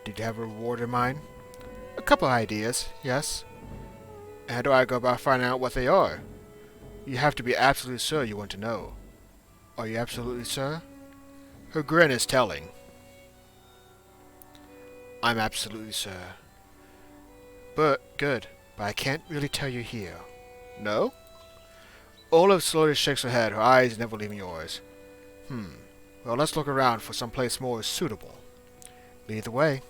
Did you have a reward in mind? A couple ideas, yes. And how do I go about finding out what they are? You have to be absolutely sure you want to know. Are you absolutely sure? Her grin is telling. I'm absolutely sure. Good, but I can't really tell you here. No? Olive slowly shakes her head, her eyes never leaving yours. Well, let's look around for some place more suitable. Lead the way.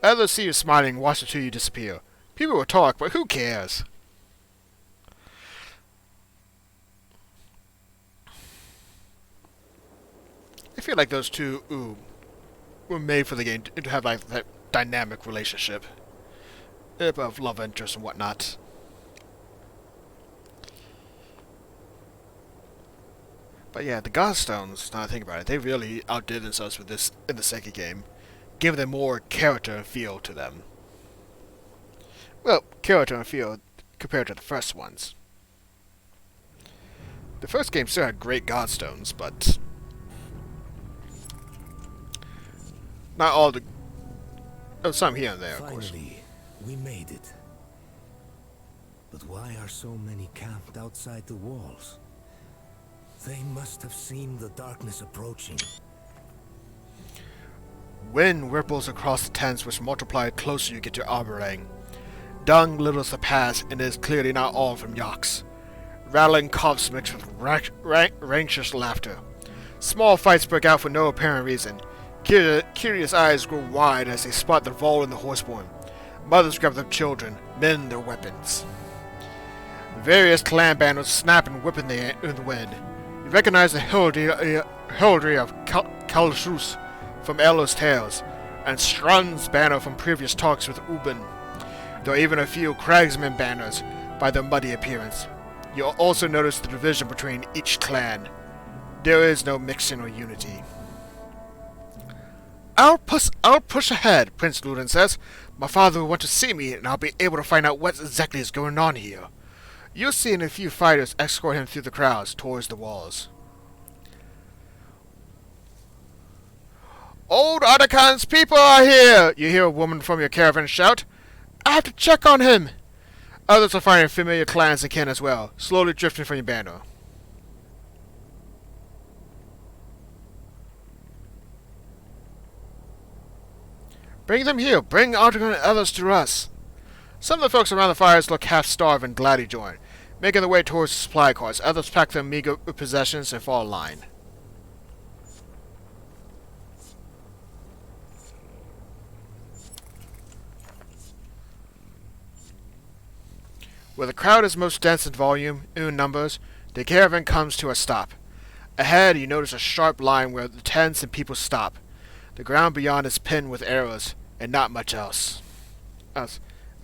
Others see you smiling and watch the two of you disappear. People will talk, but who cares? feel like those two were made for the game to have like that dynamic relationship of love interest and whatnot. But yeah, the Godstones, now I think about it, they really outdid themselves with this in the second game, giving them more character and feel to them. Well, character and feel compared to the first ones. The first game still had great Godstones, but not all the... Oh, some here and there, of course. Finally, we made it. But why are so many camped outside the walls? They must have seen the darkness approaching. Wind ripples across the tents, which multiply closer you get to Arborang. Dung littles the pass, and it is clearly not all from Yox. Rattling coughs mixed with raucous laughter. Small fights break out for no apparent reason. Curious eyes grow wide as they spot the Vol and the Horseborn. Mothers grab their children, men their weapons. Various clan banners snap and whip in the wind. You recognize the heraldry of Kalshus from Elo's tales, and Strand's banner from previous talks with Ubin. There are even a few Cragsman banners by their muddy appearance. You'll also notice the division between each clan. There is no mixing or unity. I'll push ahead, Prince Ludin says. My father will want to see me, and I'll be able to find out what exactly is going on here. You'll see a few fighters escort him through the crowds towards the walls. Old Otachan's people are here! You hear a woman from your caravan shout. I have to check on him! Others are finding familiar clans and kin as well, slowly drifting from your banner. Bring them here. Bring Otachan and others to us. Some of the folks around the fires look half-starved and gladly join, making their way towards the supply carts. Others pack their meager possessions and fall in line. Where the crowd is most dense in volume, in numbers, the caravan comes to a stop. Ahead, you notice a sharp line where the tents and people stop. The ground beyond is pinned with arrows, and not much else. A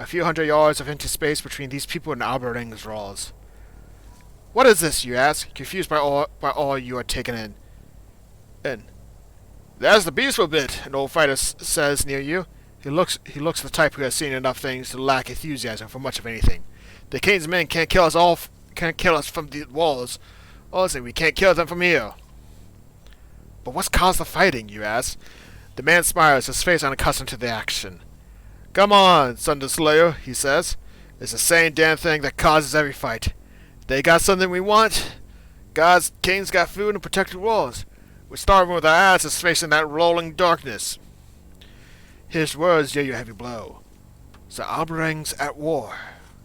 few hundred yards of empty space between these people and Arborang's walls. What is this, you ask, confused by all you are taken in. There's the beastful bit, an old fighter says near you. He looks the type who has seen enough things to lack enthusiasm for much of anything. The king's men can't kill us from the walls. Also, we can't kill them from here. But what's caused the fighting, you ask? The man smiles, his face unaccustomed to the action. Come on, Thunder Slayer, he says. It's the same damn thing that causes every fight. They got something we want. King's got food and protected walls. We're starving with our asses facing that rolling darkness. His words deal you a heavy blow. So Arborang's at war.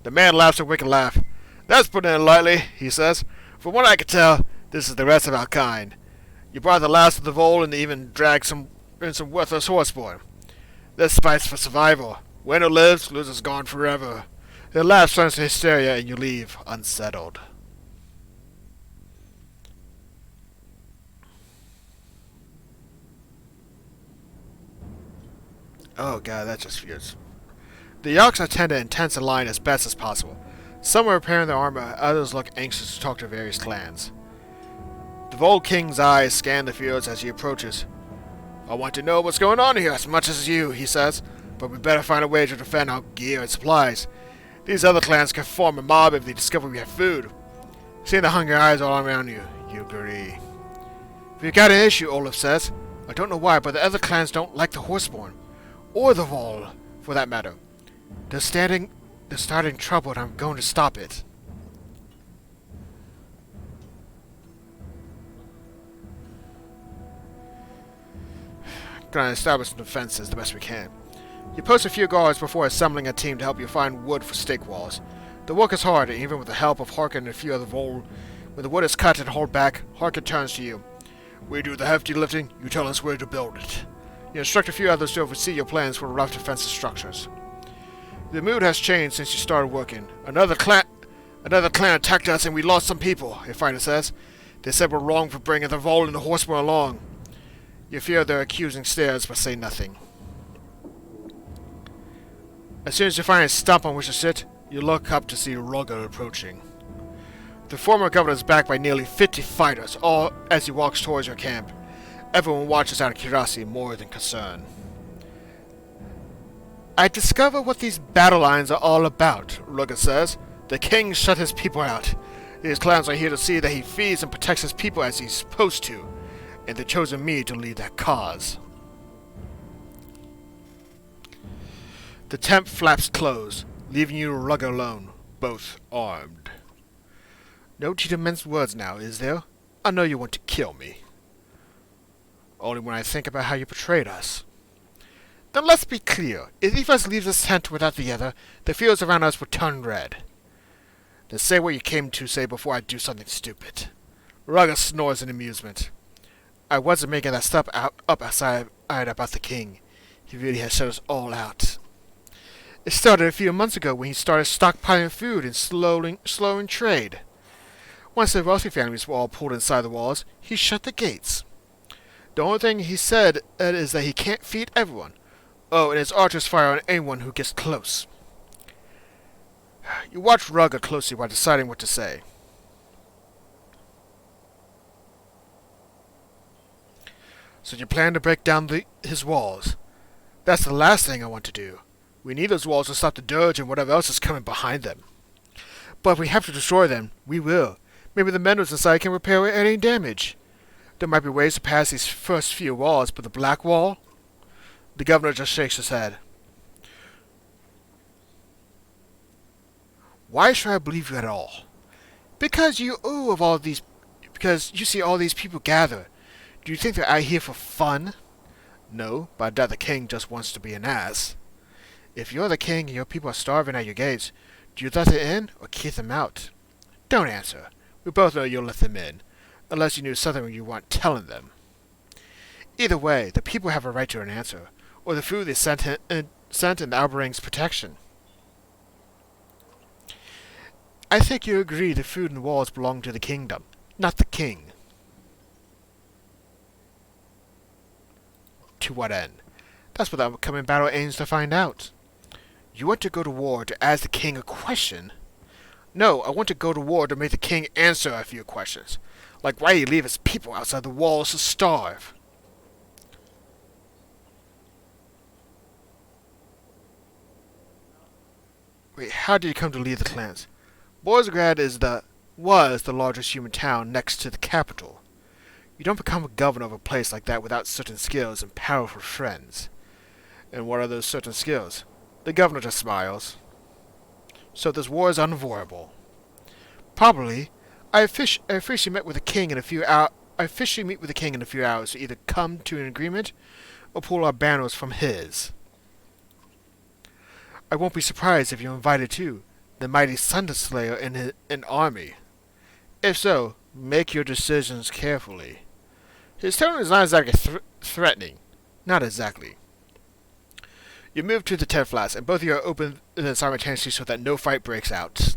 The man laughs a wicked laugh. That's putting it lightly, he says. From what I can tell, this is the rest of our kind. You brought the last of the Vol and even dragged some worthless horseborn. This fight's for survival. Winner lives, loser's gone forever. Your laugh turns to hysteria and you leave unsettled. Oh god, that just feels. The Yox attend to intense a line as best as possible. Some are repairing their armor, others look anxious to talk to various clans. The Vol King's eyes scan the fields as he approaches. I want to know what's going on here as much as you, he says, but we better find a way to defend our gear and supplies. These other clans can form a mob if they discover we have food. Seeing the hungry eyes all around you, you agree. We've got an issue, Olaf says. I don't know why, but the other clans don't like the Horseborn. Or the Vol, for that matter. They're starting trouble and I'm going to stop it. Gonna establish some defenses the best we can. You post a few guards before assembling a team to help you find wood for stake walls. The work is hard, and even with the help of Harkon and a few other Vol, when the wood is cut and hauled back, Harkon turns to you. We do the hefty lifting, you tell us where to build it. You instruct a few others to oversee your plans for rough defensive structures. The mood has changed since you started working. Another clan attacked us and we lost some people, a fighter says. They said we're wrong for bringing the Vol and the Horseborn along. You feel their accusing stares but say nothing. As soon as you find a stump on which to sit, you look up to see Rugger approaching. The former governor is backed by nearly 50 fighters, all as he walks towards your camp. Everyone watches out of curiosity more than concern. I discover what these battle lines are all about, Rugger says. The king shut his people out. These clans are here to see that he feeds and protects his people as he's supposed to, and they've chosen me to lead that cause. The tent flaps close, leaving you and Rugger alone, both armed. No need to mince words now, is there? I know you want to kill me. Only when I think about how you betrayed us. Then let's be clear. If each of us leaves this tent without the other, the fields around us will turn red. Then say what you came to say before I do something stupid. Rugger snores in amusement. I wasn't making that stuff up outside about the king. He really has shut us all out. It started a few months ago when he started stockpiling food and slowing trade. Once the wealthy families were all pulled inside the walls, he shut the gates. The only thing he said is that he can't feed everyone. Oh, and his archers fire on anyone who gets close. You watch Rugger closely while deciding what to say. So you plan to break down his walls. That's the last thing I want to do. We need those walls to stop the dirge and whatever else is coming behind them. But if we have to destroy them, we will. Maybe the minerals inside can repair any damage. There might be ways to pass these first few walls, but the Black Wall? The governor just shakes his head. Why should I believe you at all? Because you see all these people gather. Do you think they're out here for fun? No, but I doubt the king just wants to be an ass. If you're the king and your people are starving at your gates, do you let them in or keep them out? Don't answer. We both know you'll let them in, unless you knew something you weren't telling them. Either way, the people have a right to an answer, or the food is sent in Alberang's protection. I think you agree the food and walls belong to the kingdom, not the king. To what end? That's what the upcoming battle aims to find out. You want to go to war to ask the king a question? No, I want to go to war to make the king answer a few questions. Like why he leave his people outside the walls to starve. Wait, how did you come to lead the clans? Boisgrad was the largest human town next to the capital. You don't become a governor of a place like that without certain skills and powerful friends. And what are those certain skills? The governor just smiles. So this war is unavoidable. Probably, I officially meet with the king in a few hours to either come to an agreement or pull our banners from his. I won't be surprised if you're invited too, the mighty Sunderslayer and an army. If so, make your decisions carefully. His tone is not exactly threatening. Not exactly. You move to the tent flats, and both of you are open simultaneously so that no fight breaks out.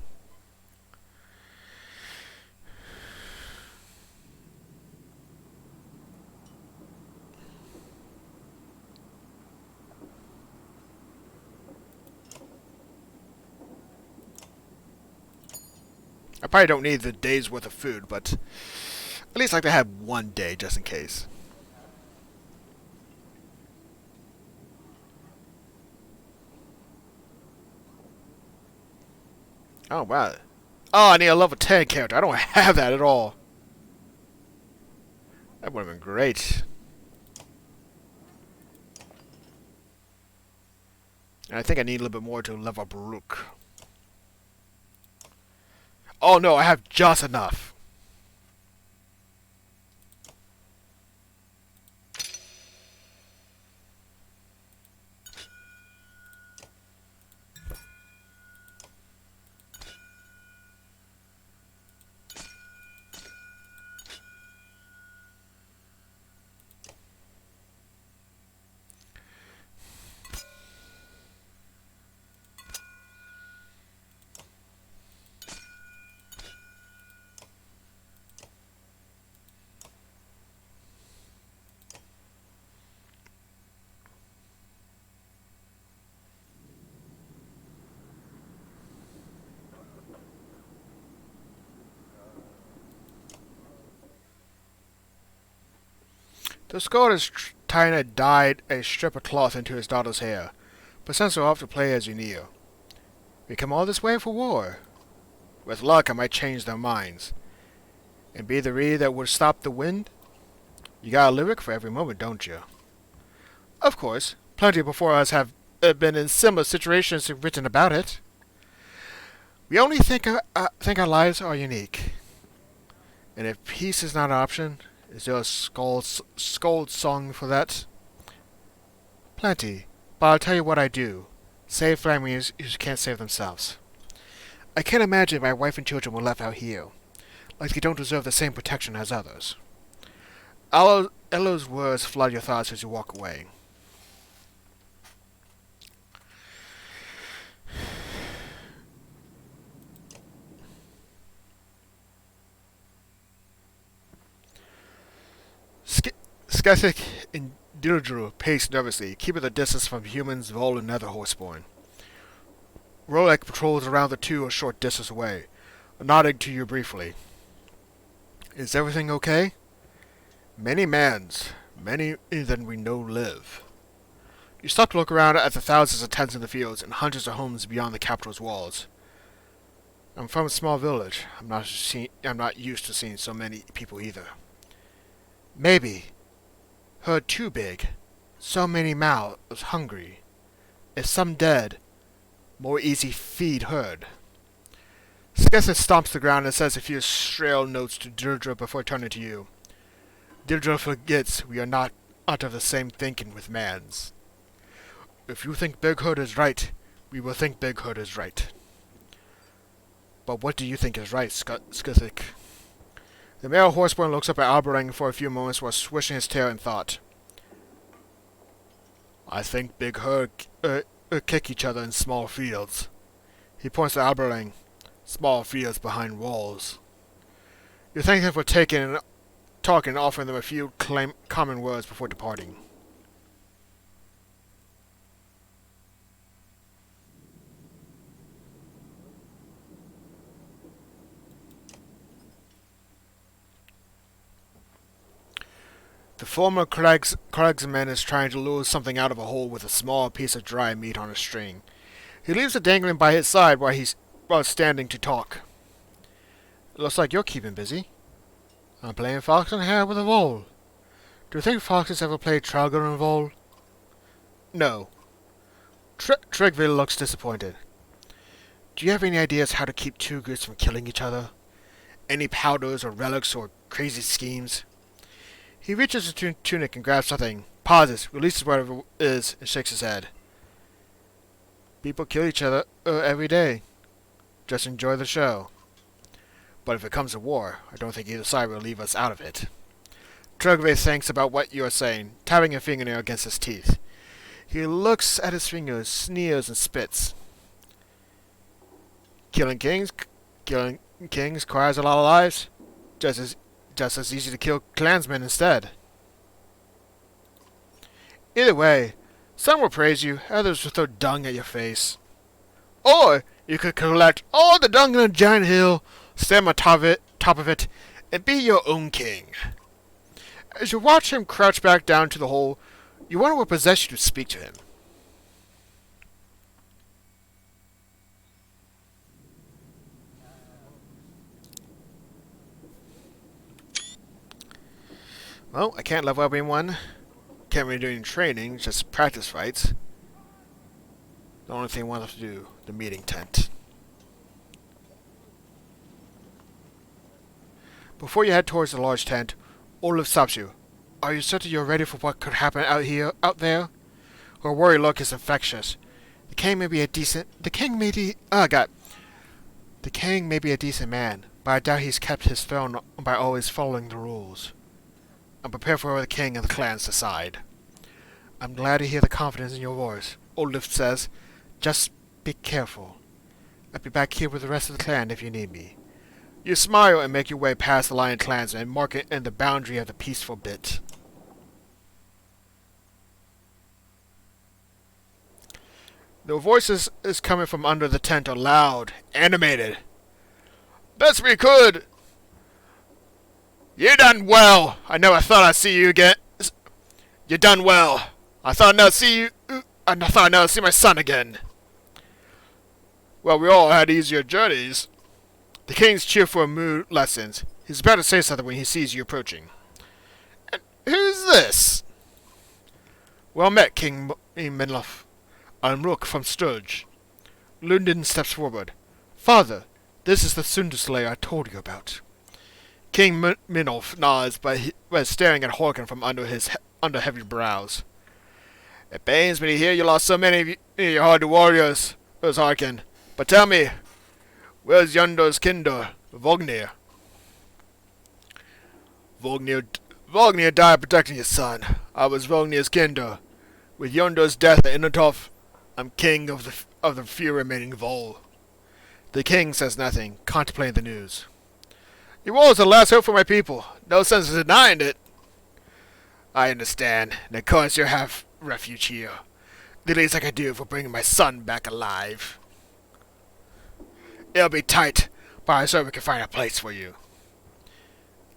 I probably don't need the day's worth of food, but at least I like to have one day just in case. Oh, wow. Oh, I need a level 10 character. I don't have that at all. That would have been great. And I think I need a little bit more to level up Rook. Oh no, I have just enough. The scholar is tying a strip of cloth into his daughter's hair, but sends her off to play as you near. We come all this way for war. With luck, I might change their minds. And be the reed that would stop the wind? You got a lyric for every moment, don't you? Of course. Plenty before us have been in similar situations and written about it. We only think our lives are unique. And if peace is not an option, is there a scold song for that? Plenty. But I'll tell you what I do. Save families who can't save themselves. I can't imagine my wife and children were left out here, like they don't deserve the same protection as others. Elo's words flood your thoughts as you walk away. Skethik and Deirdre paced nervously, keeping the distance from humans, Vol, and other horseborn. Rolek patrols around the two a short distance away, nodding to you briefly. Is everything okay? Many than we know live. You stop to look around at the thousands of tents in the fields and hundreds of homes beyond the capital's walls. I'm from a small village. I'm not used to seeing so many people either. Maybe. Herd too big. So many mouths hungry. If some dead, more easy feed herd. Skessa stomps the ground and says a few shrill notes to Deirdre before turning to you. Deirdre forgets we are not of the same thinking with mans. If you think Big Hood is right, we will think Big Hood is right. But what do you think is right, Skithik? The male horseborn looks up at Alberang for a few moments while swishing his tail in thought. I think Big Hood kick each other in small fields. He points to Alberang. Small fields behind walls. You thank him for talking and offering them a few common words before departing. The former cragsman is trying to lure something out of a hole with a small piece of dry meat on a string. He leaves it dangling by his side while standing to talk. It looks like you're keeping busy. I'm playing fox and hare with a vole. Do you think foxes ever play Tralgar and vole? No. Trigville looks disappointed. Do you have any ideas how to keep two groups from killing each other? Any powders or relics or crazy schemes? He reaches his tunic and grabs something, pauses, releases whatever it is, and shakes his head. People kill each other every day. Just enjoy the show. But if it comes to war, I don't think either side will leave us out of it. Trogve thinks about what you are saying, tapping a fingernail against his teeth. He looks at his fingers, sneers, and spits. Killing kings requires a lot of lives. Just as easy to kill clansmen instead. Either way, some will praise you, others will throw dung at your face. Or you could collect all the dung on a giant hill, stand on top of it, and be your own king. As you watch him crouch back down to the hole, you wonder what possessed you to speak to him. Well, I can't level up anyone. Can't really do any training, just practice fights. The only thing I want to do, the meeting tent. Before you head towards the large tent, Olaf stops you. Are you certain you're ready for what could happen out there? Her worried look is infectious. The king may be a decent man, but I doubt he's kept his throne by always following the rules. I'm prepared for what the king and the clans decide. I'm glad to hear the confidence in your voice. Olaf says, just be careful. I'll be back here with the rest of the clan if you need me. You smile and make your way past the lion clansmen, marking in the boundary of the peaceful bit. The voices is coming from under the tent are loud, animated. Best we could! You done well! I never thought I'd see you again. You done well. I thought I'd never see you. I thought I'd never see my son again. Well, we all had easier journeys. The king's cheerful mood lessens. He's about to say something when he sees you approaching. And who's this? Well met, King Minlof. I'm Rook from Sturge. Lundin steps forward. Father, this is the Sunderslayer I told you about. King Minolf nods by staring at Horkin from under heavy brows. It pains me to hear you lost so many of your hardy warriors, Harkin. But tell me, where's Yonder's Kindor, Vognir? Vognir died protecting his son. I was Vognir's Kindor. With Yonder's death at Innertoff, I'm king of the few remaining Vol. The king says nothing, contemplating the news. Your wall is the last hope for my people. No sense in denying it. I understand, and of course you have refuge here. The least I can do for bringing my son back alive. It'll be tight, but I'm sure we can find a place for you.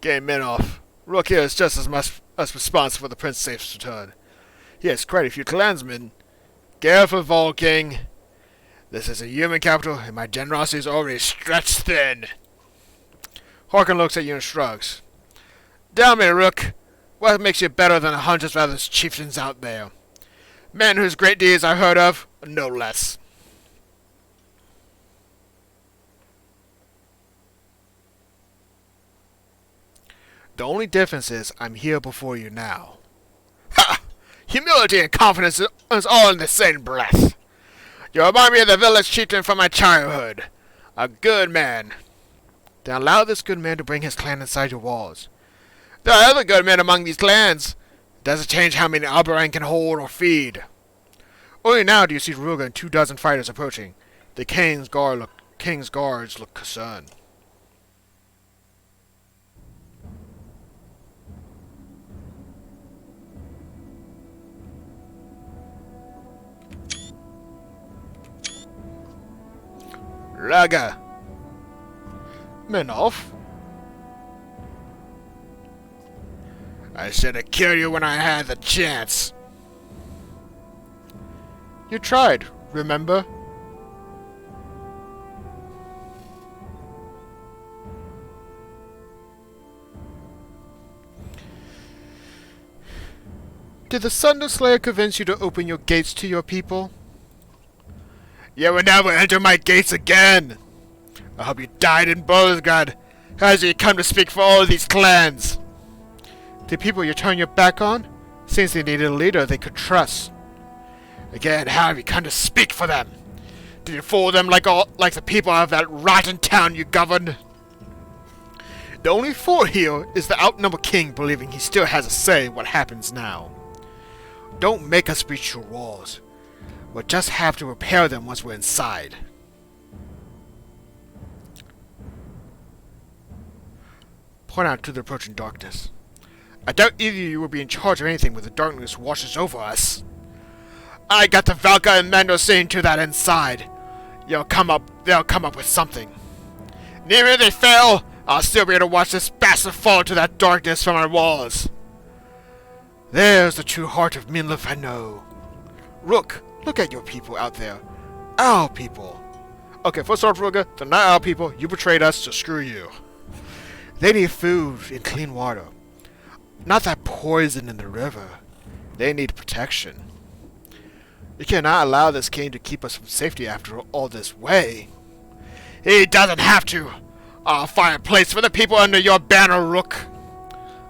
Game Minolf. Rook here is just as much responsible for the prince's return. He has quite a few clansmen. Careful, Vol King. This is a human capital, and my generosity is already stretched thin. Horkin looks at you and shrugs. Tell me, Rook, what makes you better than hundreds of other chieftains out there? Men whose great deeds I've heard of, no less. The only difference is I'm here before you now. Ha! Humility and confidence is all in the same breath. You remind me of the village chieftain from my childhood. A good man. Then allow this good man to bring his clan inside your walls. There are other good men among these clans. It doesn't change how many Albarine can hold or feed. Only now do you see Ruga and 24 fighters approaching. The king's guards look concerned. Raga. Minolf. I should have killed you when I had the chance. You tried, remember? Did the Sunderslayer convince you to open your gates to your people? You will never enter my gates again! I hope you died in Bolsgard, as you come to speak for all these clans! The people you turn your back on? Seems they needed a leader they could trust. Again, how have you come to speak for them? Did you fool them like the people of that rotten town you governed? The only fool here is the outnumbered king believing he still has a say in what happens now. Don't make us breach your walls. We'll just have to repair them once we're inside. Point out to the approaching darkness. I doubt either of you will be in charge of anything when the darkness washes over us. I got the Valka and Mando saying to that inside. They'll come up with something. And even if they fail, I'll still be able to watch this bastard fall to that darkness from our walls. There's the true heart of Minlof I know. Rook, look at your people out there. Our people. Okay, first off, Ruga, they're not our people. You betrayed us, so screw you. They need food and clean water. Not that poison in the river. They need protection. You cannot allow this king to keep us from safety after all this way. He doesn't have to. I'll find a place for the people under your banner, Rook.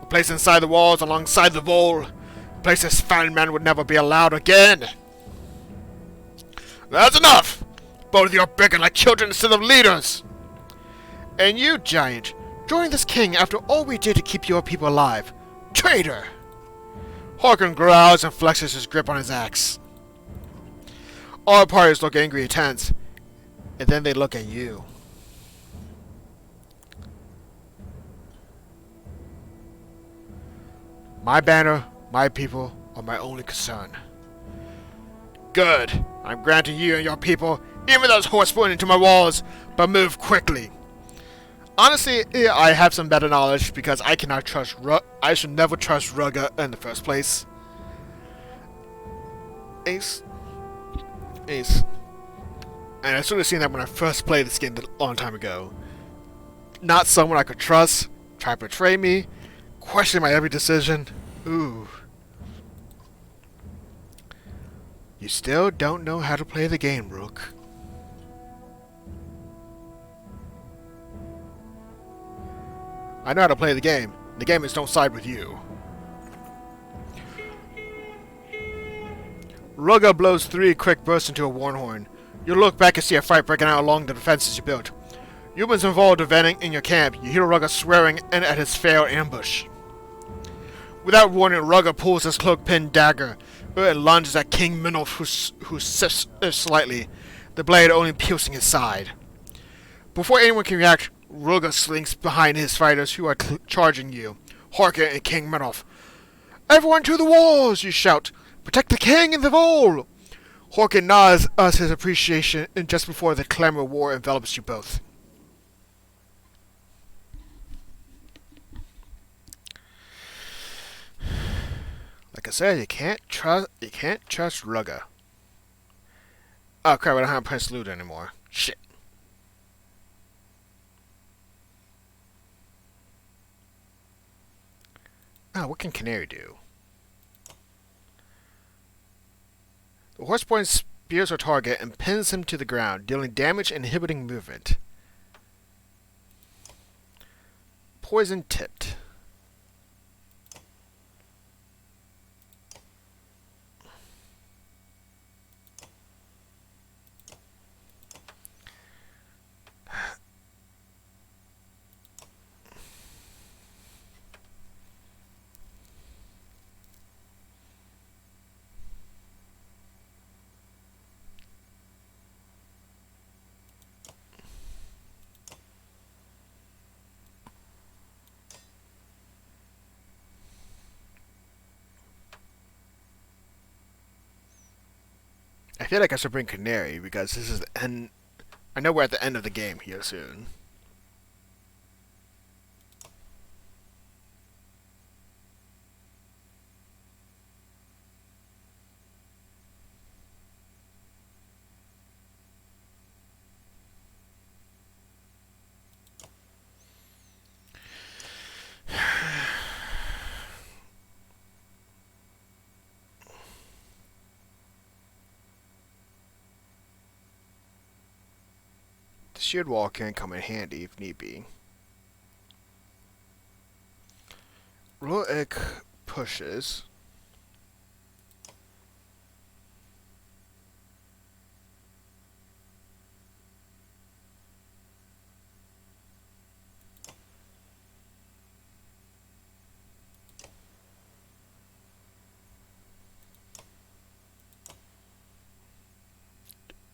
A place inside the walls alongside the Vol. A place this fine man would never be allowed again. That's enough! Both of you are begging like children instead of leaders! And you, giant, joining this king after all we did to keep your people alive. Traitor! Horkin growls and flexes his grip on his axe. All parties look angry and tense, and then they look at you. My banner, my people, are my only concern. Good. I'm granting you and your people, even those horsemen into my walls, but move quickly. Honestly, I have some better knowledge because I cannot trust I should never trust Ruga in the first place. Ace. Ace. And I should have seen that when I first played this game a long time ago. Not someone I could trust, try to betray me, question my every decision. Ooh. You still don't know how to play the game, Rook. I know how to play the game. The game is don't side with you. Rugga blows 3 quick bursts into a warn horn. You look back and see a fight breaking out along the defenses you built. Humans involved defending in your camp. You hear Rugga swearing and at his failed ambush. Without warning, Rugga pulls his cloak-pinned dagger and lunges at King Minolf, who sifts slightly, the blade only piercing his side. Before anyone can react, Rugga slinks behind his fighters who are charging you. Horkin and King Minolf. Everyone to the walls, you shout. Protect the king and the Vol! Horkin nods us his appreciation and just before the clamor of war envelops you both. Like I said, you can't trust Rugga. Oh crap, I don't have Prince Luda anymore. Shit. Oh, what can Canary do? The horse point spears our target and pins him to the ground, dealing damage and inhibiting movement. Poison tipped. I feel like I should bring Canary because this is the end. I know we're at the end of the game here soon. The shield wall can come in handy if need be. Ruik pushes.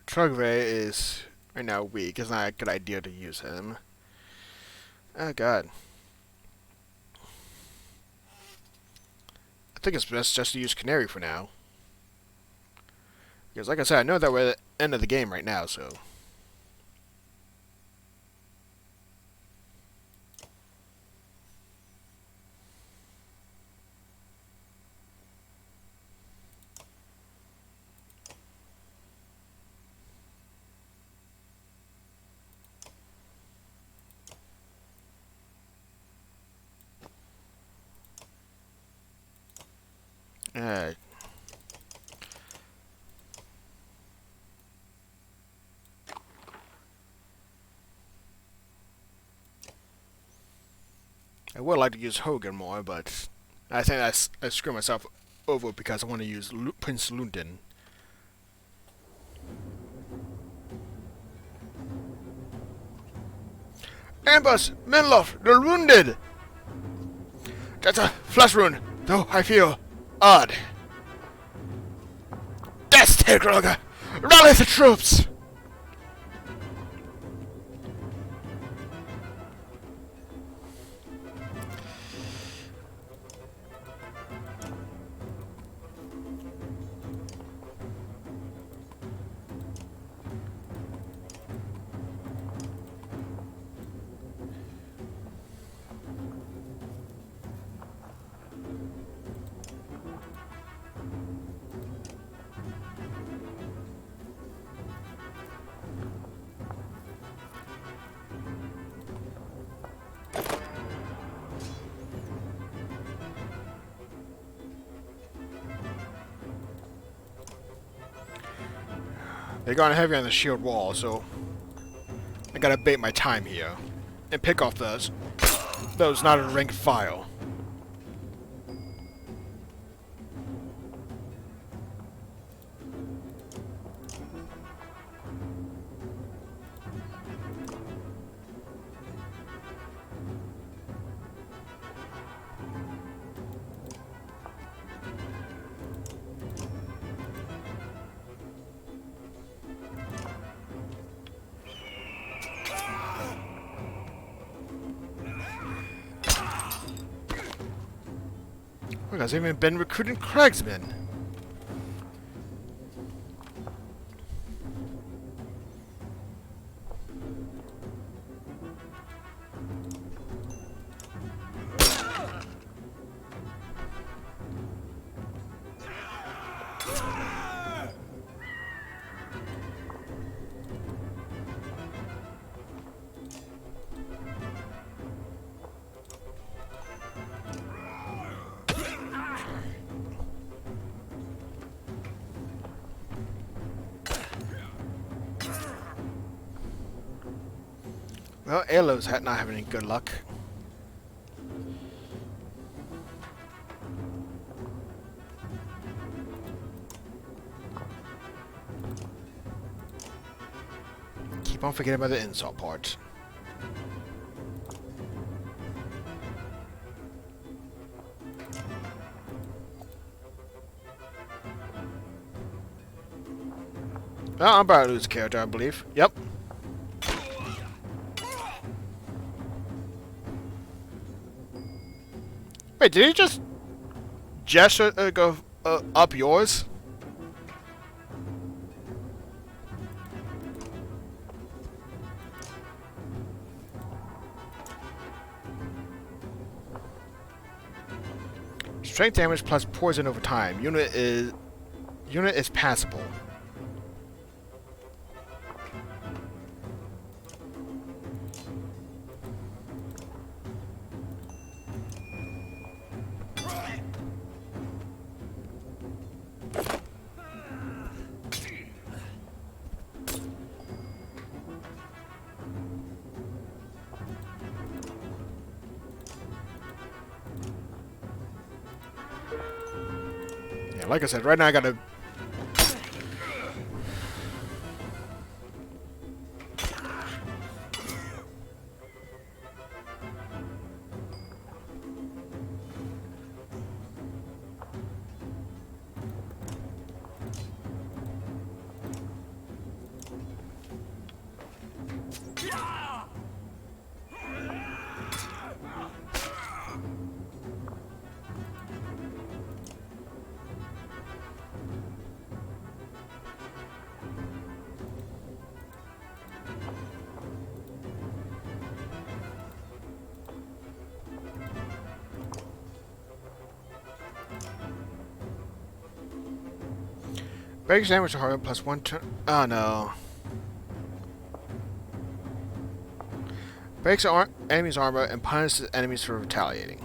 Trugve is right now weak. It's not a good idea to use him. Oh god. I think it's best just to use Canary for now. Because like I said, I know that we're at the end of the game right now, so... Alright. I would like to use Hogan more, but I think I screw myself over because I want to use Prince Lundin. Ambush! Minlof! They're wounded! That's a flesh wound, though I feel odd. Death take Rugga! Rally the troops! They're going heavy on the shield wall, so I gotta bait my time here and pick off those not in rank file. Look, I've even been recruiting Cragsmen. Well, Alo's not having any good luck. Keep on forgetting about the insult part. Well, I'm about to lose a character, I believe. Yep. Wait, did he just gesture go up yours? Strength damage plus poison over time. Unit is passable. Yeah, like I said, right now I gotta... Breaks damage to hard plus 1 turn. Oh no. Breaks enemy's armor and punishes enemies for retaliating.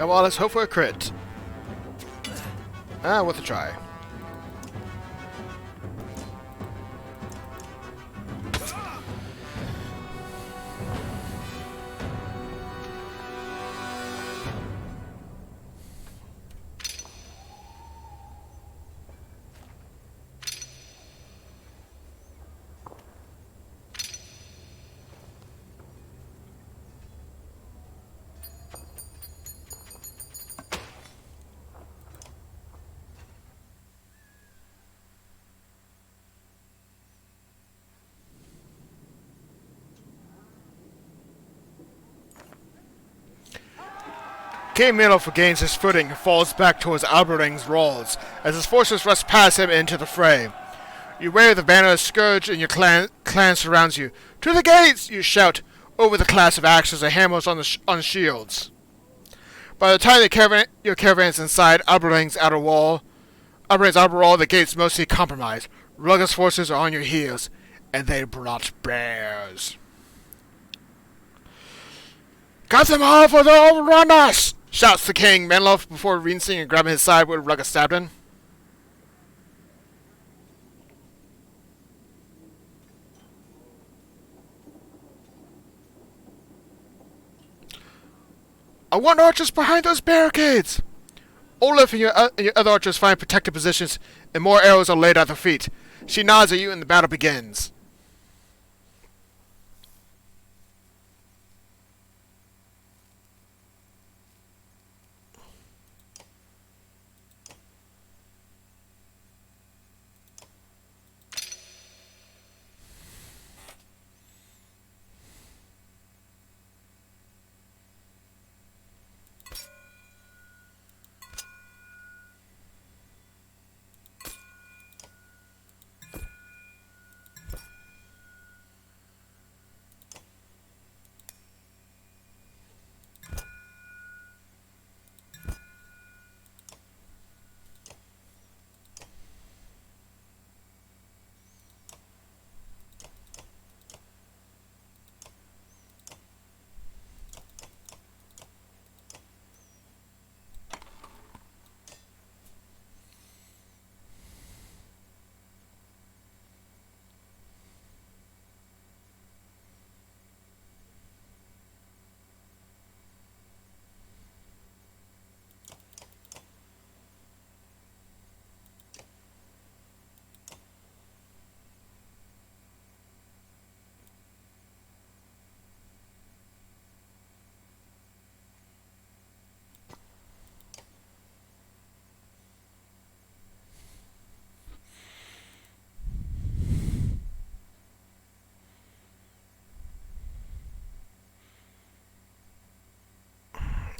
Come on, let's hope for a crit. Worth a try. King Milof regains his footing and falls back towards Alberring's walls as his forces rush past him into the fray. You wave the banner of Scourge and your clan surrounds you. To the gates! You shout over the clash of axes and hammers on shields. By the time your caravan's inside Alberring's outer wall, the gate's mostly compromised. Rugg's forces are on your heels, and they brought bears. Got them all for the overrun us! Shouts the king, Menlof, before rinsing and grabbing his side where Rugga stabbed him. I want archers behind those barricades! Olaf and your other archers find protected positions, and more arrows are laid at their feet. She nods at you and the battle begins.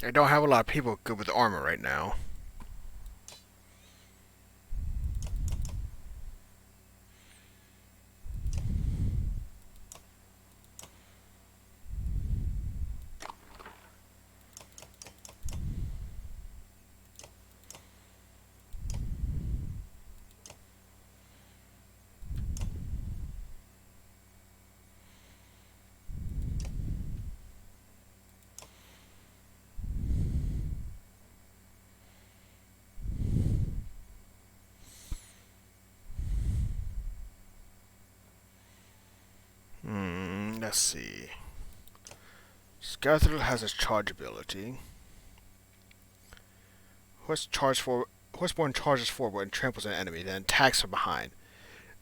I don't have a lot of people good with armor right now. Let's see. Scathriel has his charge ability. Horseborn charges forward and tramples an enemy, then attacks from behind.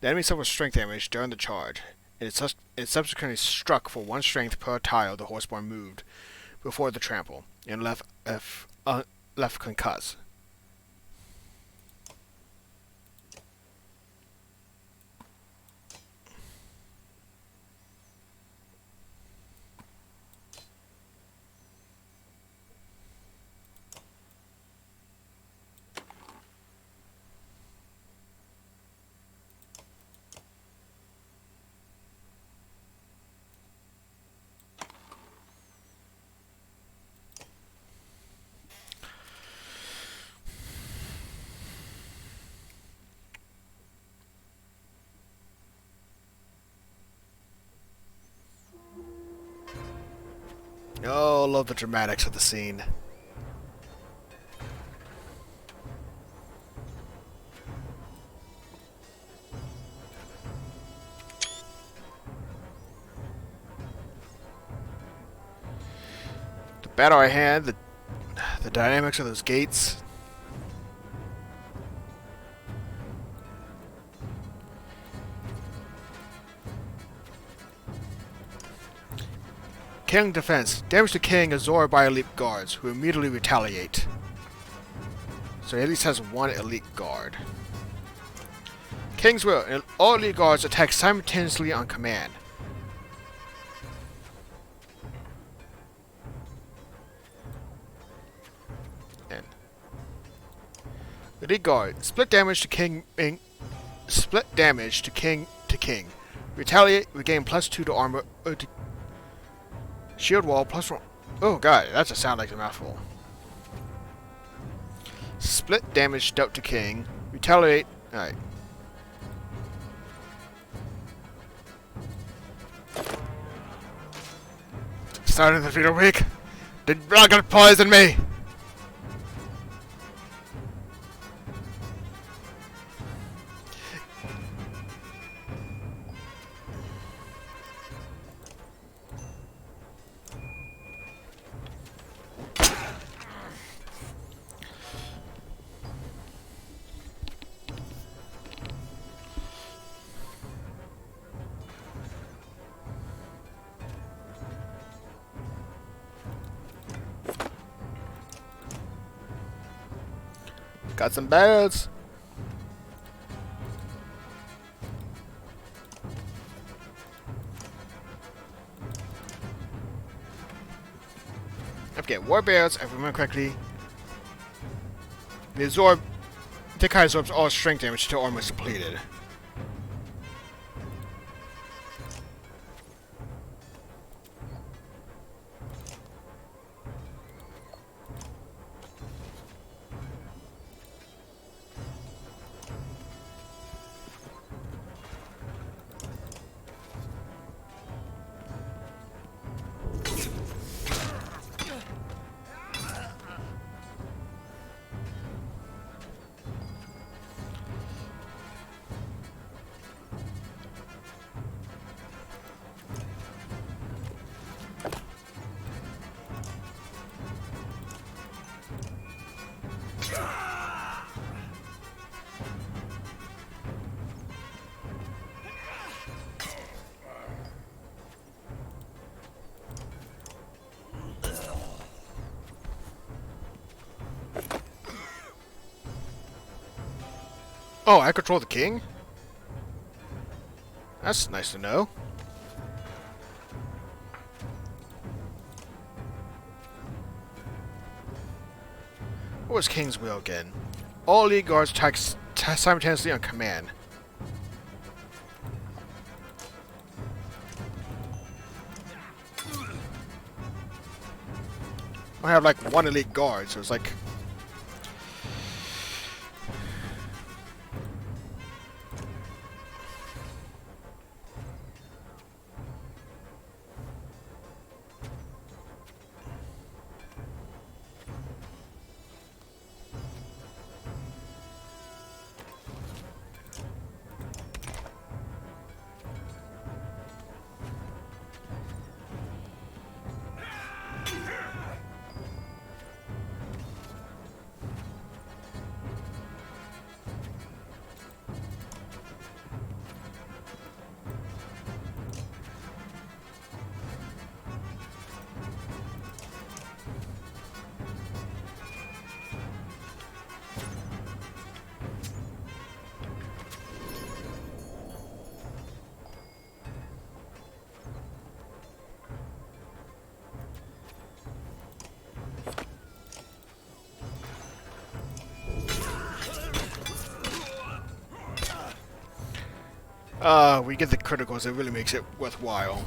The enemy suffers strength damage during the charge, and is subsequently struck for 1 strength per tile the Horseborn moved before the trample, and left concussed. Oh, love the dramatics of the scene. battle at hand, the dynamics of those gates. King defense. Damage to King absorbed by elite guards, who immediately retaliate. So he at least has one elite guard. King's Will. All elite guards attack simultaneously on command. And elite guard. Split damage to King. Split damage to King. Retaliate. Regain +2 to armor. To shield wall +1. Oh god, that just sounds like a mouthful. Split damage dealt to King. Retaliate. Alright. Starting the feet weak. The dragon poisoned me! Got some bells. Okay, war bears, if I remember correctly. They absorb. Dekai absorbs all strength damage until armor is depleted. Oh, I control the king? That's nice to know. What was King's Will again? All elite guards attack simultaneously on command. I have like one elite guard, so it's like... we get the criticals, it really makes it worthwhile.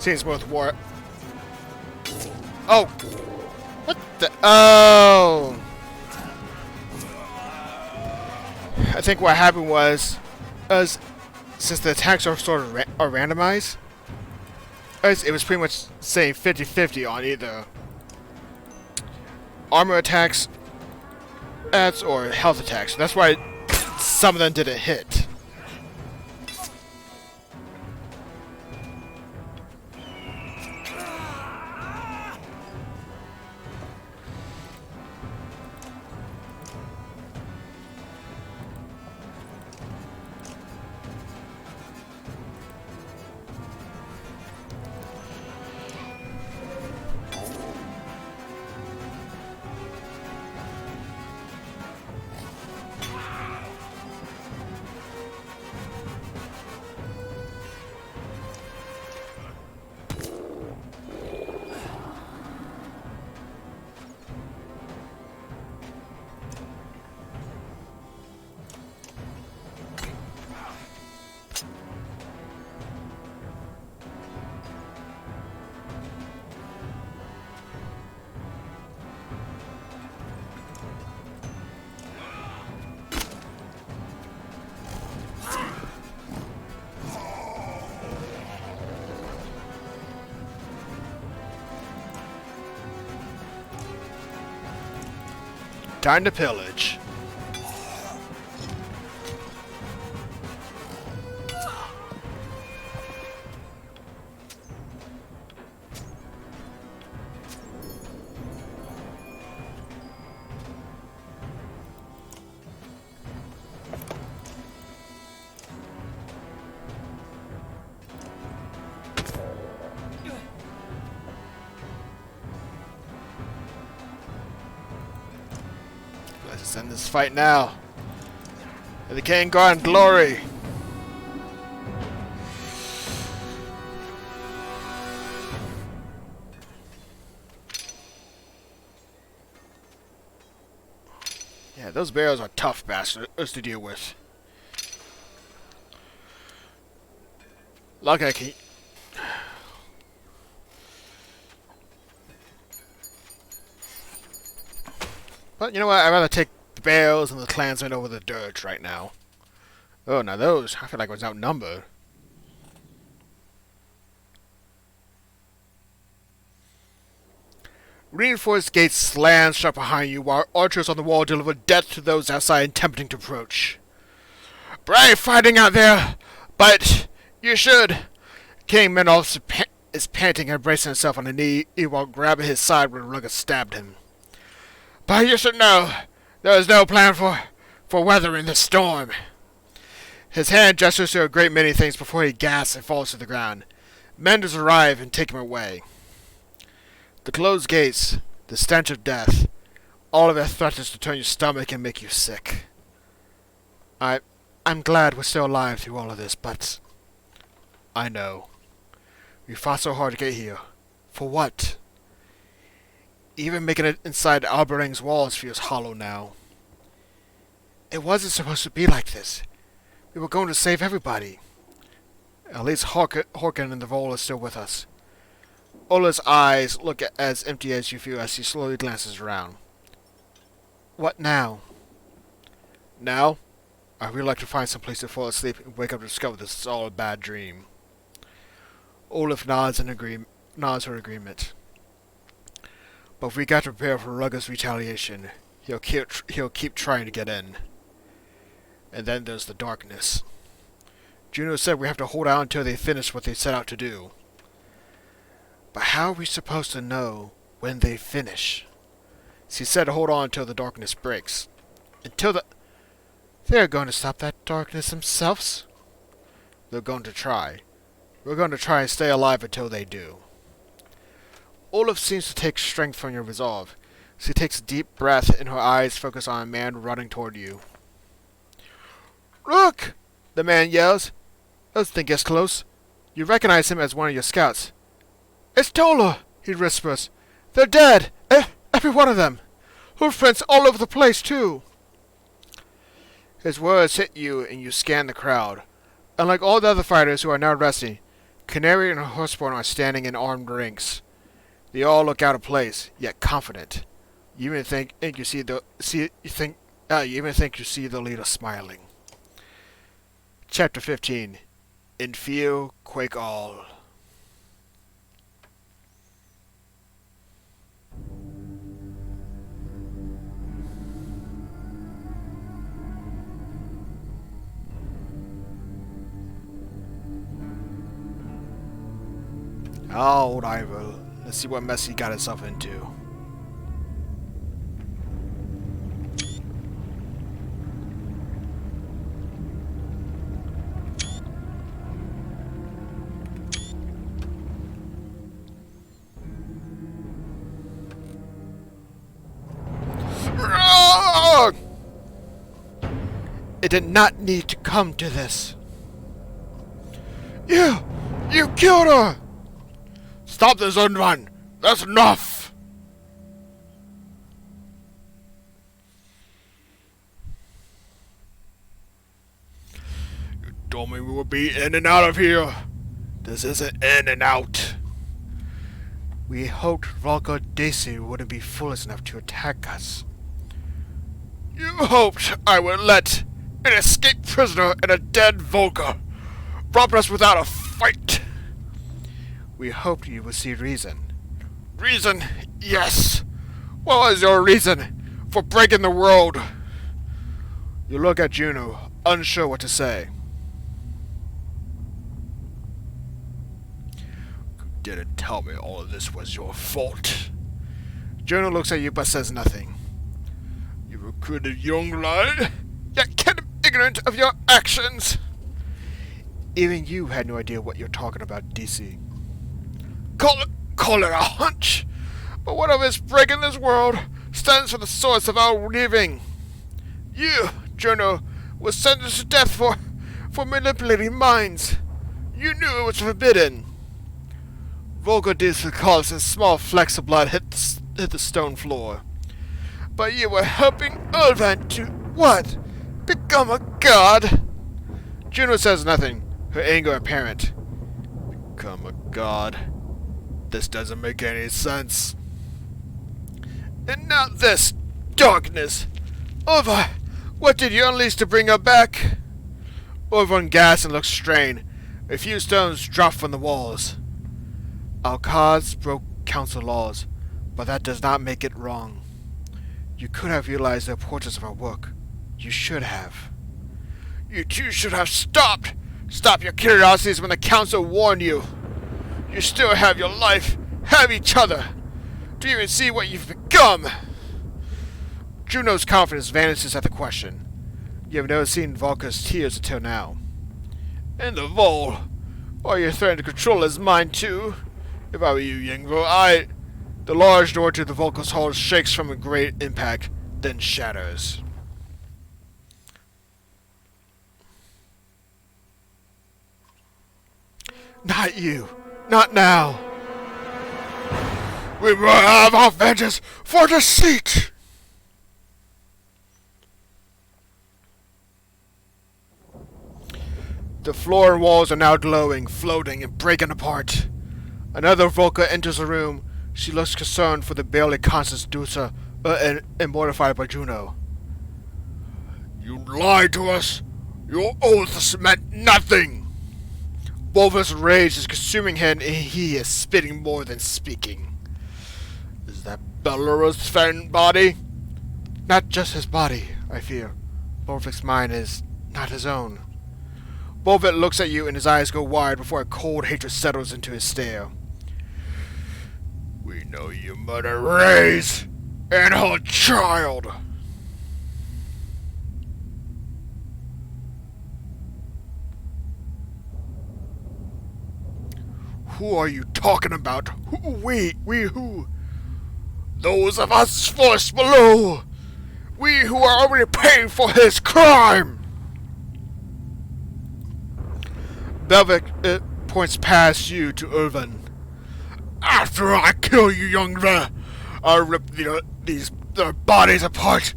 Seems both war. Oh! What the? Oh! I think what happened was, since the attacks are sort of are randomized, it was pretty much saying 50-50 on either armor attacks or health attacks. That's why some of them didn't hit. Time to pillage. Let's end this fight now. For the King God glory. Yeah, those bears are tough bastards to deal with. Lucky I can. But you know what? I'd rather take the bears and the clansmen over the dirge right now. Oh, now those, I feel like I was outnumbered. Reinforced gates slam shut behind you while archers on the wall deliver death to those outside attempting to approach. Brave fighting out there, but you should. King Menolf is panting and bracing himself on a knee while grabbing his side when Rugged stabbed him. But you should know, there is no plan for weathering the storm. His hand gestures to a great many things before he gasps and falls to the ground. Menders arrive and take him away. The closed gates, the stench of death, all of it threatens to turn your stomach and make you sick. I'm glad we're still alive through all of this, but I know. We fought so hard to get here. For what? Even making it inside Alberang's walls feels hollow now. It wasn't supposed to be like this. We were going to save everybody. At least Horkin and the Vole are still with us. Ola's eyes look as empty as you feel as he slowly glances around. What now? Now? I'd really like to find some place to fall asleep and wake up to discover this is all a bad dream. Olaf nods her agreement. But we got to prepare for Rugged's retaliation. He'll keep trying to get in. And then there's the darkness. Juno said we have to hold out until they finish what they set out to do. But how are we supposed to know when they finish? She said to hold on until the darkness breaks. They're going to stop that darkness themselves? They're going to try. We're going to try and stay alive until they do. Olaf seems to take strength from your resolve. She takes a deep breath and her eyes focus on a man running toward you. Look! The man yells. Those thing gets close. You recognize him as one of your scouts. It's Tola, he whispers. They're dead! Every one of them! Hoofprints all over the place, too! His words hit you and you scan the crowd. Unlike all the other fighters who are now resting, Canary and her horseborn are standing in armed ranks. They all look out of place, yet confident. You even think you see the leader smiling. Chapter 15. In fear, quake all. Old Ivo. Let's see what mess he got himself into. It did not need to come to this. You killed her! Stop this, Unvan! That's enough! You told me we would be in and out of here. This isn't in and out. We hoped Volker Desi wouldn't be foolish enough to attack us. You hoped I would let an escaped prisoner and a dead Volker rob us without a fight. We hoped you would see reason. Reason? Yes. What was your reason for breaking the world? You look at Juno, unsure what to say. You didn't tell me all of this was your fault. Juno looks at you but says nothing. You recruited young blood, yet kept ignorant of your actions. Even you had no idea what you're talking about, DC. Call it a hunch, but what of its breaking this world stands for the source of our living. You, Juno, was sentenced to death for manipulating minds. You knew it was forbidden. Volker Desi calls a small flecks of blood hit the stone floor. But you were helping Ulvan to, what? Become a god? Juno says nothing, her anger apparent. Become a god? This doesn't make any sense. And now this darkness. Ulvan, what did you unleash to bring her back? Ulvan gasps and looks strained. A few stones drop from the walls. Our gods broke council laws, but that does not make it wrong. You could have realized the importance of our work. You should have. You two should have stopped! Stop your curiosities when the council warned you! You still have your life, have each other! Do you even see what you've become? Juno's confidence vanishes at the question. You have never seen Volker's tears until now. In the Vol, or you're threatening to control his mind too? If I were you, Yngvar, The large door to the Volker's hall shakes from a great impact, then shatters. Not you. Not now. We will have our vengeance for deceit! The floor and walls are now glowing, floating, and breaking apart. Another Volker enters the room. She looks concerned for the barely conscious Dusa and mortified by Juno. You lied to us! Your oaths meant nothing! Volva's rage is consuming him, and he is spitting more than speaking. Is that Beller's fan body? Not just his body, I fear. Volvik's mind is not his own. Volvik looks at you and his eyes go wide before a cold hatred settles into his stare. We know you murdered Reyes and her child. Who are you talking about? Who? We who? Those of us forced below. We who are already paying for his crime. Belvic points past you to Ulvan. After I kill you, Yngvar, I'll rip their bodies apart.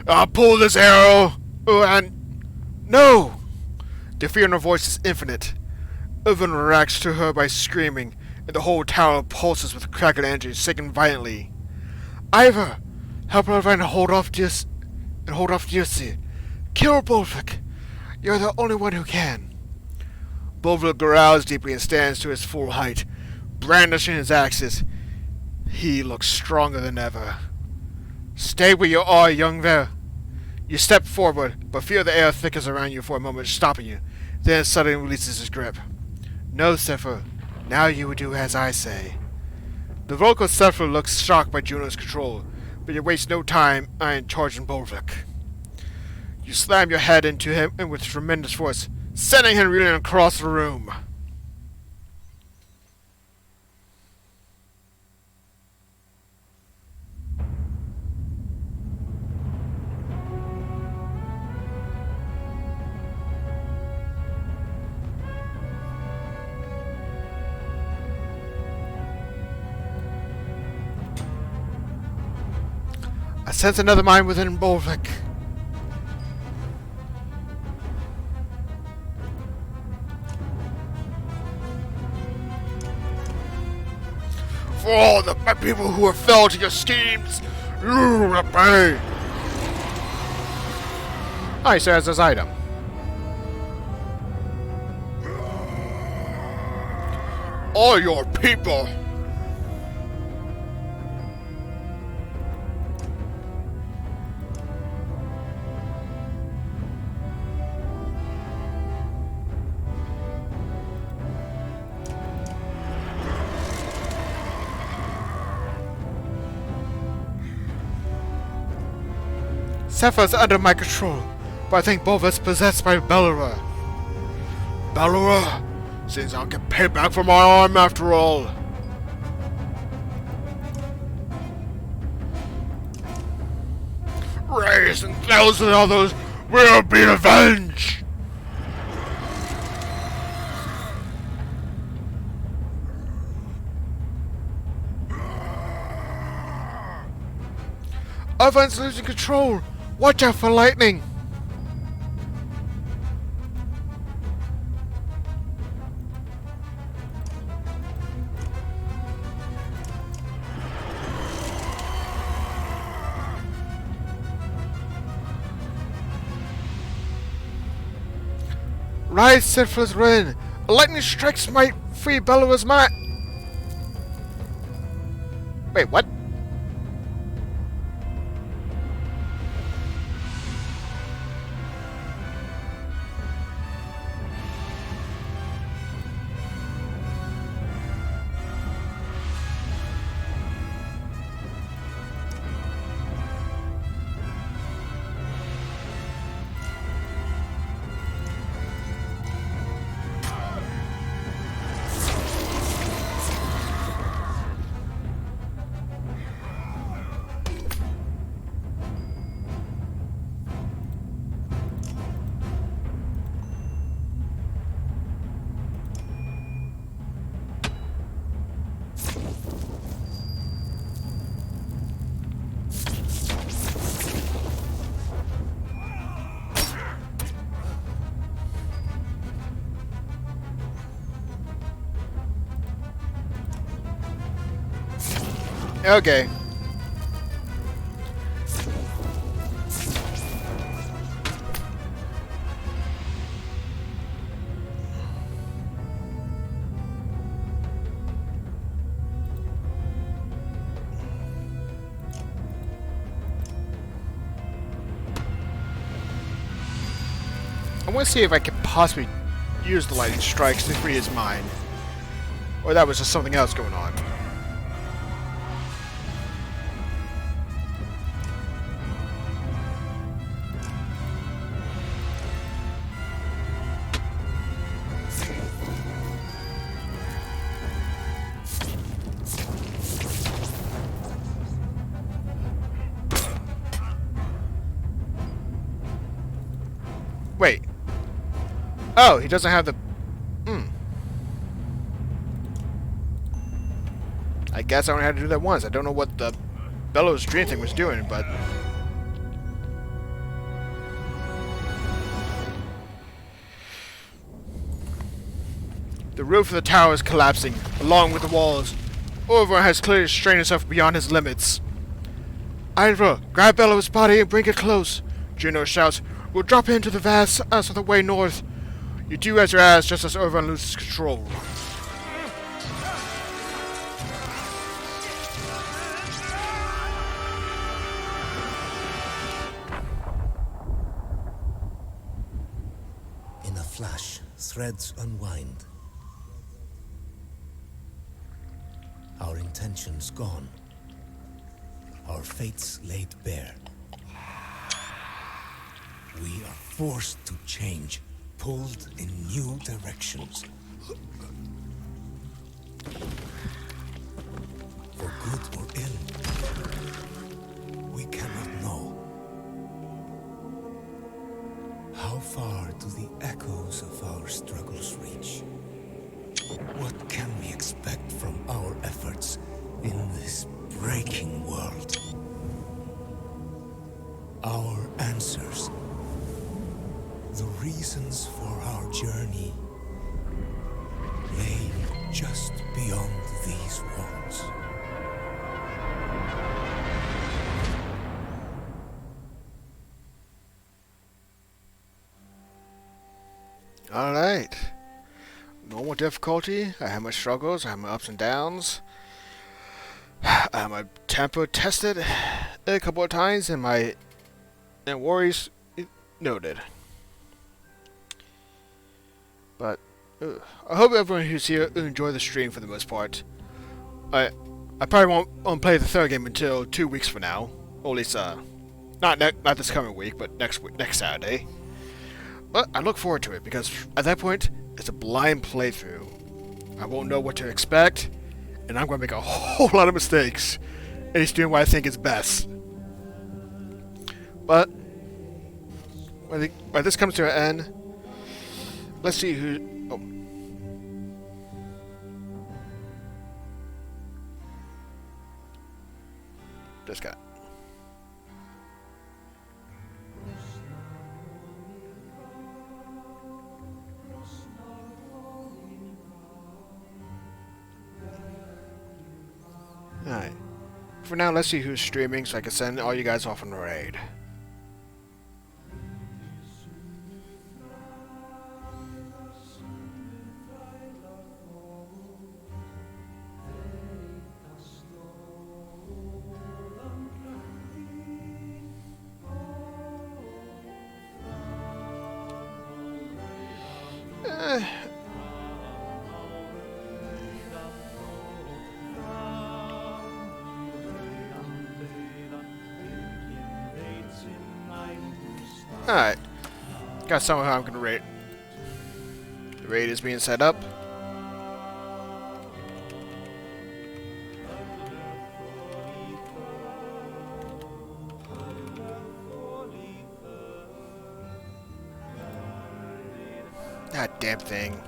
I'll pull this arrow and... No! The fear in her voice is infinite. Irvin reacts to her by screaming, and the whole tower pulses with cracked energy, shaking violently. Ivor! Help Irvine hold off Dirce. Kill Bolvik! You're the only one who can. Bolvik growls deeply and stands to his full height, brandishing his axes. He looks stronger than ever. Stay where you are, young Ver. You step forward, but feel the air thickens around you for a moment, stopping you. Then suddenly releases his grip. No, Zephyr. Now you will do as I say. The vocal Zephyr looks shocked by Juno's control, but you waste no time in charging Bolvik. You slam your head into him and with tremendous force, sending him reeling across the room. I sense another mind within Bolvik. For all the people who have fell to your schemes, you repay. I says this item. All your people. Zephyr's under my control, but I think both of us possessed by Belura. Belura? Seems I'll get paid back for my arm after all. Rays and thousands of others will be avenged! Irvine's losing control! Watch out for lightning! Rise, Zephyr's Ren! A lightning strikes might free Belura's mind! Wait, what? Okay. I want to see if I could possibly use the lightning strikes to free his mind. Or that was just something else going on. Wait. Oh, he doesn't have the... I guess I only had to do that once. I don't know what the Bellows Dream thing was doing, but... The roof of the tower is collapsing, along with the walls. Overon has clearly strained himself beyond his limits. Ivra, grab Bellows' body and bring it close. Juno shouts, we'll drop into the vast us of the way north. You do as you're asked just as Overon loses control. In a flash, threads unwind. Our intentions gone. Our fates laid bare. We are forced to change, pulled in new directions. For good or ill, we cannot know. How far do the echoes of our struggles reach? What can we expect from our efforts in this breaking world? Our answers, the reasons for our journey, lay just beyond these walls. Alright. Normal difficulty. I have my struggles, I have my ups and downs. I have my tempo tested a couple of times and my worries noted. But I hope everyone who's here will enjoy the stream for the most part. I probably won't play the third game until 2 weeks from now. Or at least not this coming week, but next Saturday. But I look forward to it because at that point it's a blind playthrough. I won't know what to expect, and I'm going to make a whole lot of mistakes. And it's doing what I think is best. But when this comes to an end, let's see who. Oh. This guy. Alright. For now, let's see who's streaming so I can send all you guys off on the raid. Alright. Got someone I'm gonna rate. The raid is being set up. That damn thing.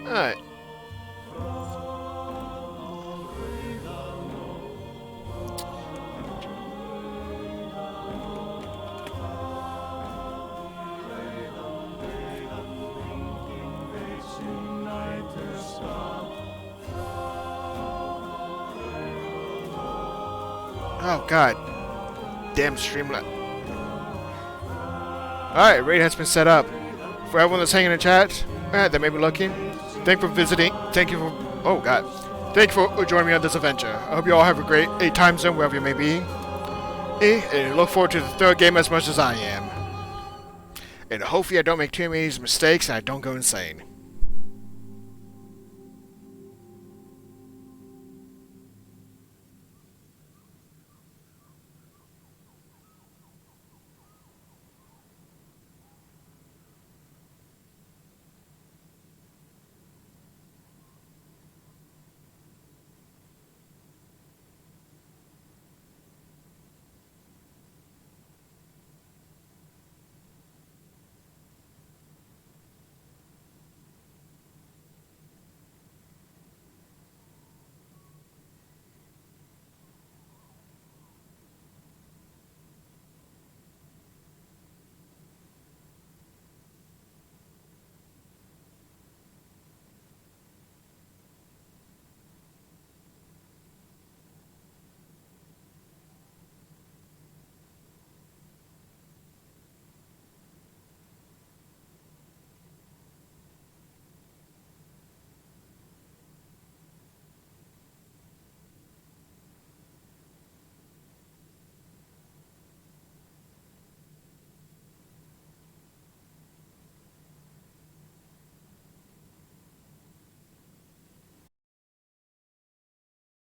Alright. Oh god. Damn Streamlet. Alright, raid has been set up. For everyone that's hanging in chat, that may be looking. Thank you for visiting. Thank you for... Oh, God. Thank you for joining me on this adventure. I hope you all have a great time zone wherever you may be. And look forward to the third game as much as I am. And hopefully I don't make too many mistakes and I don't go insane.